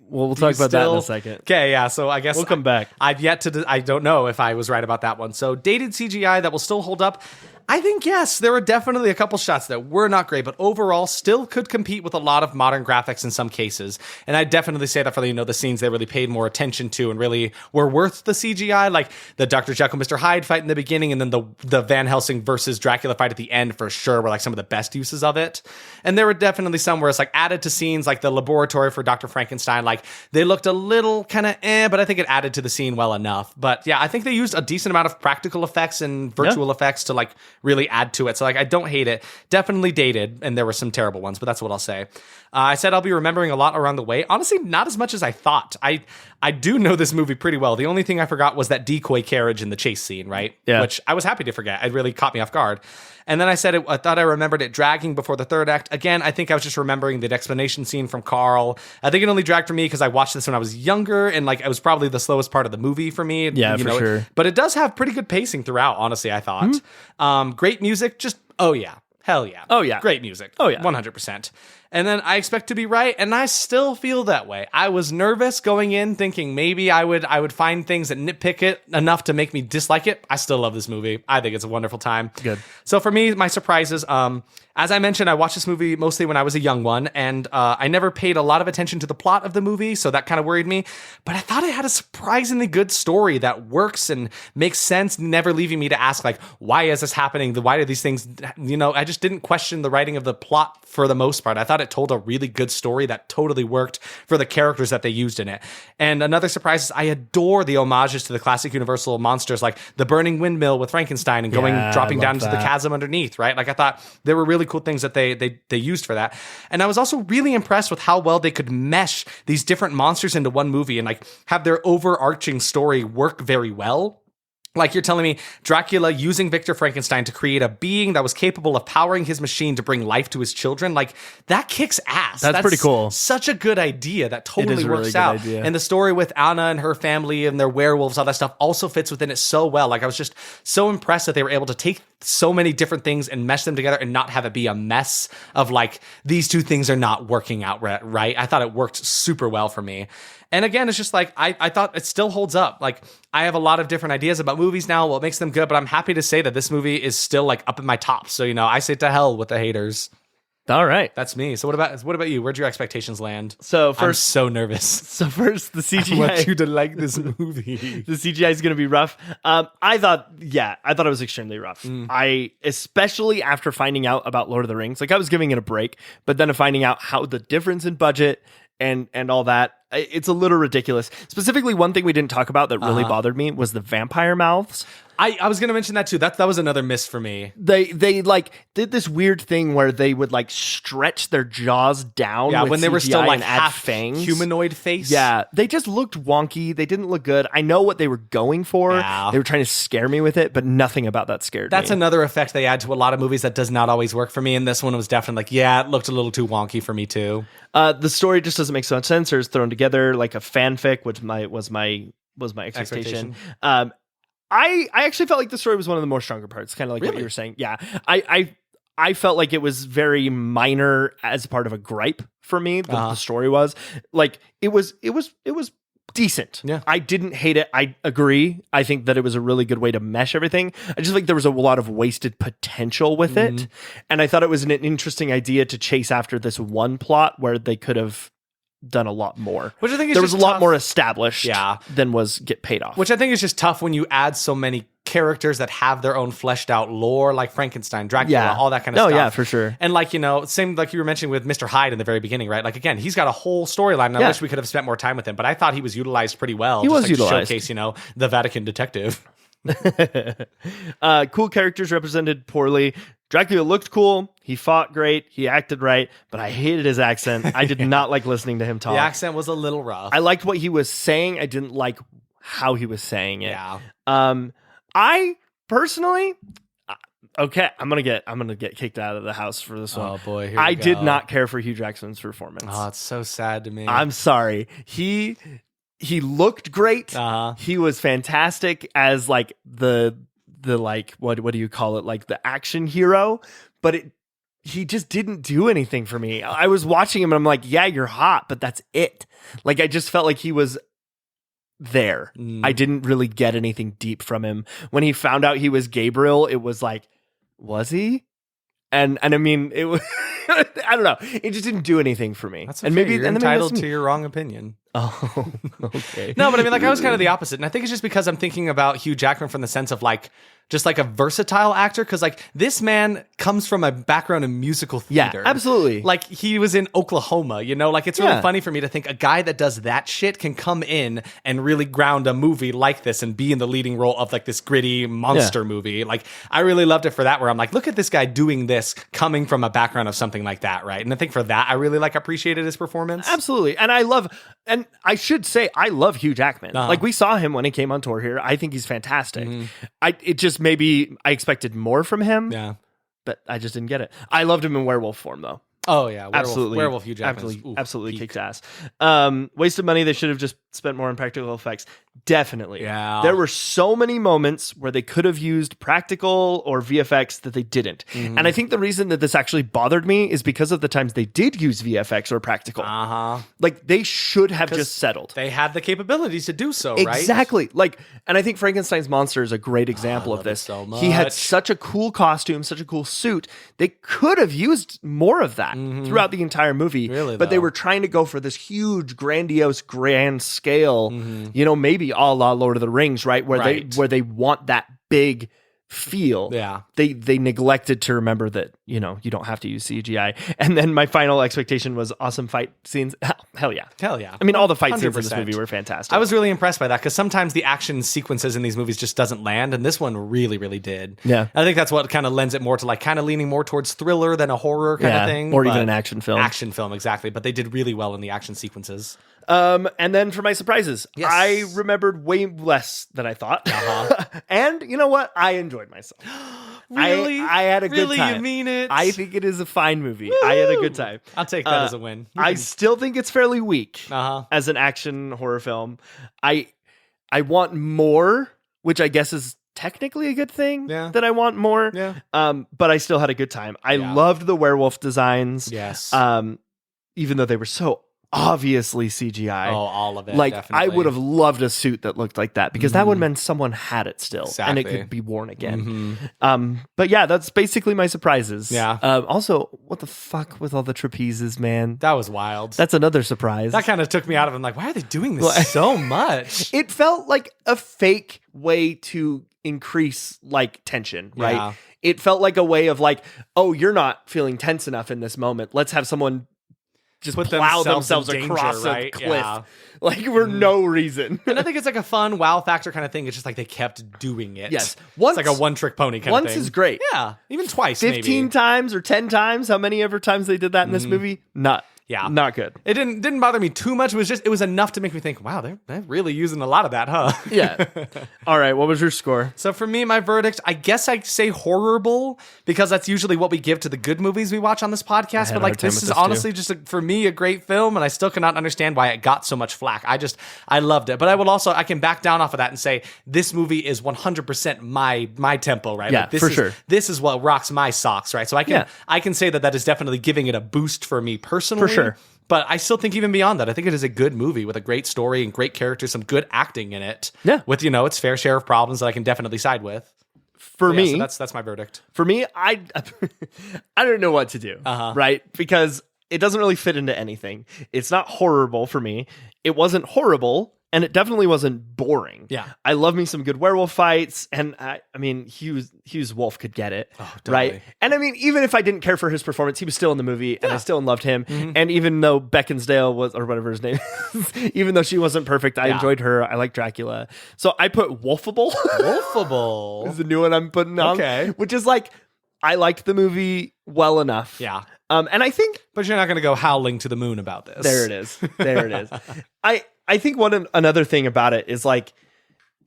We'll talk about that in a second. Okay. Yeah. So I guess we'll come back. I've yet to, I don't know if I was right about that one. So dated CGI that will still hold up. I think, yes, there were definitely a couple shots that were not great, but overall still could compete with a lot of modern graphics in some cases. And I definitely say that for the scenes they really paid more attention to and really were worth the CGI, like the Dr. Jekyll, Mr. Hyde fight in the beginning, and then the Van Helsing versus Dracula fight at the end for sure were like some of the best uses of it. And there were definitely some where it's like added to scenes like the laboratory for Dr. Frankenstein, like they looked a little kind of but I think it added to the scene well enough. But yeah, I think they used a decent amount of practical effects and virtual effects to like really add to it. So like I don't hate it. Definitely dated, and there were some terrible ones, but that's what I'll say. I said I'll be remembering a lot around the way. Honestly, not as much as I thought. I do know this movie pretty well. The only thing I forgot was that decoy carriage in the chase scene, right? Yeah. Which I was happy to forget. It really caught me off guard. And then I said I thought I remembered it dragging before the third act. Again, I think I was just remembering the explanation scene from Carl. I think it only dragged for me because I watched this when I was younger, and like it was probably the slowest part of the movie for me. Yeah, for sure. But it does have pretty good pacing throughout, honestly, I thought. Mm-hmm. Great music, just, oh yeah. Hell yeah. Oh yeah. Great music. Oh yeah. 100%. And then I expect to be right, and I still feel that way. I was nervous going in, thinking maybe I would find things that nitpick it enough to make me dislike it. I still love this movie. I think it's a wonderful time. Good. So for me, my surprises, as I mentioned, I watched this movie mostly when I was a young one, and I never paid a lot of attention to the plot of the movie, so that kind of worried me. But I thought it had a surprisingly good story that works and makes sense, never leaving me to ask, like, why is this happening? Why do these things, I just didn't question the writing of the plot for the most part. I thought it told a really good story that totally worked for the characters that they used in it. And another surprise is I adore the homages to the classic Universal monsters, like the burning windmill with Frankenstein and dropping down into the chasm underneath, right? Like I thought there were really cool things that they used for that. And I was also really impressed with how well they could mesh these different monsters into one movie and like have their overarching story work very well. Like you're telling me Dracula using Victor Frankenstein to create a being that was capable of powering his machine to bring life to his children. Like that kicks ass. That's pretty cool. Such a good idea that totally works really out. idea. And the story with Anna and her family and their werewolves, all that stuff also fits within it so well. Like I was just so impressed that they were able to take so many different things and mesh them together and not have it be a mess of like, these two things are not working out right. I thought it worked super well for me. And again, it's just like, I thought it still holds up. Like, I have a lot of different ideas about movies now, what makes them good, but I'm happy to say that this movie is still like up in my top. So, I say to hell with the haters. All right. That's me. So what about you? Where'd your expectations land? So first, I'm so nervous. So first, the CGI. I want you to like this movie. The CGI is going to be rough. I thought it was extremely rough. Especially after finding out about Lord of the Rings, like I was giving it a break, but then finding out how the difference in budget and all that, it's a little ridiculous. Specifically, one thing we didn't talk about that really bothered me was the vampire mouths. I was going to mention that too. That was another miss for me. They like did this weird thing where they would like stretch their jaws down. Yeah, with when they were CGI still like and add half fangs. humanoid face. Yeah, they just looked wonky. They didn't look good. I know what they were going for. Yeah. They were trying to scare me with it, but nothing about that scared me. That's another effect they add to a lot of movies that does not always work for me. And this one was definitely like, it looked a little too wonky for me too. The story just doesn't make so much sense. Or it's thrown together like a fanfic, which was my expectation. I actually felt like the story was one of the more stronger parts, kind of like what you were saying. Yeah, I felt like it was very minor as part of a gripe for me. The story was like it was decent. Yeah, I didn't hate it. I agree. I think that it was a really good way to mesh everything. I just think there was a lot of wasted potential with it, and I thought it was an interesting idea to chase after this one plot where they could have done a lot more. Which I think is there was a just lot tough. more established than was get paid off. Which I think is just tough when you add so many characters that have their own fleshed out lore, like Frankenstein, Dracula, all that kind of stuff. Oh yeah, for sure. And like, same like you were mentioning with Mr. Hyde in the very beginning, right? Like again, he's got a whole storyline and I wish we could have spent more time with him, but I thought he was utilized pretty well. He was like utilized. To showcase, the Vatican detective. Cool characters represented poorly. Dracula looked cool. He fought great. He acted right, but I hated his accent. I did not like listening to him talk. The accent was a little rough. I liked what he was saying. I didn't like how he was saying it. Yeah. I personally, okay, I'm gonna get kicked out of the house for this one. Oh boy, here I we go. did not care for Hugh Jackman's performance. Oh, it's so sad to me. I'm sorry. He looked great. He was fantastic as like the like what do you call it, like the action hero, but he just didn't do anything for me. I was watching him and I'm like, yeah, you're hot, but that's it. Like I just felt like he was there. I didn't really get anything deep from him. When he found out he was Gabriel, it was like, was he? And I mean, it was I don't know. It just didn't do anything for me. That's okay. And maybe maybe you're entitled to your wrong opinion. Oh, okay. No, but I mean, like I was kind of the opposite, and I think it's just because I'm thinking about Hugh Jackman from the sense of like just like a versatile actor, because like this man comes from a background in musical theater. Yeah, absolutely. Like he was in Oklahoma, like it's really funny for me to think a guy that does that shit can come in and really ground a movie like this and be in the leading role of like this gritty monster movie. Like I really loved it for that, where I'm like, look at this guy doing this coming from a background of something like that, right? And I think for that, I really like appreciated his performance. Absolutely. And I should say, I love Hugh Jackman. Like we saw him when he came on tour here. I think he's fantastic. It just maybe I expected more from him. Yeah. But I just didn't get it. I loved him in werewolf form though. Oh yeah, absolutely. Werewolf Hugh Jackman absolutely kicked ass. Wasted money. They should have just spent more on practical effects. Definitely. Yeah. There were so many moments where they could have used practical or VFX that they didn't. And I think the reason that this actually bothered me is because of the times they did use VFX or practical. Like they should have just settled. They had the capabilities to do so, right? Exactly. Like, and I think Frankenstein's monster is a great example of this. So he had much. such a cool costume, such a cool suit. They could have used more of that throughout the entire movie. Really, but they though. were trying to go for this huge, grandiose, grand scale. Maybe a la Lord of the Rings, right? Where they want that big feel. Yeah. They neglected to remember that, you don't have to use CGI. And then my final expectation was awesome fight scenes. Hell yeah. Hell yeah. I mean, all the fight scenes in 100%. this movie were fantastic. I was really impressed by that because sometimes the action sequences in these movies just doesn't land, and this one really, really did. Yeah. I think that's what kind of lends it more to like kind of leaning more towards thriller than a horror kind of thing. Or even an action film. Action film, exactly. But they did really well in the action sequences. And then for my surprises, Yes. I remembered way less than I thought. And you know what? I enjoyed myself. Really? I had a good time. Really, you mean it? I think it is a fine movie. I had a good time. I'll take that as a win. I still think it's fairly weak Uh-huh. as an action horror film. I want more, which I guess is technically a good thing Yeah. that I want more. Yeah. But I still had a good time. I loved the werewolf designs. Yes. Even though they were so obviously CGI. Oh, all of it. Like, definitely. I would have loved a suit that looked like that because that would have meant someone had it still and it Exactly. could be worn again. But yeah, that's basically my surprises. Yeah. Also, what the fuck with all the trapezes, man? That was wild. That's another surprise. That kind of took me out of it. I'm like, why are they doing this so much? It felt like a fake way to increase like tension, right? Yeah. It felt like a way of like, oh, you're not feeling tense enough in this moment. Let's have someone just Put plow themselves themselves in danger, across right? a cliff, Yeah. like for no reason. And I think it's like a fun wow factor kind of thing. It's just like they kept doing it. Yes. It's like a one-trick pony kind of thing. Once is great. Yeah. Even twice, 15 maybe. times or 10 times, how many ever times they did that in this movie? Not good. It didn't bother me too much. It was enough to make me think, wow, they're really using a lot of that, huh? Yeah. All right, what was your score? So for me, my verdict, I guess I say Horrorble because that's usually what we give to the good movies we watch on this podcast. had a But like hard time this with is this, honestly just for me a great film, and I still cannot understand why it got so much flack. I loved it, but I can back down off of that and say this movie is 100% my tempo, right? Yeah, like, this for is, sure. This is what rocks my socks, right? So I can say that is definitely giving it a boost for me personally. For sure. But I still think even beyond that, I think it is a good movie with a great story and great characters, some good acting in it. Yeah. With, its fair share of problems that I can definitely side with. For Yeah, me, so that's my verdict. For me, I don't know what to do, right? Because it doesn't really fit into anything. It's not horrible for me. It wasn't horrible, and it definitely wasn't boring. Yeah. I love me some good werewolf fights, and I mean, Hughes Wolf could get it, right? And I mean, even if I didn't care for his performance, he was still in the movie, and I still loved him. And even though Beckinsale was, or whatever his name is, even though she wasn't perfect, I enjoyed her. I like Dracula. So I put Wolfable. Wolfable. is the new one I'm putting on. Okay. Which is like, I liked the movie well enough. Yeah. And I think But you're not going to go howling to the moon about this. there it is. There it is. I think another thing about it is like,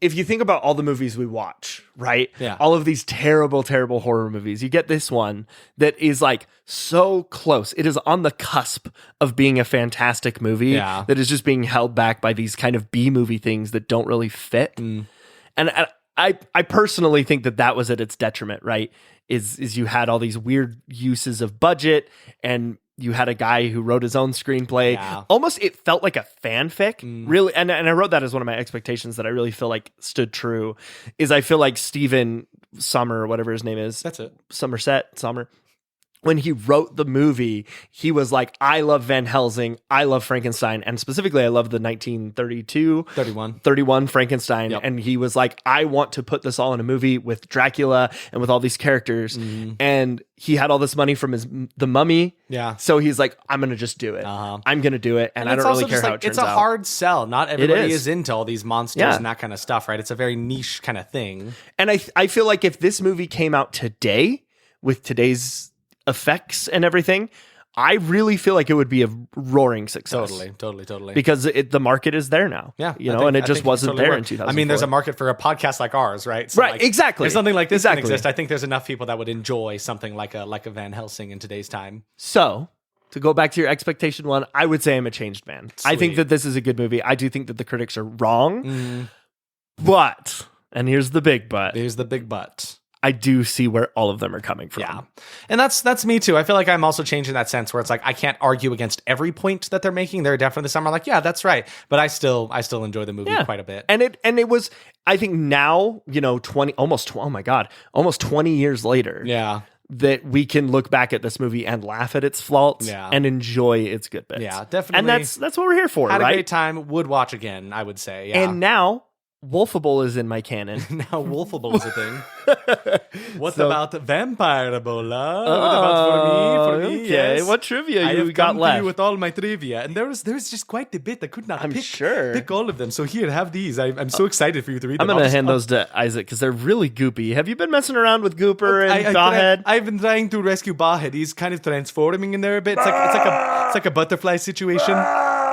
if you think about all the movies we watch, right? Yeah. All of these terrible, terrible horror movies, you get this one that is like so close. It is on the cusp of being a fantastic movie that is just being held back by these kind of B movie things that don't really fit. And I personally think that was at its detriment, right? Is you had all these weird uses of budget, and you had a guy who wrote his own screenplay. Yeah. Almost, it felt like a fanfic, really. And I wrote that as one of my expectations that I really feel like stood true. Is I feel like Stephen Sommer, whatever his name is, That's it. Sommer. When he wrote the movie, he was like, I love Van Helsing, I love Frankenstein, and specifically I love the 1931 Frankenstein. Yep. And he was like, I want to put this all in a movie with Dracula and with all these characters. And he had all this money from the Mummy. Yeah. So he's like, I'm going to just do it. I'm going to do it. And I it's don't really also care just how like, it turns it's a out. hard sell. Not everybody is. is into all these monsters Yeah. and that kind of stuff, right? It's a very niche kind of thing. And I feel like if this movie came out today with today's effects and everything, I really feel like it would be a roaring success. Totally. Because the market is there now. Yeah. And it just wasn't there in 2004. I mean, there's a market for a podcast like ours, right? Right, like, exactly. If something like this can Exactly. exist, I think there's enough people that would enjoy something like a Van Helsing in today's time. So, to go back to your expectation one, I would say I'm a changed man. I think Sweet. that this is a good movie. I do think that the critics are wrong. But, and here's the big but, There's the big but. I do see where all of them are coming from. Yeah. And that's me too. I feel like I'm also changing that sense where it's like I can't argue against every point that they're making. There are definitely some are like, yeah, that's right. But I still enjoy the movie quite a bit. And it was, I think now, 20 years later. Yeah. That we can look back at this movie and laugh at its faults and enjoy its good bits. Yeah, definitely. And that's what we're here for, Had right? a great time. Would watch again, I would say. Yeah. And now, Wolfable is in my canon. Now Wolfable is a thing. What about Vampire-able? What about for me? Okay, Yes. what trivia I you have got come to left? you with all my trivia, and there's just quite a bit. I could not I'm sure. pick all of them. So here, have these. I'm so excited for you to read I'm them. going to I'll hand just- those to Isaac because they're really goopy. Have you been messing around with Gooper and Gawhead? I've been trying to rescue Bawhead. He's kind of transforming in there a bit. It's like a butterfly situation.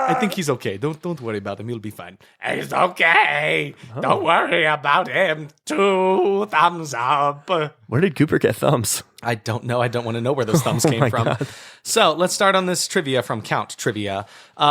I think he's okay. Don't worry about him. He'll be fine. He's okay. Don't worry about him. 2 thumbs up. Where did Gooper get thumbs? I don't know. I don't want to know where those thumbs came from. God. So let's start on this trivia from Count Trivia.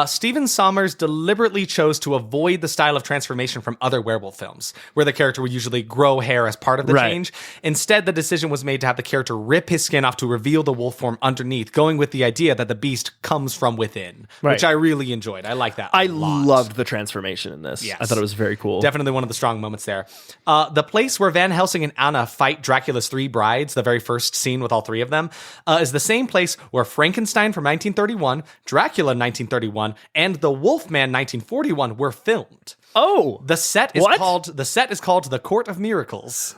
Stephen Sommers deliberately chose to avoid the style of transformation from other werewolf films, where the character would usually grow hair as part of the change. Instead, the decision was made to have the character rip his skin off to reveal the wolf form underneath, going with the idea that the beast comes from within, which I really enjoyed. I like that a lot. Loved the transformation in this. Yes. I thought it was very cool. Definitely one of the strong moments there. The place where Van Helsing and Anna fight Dracula's three brides, the very first scene with all three of them, is the same place where Frankenstein from 1931, Dracula 1931, and The Wolfman 1941 were filmed. Oh, The set is called The Court of Miracles.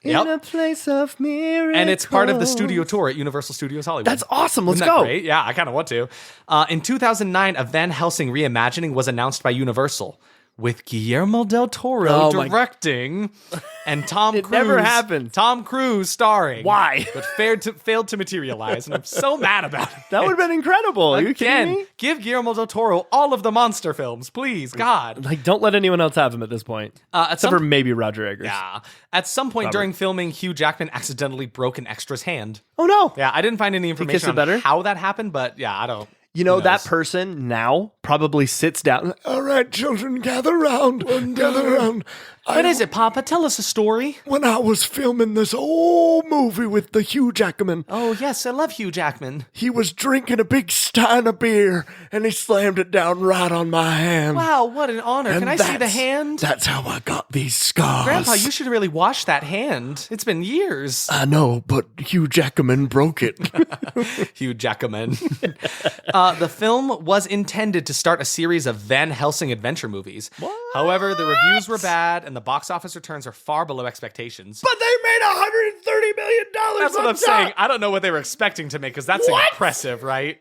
in a place of miracles. And it's part of the studio tour at Universal Studios Hollywood. That's awesome. Let's Isn't that go. great? Yeah, I kind of want to. In 2009, a Van Helsing reimagining was announced by Universal, with Guillermo del Toro directing and Tom Cruise. never happened. Tom Cruise starring. Why? But failed to materialize, and I'm so mad about it. That would have been incredible. Are you kidding me? Give Guillermo del Toro all of the monster films, please, God. Like, don't let anyone else have him at this point. Except for maybe Roger Eggers. Yeah. At some point during filming, Hugh Jackman accidentally broke an extra's hand. Oh, no. Yeah, I didn't find any information on how that happened, but yeah, I don't. You know, that person now probably sits down. All right, children, gather round. Gather round. What is it, Papa? Tell us a story. When I was filming this old movie with the Hugh Jackman, Oh, yes, I love Hugh Jackman. he was drinking a big stein of beer, and he slammed it down right on my hand. Wow, what an honor. And Can I see the hand? That's how I got these scars. Grandpa, you should really wash that hand. It's been years. I know, but Hugh Jackman broke it. Hugh Jackman. The film was intended to start a series of Van Helsing adventure movies. What? However, the reviews were bad, and the box office returns are far below expectations. But they made $130 million. That's what I'm saying. I don't know what they were expecting to make, because that's impressive, right?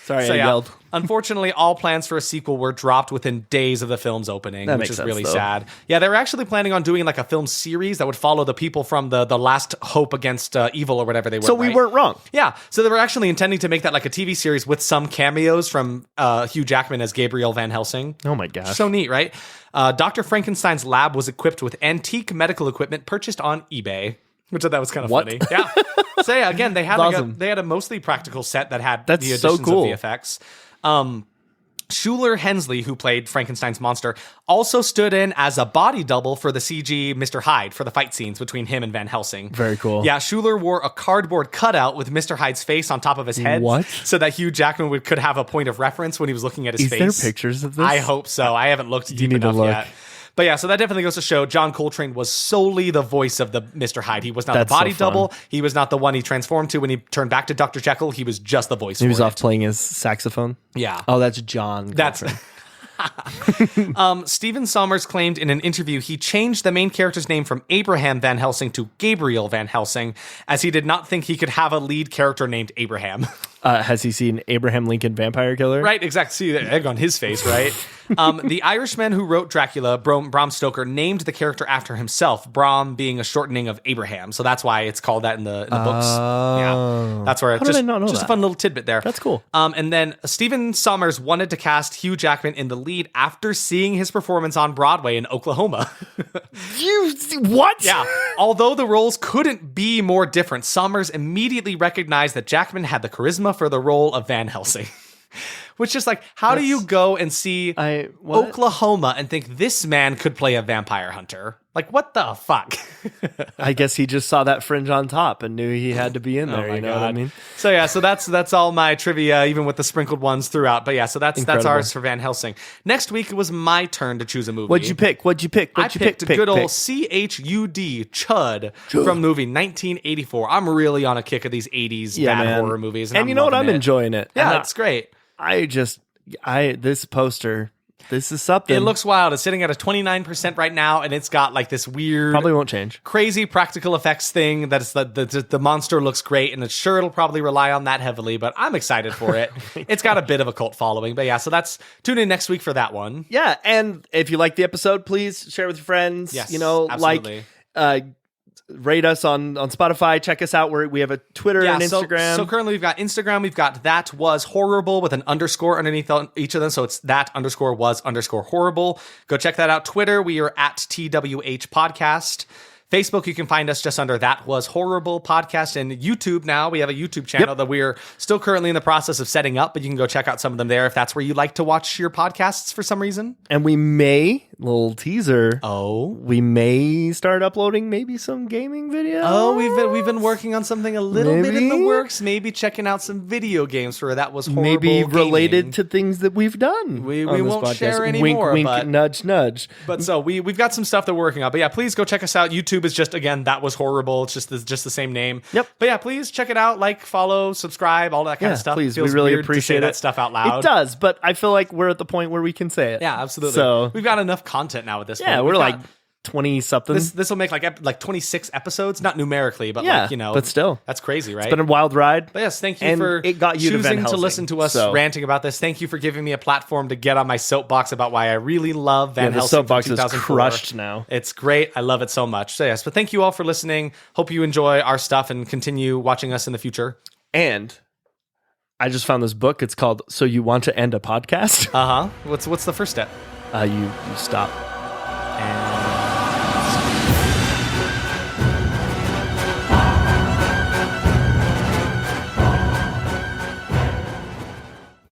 Sorry, I yelled. Unfortunately, all plans for a sequel were dropped within days of the film's opening, which is really sad. Yeah, they were actually planning on doing like a film series that would follow the people from the last hope against evil or whatever they were. So we weren't wrong. Yeah, so they were actually intending to make that like a TV series with some cameos from Hugh Jackman as Gabriel Van Helsing. Oh my gosh. So neat, right? Dr. Frankenstein's lab was equipped with antique medical equipment purchased on eBay. Which I thought was kind of funny. Yeah. So yeah, again, they had awesome. they had a mostly practical set that had That's the additions so cool. of VFX. Schuler Hensley, who played Frankenstein's monster, also stood in as a body double for the CG Mr. Hyde for the fight scenes between him and Van Helsing. Very cool. Yeah, Schuler wore a cardboard cutout with Mr. Hyde's face on top of his head. What? So that Hugh Jackman could have a point of reference when he was looking at his face. Is there pictures of this? I hope so. I haven't looked deep need to enough look. yet. But yeah, so that definitely goes to show John Coltrane was solely the voice of the Mr. Hyde. He was not That's the body so fun. double. He was not the one he transformed to when he turned back to Dr. Jekyll. He was just the voice. He was for off it. playing his saxophone. Yeah. Oh, that's John. That's Coltrane. Stephen Sommers claimed in an interview he changed the main character's name from Abraham Van Helsing to Gabriel Van Helsing, as he did not think he could have a lead character named Abraham. Has he seen Abraham Lincoln Vampire Killer? Right, exactly. See the egg on his face, right? The Irishman who wrote Dracula, Bram Stoker, named the character after himself, Bram being a shortening of Abraham. So that's why it's called that in the books. Yeah, that's where How did I not know just a that? fun little tidbit there. That's cool. And then Stephen Sommers wanted to cast Hugh Jackman in the lead after seeing his performance on Broadway in Oklahoma. What? Yeah. Although the roles couldn't be more different, Sommers immediately recognized that Jackman had the charisma for the role of Van Helsing. Which is like, how do you go and see what? Oklahoma and think this man could play a vampire hunter? Like, what the fuck? I guess he just saw that fringe on top and knew he had to be in there. my You know what I mean? So yeah, so that's all my trivia, even with the sprinkled ones throughout. But yeah, so that's Incredible. ours for Van Helsing. Next week it was my turn to choose a movie. What'd you pick? I picked good old CHUD, Chud, from movie 1984. I'm really on a kick of these 80s bad horror movies. And you know what? I'm enjoying it. Yeah, And it's great. This poster, this is something. It looks wild. It's sitting at a 29% right now, and it's got like this weird, probably won't change. crazy practical effects thing. That's the monster looks great, and it's sure it'll probably rely on that heavily. But I'm excited for it. It's got a bit of a cult following, but yeah. So tune in next week for that one. Yeah, and if you like the episode, please share it with your friends. Yes, you know, absolutely. rate us on Spotify. Check us out. We have a Twitter and Instagram. So currently we've got Instagram. We've got That Was Horrorble with an underscore underneath each of them. So it's that_was_horrible. Go check that out. Twitter, we are at TWH Podcast. Facebook, you can find us just under That Was Horrible Podcast. And YouTube now, we have a YouTube channel that we're still currently in the process of setting up, but you can go check out some of them there if that's where you like to watch your podcasts for some reason. And we may, little teaser, we may start uploading maybe some gaming videos. Oh, we've been working on something a little bit in the works. Maybe checking out some video games for That Was Horrible. Maybe related gaming. to things that we've done. We won't share any wink, more. Wink, but, nudge, nudge. But so we've got some stuff that we're working on. But yeah, please go check us out. YouTube is just, again, That Was Horrible. It's just the same name. Yep. But yeah, please check it out. Like, follow, subscribe, all that kind of stuff. Please, Feels we really weird appreciate to say that stuff out loud. It does, but I feel like we're at the point where we can say it. Yeah, absolutely. So we've got enough content now at this point. Yeah, we're like 20 something. This will make like 26 episodes, not numerically, but yeah, like, you know, but still, that's crazy, right? It's been a wild ride. But yes, thank you and for it got you choosing to to listen to us ranting about this. Thank you for giving me a platform to get on my soapbox about why I really love Van Helsing. The soapbox is 2004. crushed now. It's great. I love it so much. So yes, but thank you all for listening. Hope you enjoy our stuff and continue watching us in the future. And I just found this book. It's called "So You Want to End a Podcast?" What's the first step? You stop.